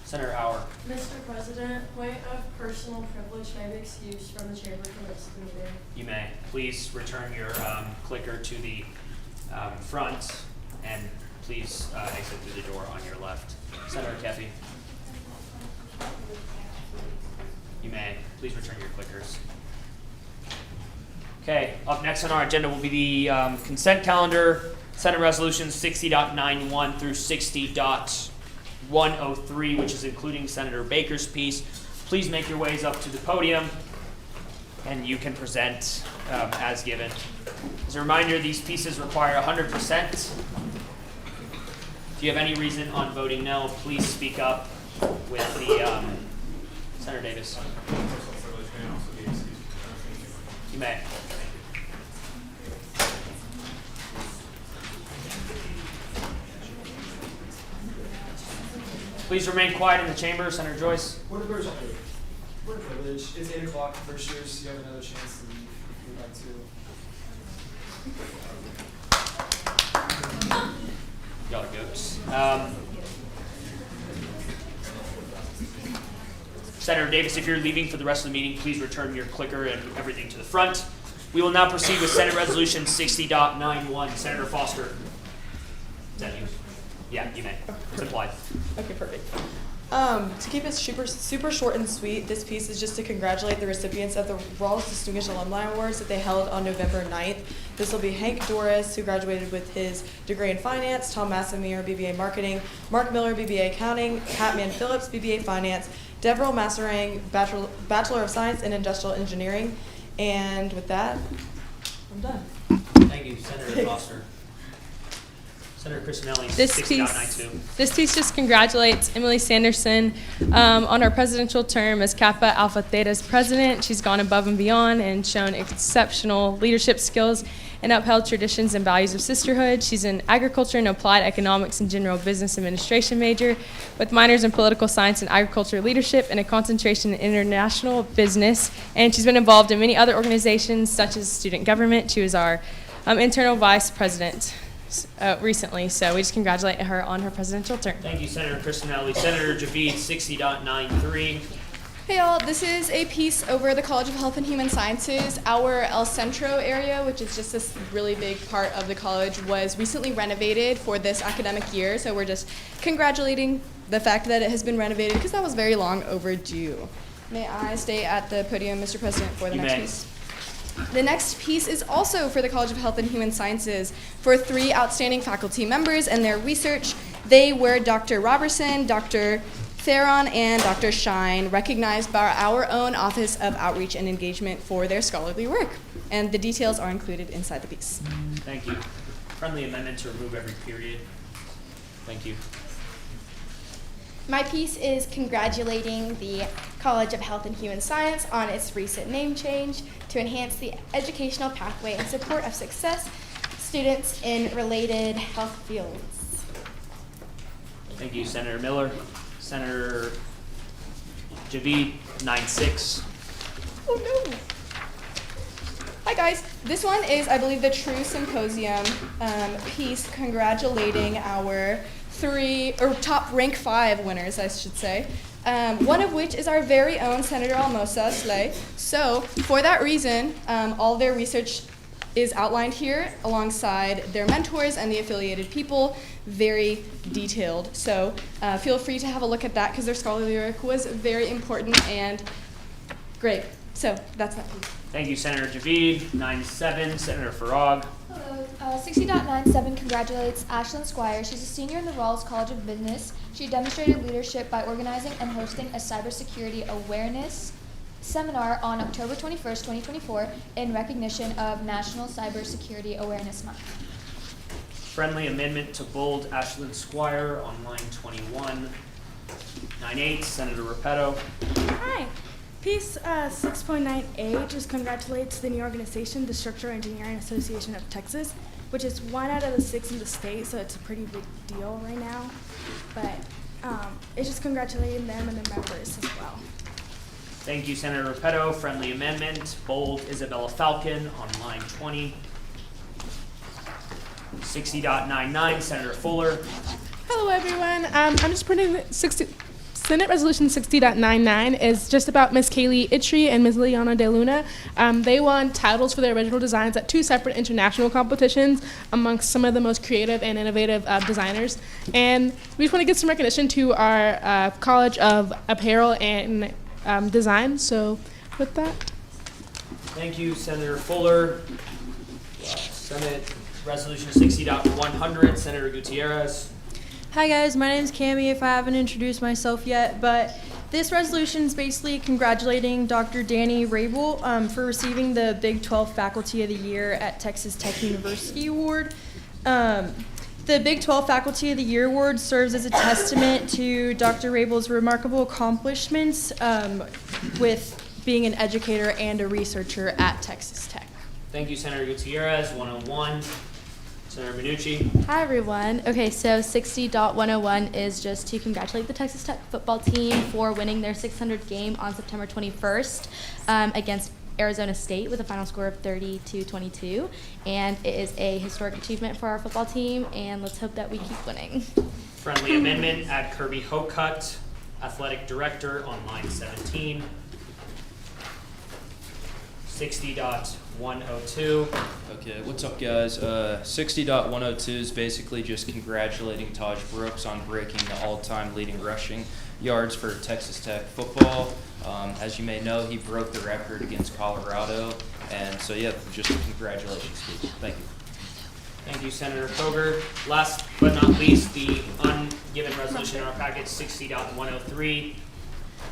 Senator Auer. Mr. President, point of personal privilege may be excused from the chamber for this meeting. You may. Please return your clicker to the front, and please exit through the door on your left. Senator Keffy. You may. Please return your clickers. Okay, up next on our agenda will be the consent calendar, Senate Resolutions 60.91 through 60.103, which is including Senator Baker's piece. Please make your ways up to the podium, and you can present as given. As a reminder, these pieces require 100%. If you have any reason on voting no, please speak up with the Senator Davis. You may. Please remain quiet in the chamber. Senator Joyce. What a privilege. It's 8 o'clock. First years, you have another chance to leave if you'd like to. Y'all are goats. Senator Davis, if you're leaving for the rest of the meeting, please return your clicker and everything to the front. We will now proceed with Senate Resolution 60.91. Senator Foster. Is that you? Yeah, you may. It's implied. Okay, perfect. To keep it super short and sweet, this piece is just to congratulate the recipients of the Rawls Distinguished Alumni Awards that they held on November 9th. This will be Hank Doris, who graduated with his degree in finance, Tom Massimir, BBA Marketing, Mark Miller, BBA Accounting, Patman Phillips, BBA Finance, Devril Masserang, Bachelor of Science in Industrial Engineering. And with that, I'm done. Thank you, Senator Foster. Senator Christinelli, This 60.92. piece just congratulates Emily Sanderson on her presidential term as Kappa Alpha Theta's president. She's gone above and beyond and shown exceptional leadership skills and upheld traditions and values of sisterhood. She's an agriculture and applied economics and general business administration major with minors in political science and agriculture leadership and a concentration in international business. And she's been involved in many other organizations such as student government. She was our internal vice president recently, so we just congratulate her on her presidential term. Thank you, Senator Christinelli. Senator Javid, 60.93. Hey y'all, this is a piece over the College of Health and Human Sciences. Our El Centro area, which is just this really big part of the college, was recently renovated for this academic year, so we're just congratulating the fact that it has been renovated because that was very long overdue. May I stay at the podium, Mr. President, for the next piece? The next piece is also for the College of Health and Human Sciences for 3 outstanding faculty members and their research. They were Dr. Robertson, Dr. Theron, and Dr. Shine, recognized by our own Office of Outreach and Engagement for their scholarly work. And the details are included inside the piece. Thank you. Friendly amendment to remove every period. Thank you. My piece is congratulating the College of Health and Human Science on its recent name change to enhance the educational pathway in support of success students in related health fields. Thank you, Senator Miller. Senator Javid, 96. Oh no. Hi guys. This one is, I believe, the True Symposium piece congratulating our top rank 5 winners, I should say. One of which is our very own Senator Almosa Slay. So for that reason, all their research is outlined here alongside their mentors and the affiliated people, very detailed. So feel free to have a look at that because their scholarly work was very important and great. So that's that piece. Thank you, Senator Javid. 97, Senator Farag. Hello. 60.97 congratulates Ashlyn Squire. She's a senior in the Rawls College of Business. She demonstrated leadership by organizing and hosting a cybersecurity awareness seminar on October 21st, 2024 in recognition of National Cybersecurity Awareness Month. Friendly amendment to bold Ashlyn Squire on line 21. 98, Senator Repetto. Hi. Piece 6.98 just congratulates the new organization, the Structural Engineering Association of Texas, which is 1 out of the 6 in the state, so it's a pretty big deal right now. But it's just congratulating them and their members as well. Thank you, Senator Repetto. Friendly amendment. Bold, Isabella Falcon on line 20. 60.99, Senator Fuller. Hello, everyone. I'm just putting Senate Resolution 60.99 is just about Ms. Kaylee Itri and Ms. Liana De Luna. They won titles for their original designs at 2 separate international competitions amongst some of the most creative and innovative designers. And we just want to give some recognition to our College of Apparel and Design. So with that. Thank you, Senator Fuller. Senate Resolution 60.100, Senator Gutierrez. Hi guys, my name is Cami if I haven't introduced myself yet, but this resolution is basically congratulating Dr. Danny Rabel for receiving the Big 12 Faculty of the Year at Texas Tech University Award. The Big 12 Faculty of the Year Award serves as a testament to Dr. Rabel's remarkable accomplishments with being an educator and a researcher at Texas Tech. Thank you, Senator Gutierrez. 101, Senator Minucci. Hi, everyone. Okay, so 60.101 is just to congratulate the Texas Tech football team for winning their 600th game on September 21st against Arizona State with a final score of 30-22. And it is a historic achievement for our football team, and let's hope that we keep winning. Friendly amendment, add Kirby Hocutt, Athletic Director on line 17. 60.102. Okay, what's up, guys? 60.102 is basically just congratulating Taj Brooks on breaking the all-time leading rushing yards for Texas Tech football. As you may know, he broke the record against Colorado, and so yeah, just a congratulations speech. Thank you. Thank you, Senator Koger. Last but not least, the ungiven resolution in our package, 60.103.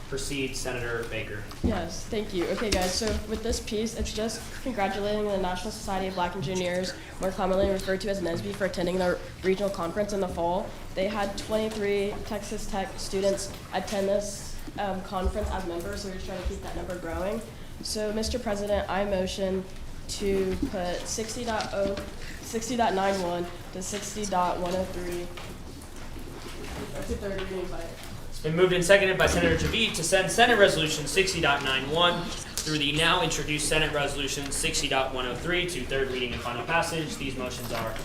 Proceed, Senator Baker. Yes, thank you. Okay, guys, so with this piece, it's just congratulating the National Society of Black Engineers, more commonly referred to as NSBE, for attending their regional conference in the fall. They had 23 Texas Tech students attend this conference as members, so we're just trying to keep that number growing. So, Mr. President, I motion to put 60.91 to 60.103 to third reading by It's been moved and seconded by Senator Javid to send Senate Resolution 60.91 through the now introduced Senate Resolution 60.103 to third reading and final passage. These motions are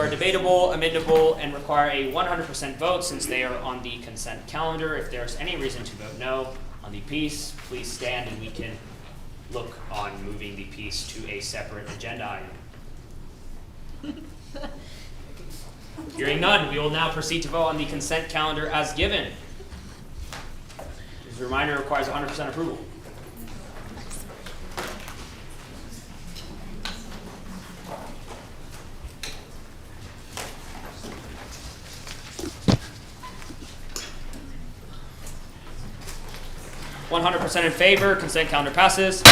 debatable, amendable, and require a 100% vote since they are on the consent calendar. If there's any reason to vote no on the piece, please stand and we can look on moving the piece to a separate agenda item. Hearing none, we will now proceed to vote on the consent calendar as given. As a reminder, it requires 100% approval. (100% in favor). Consent calendar passes.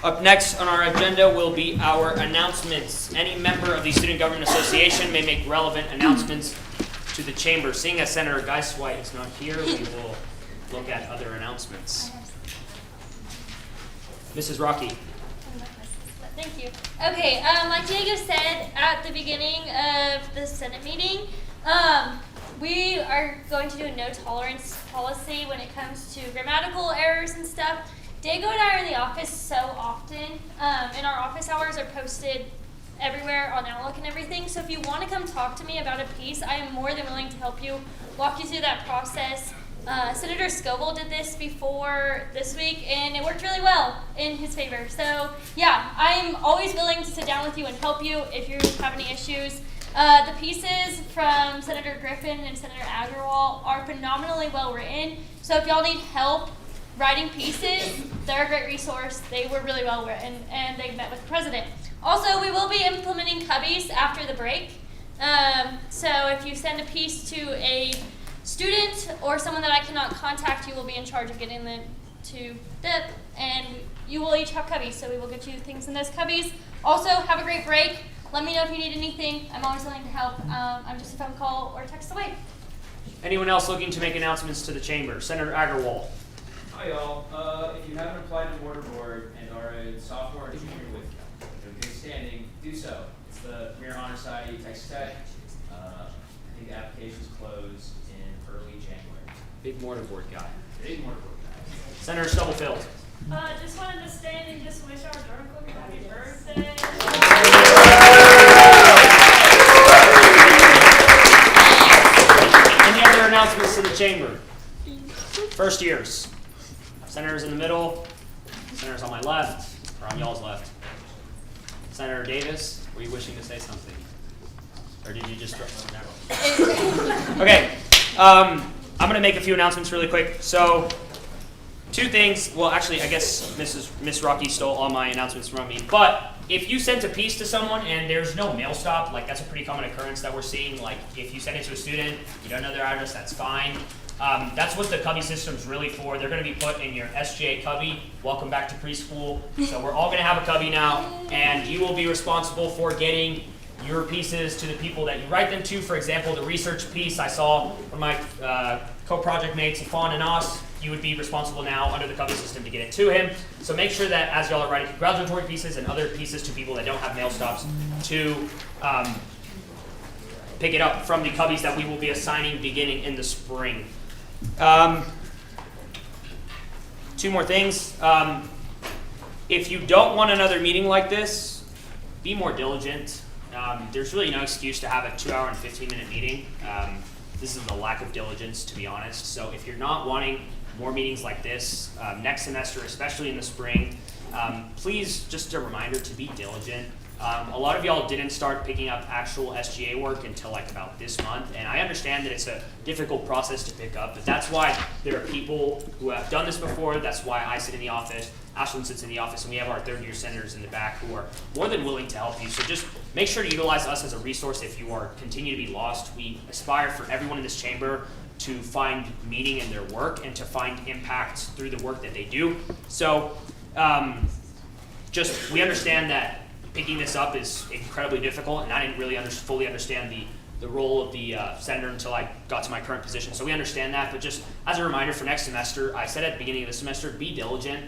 Up next on our agenda will be our announcements. Any member of the Student Government Association may make relevant announcements to the chamber. Seeing as Senator Geiswhite is not here, we will look at other announcements. Mrs. Rocky. Thank you. Okay, like Diego said at the beginning of the Senate meeting, we are going to do a no tolerance policy when it comes to grammatical errors and stuff. Diego and I are in the office so often, and our office hours are posted everywhere on Outlook and everything. So if you want to come talk to me about a piece, I am more than willing to help you, walk you through that process. Senator Scovel did this before this week, and it worked really well in his favor. So yeah, I'm always willing to sit down with you and help you if you have any issues. The pieces from Senator Griffin and Senator Agarwal are phenomenally well written. So if y'all need help writing pieces, they're a great resource. They were really well written, and they met with the president. Also, we will be implementing cubbies after the break. So if you send a piece to a student or someone that I cannot contact, you will be in charge of getting them to DIP, and you will each have cubbies, so we will get you things in those cubbies. Also, have a great break. Let me know if you need anything. I'm always willing to help. I'm just a phone call or text away. Anyone else looking to make announcements to the chamber? Senator Agarwal. Hi, y'all. If you haven't applied to Water Board and are a sophomore or junior with good standing, do so. It's the Premier Honor Society, Texas Tech. I think the applications close in early January. Big mortarboard guy. Big mortarboard guy. Senator Stubblefield. Just wanted to stand and just wish our journal club a happy birthday. Any other announcements to the chamber? First years. Senators in the middle. Senators on my left, or on y'all's left. Senator Davis, were you wishing to say something? Or did you just throw Okay. I'm going to make a few announcements really quick. So, two things. Well, actually, I guess Miss Rocky stole all my announcements from me. But if you sent a piece to someone and there's no mail stop, like that's a pretty common occurrence that we're seeing. Like if you send it to a student, you don't know their address, that's fine. That's what the cubby system's really for. They're going to be put in your SGA cubby. Welcome back to preschool. So we're all going to have a cubby now, and you will be responsible for getting your pieces to the people that you write them to. For example, the research piece I saw from my co-project mates, Fawn and Os, you would be responsible now under the cubby system to get it to him. So make sure that as y'all are writing congratulatory pieces and other pieces to people that don't have mail stops to pick it up from the cubbies that we will be assigning beginning in the spring. Two more things. If you don't want another meeting like this, be more diligent. There's really no excuse to have a 2-hour and 15-minute meeting. This is a lack of diligence, to be honest. So if you're not wanting more meetings like this next semester, especially in the spring, please, just a reminder to be diligent. A lot of y'all didn't start picking up actual SGA work until like about this month, and I understand that it's a difficult process to pick up, but that's why there are people who have done this before. That's why I sit in the office, Ashlyn sits in the office, and we have our third-year senators in the back who are more than willing to help you. So just make sure to utilize us as a resource if you are continue to be lost. We aspire for everyone in this chamber to find meaning in their work and to find impact through the work that they do. So we understand that picking this up is incredibly difficult, and I didn't really fully understand the role of the senator until I got to my current position. So we understand that, but just as a reminder for next semester, I said at the beginning of the semester, be diligent.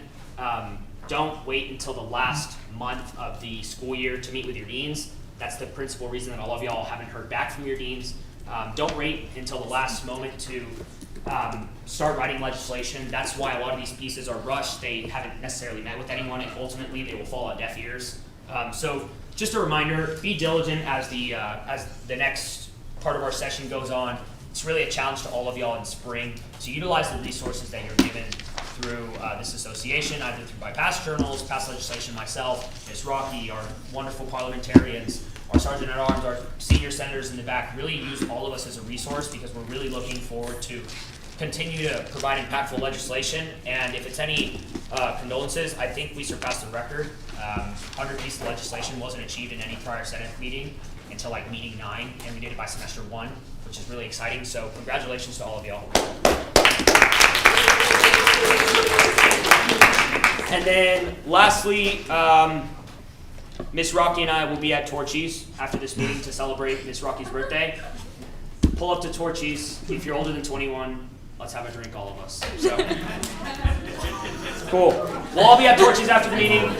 Don't wait until the last month of the school year to meet with your deans. That's the principal reason that all of y'all haven't heard back from your deans. Don't wait until the last moment to start writing legislation. That's why a lot of these pieces are rushed. They haven't necessarily met with anyone, and ultimately they will fall on deaf ears. So just a reminder, be diligent as the next part of our session goes on. It's really a challenge to all of y'all in spring to utilize the resources that you're given through this association, either through by past journals, past legislation, myself, Ms. Rocky, our wonderful parliamentarians, our Sergeant at Arms, our senior senators in the back. Really use all of us as a resource because we're really looking forward to continue to provide impactful legislation. And if it's any condolences, I think we surpassed the record. 100 pieces of legislation wasn't achieved in any prior Senate meeting until like meeting 9, and we did it by semester 1, which is really exciting. So congratulations to all of y'all. And then lastly, Miss Rocky and I will be at Torchy's after this meeting to celebrate Miss Rocky's birthday. Pull up to Torchy's. If you're older than 21, let's have a drink, all of us. So, cool. We'll all be at Torchy's after the meeting.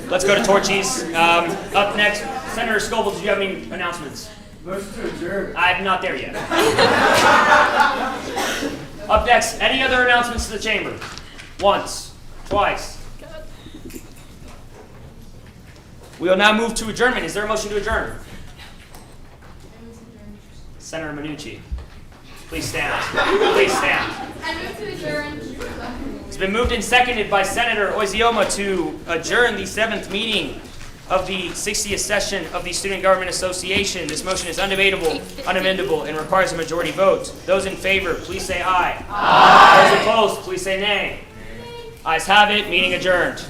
Let's go to Torchy's. Up next, Senator Scoble, did you have any announcements? Motion to adjourn. I'm not there yet. Up next, any other announcements to the chamber? Once, twice. We will now move to adjournment. Is there a motion to adjourn? Senator Minucci, please stand. Please stand. I move to adjourn. It's been moved and seconded by Senator Ozioma to adjourn the 7th meeting of the 60th session of the Student Government Association. This motion is undebatable, unamendable, and requires a majority vote. Those in favor, please say aye. Aye. Those opposed, please say nay. Ayes have it. Meeting adjourned.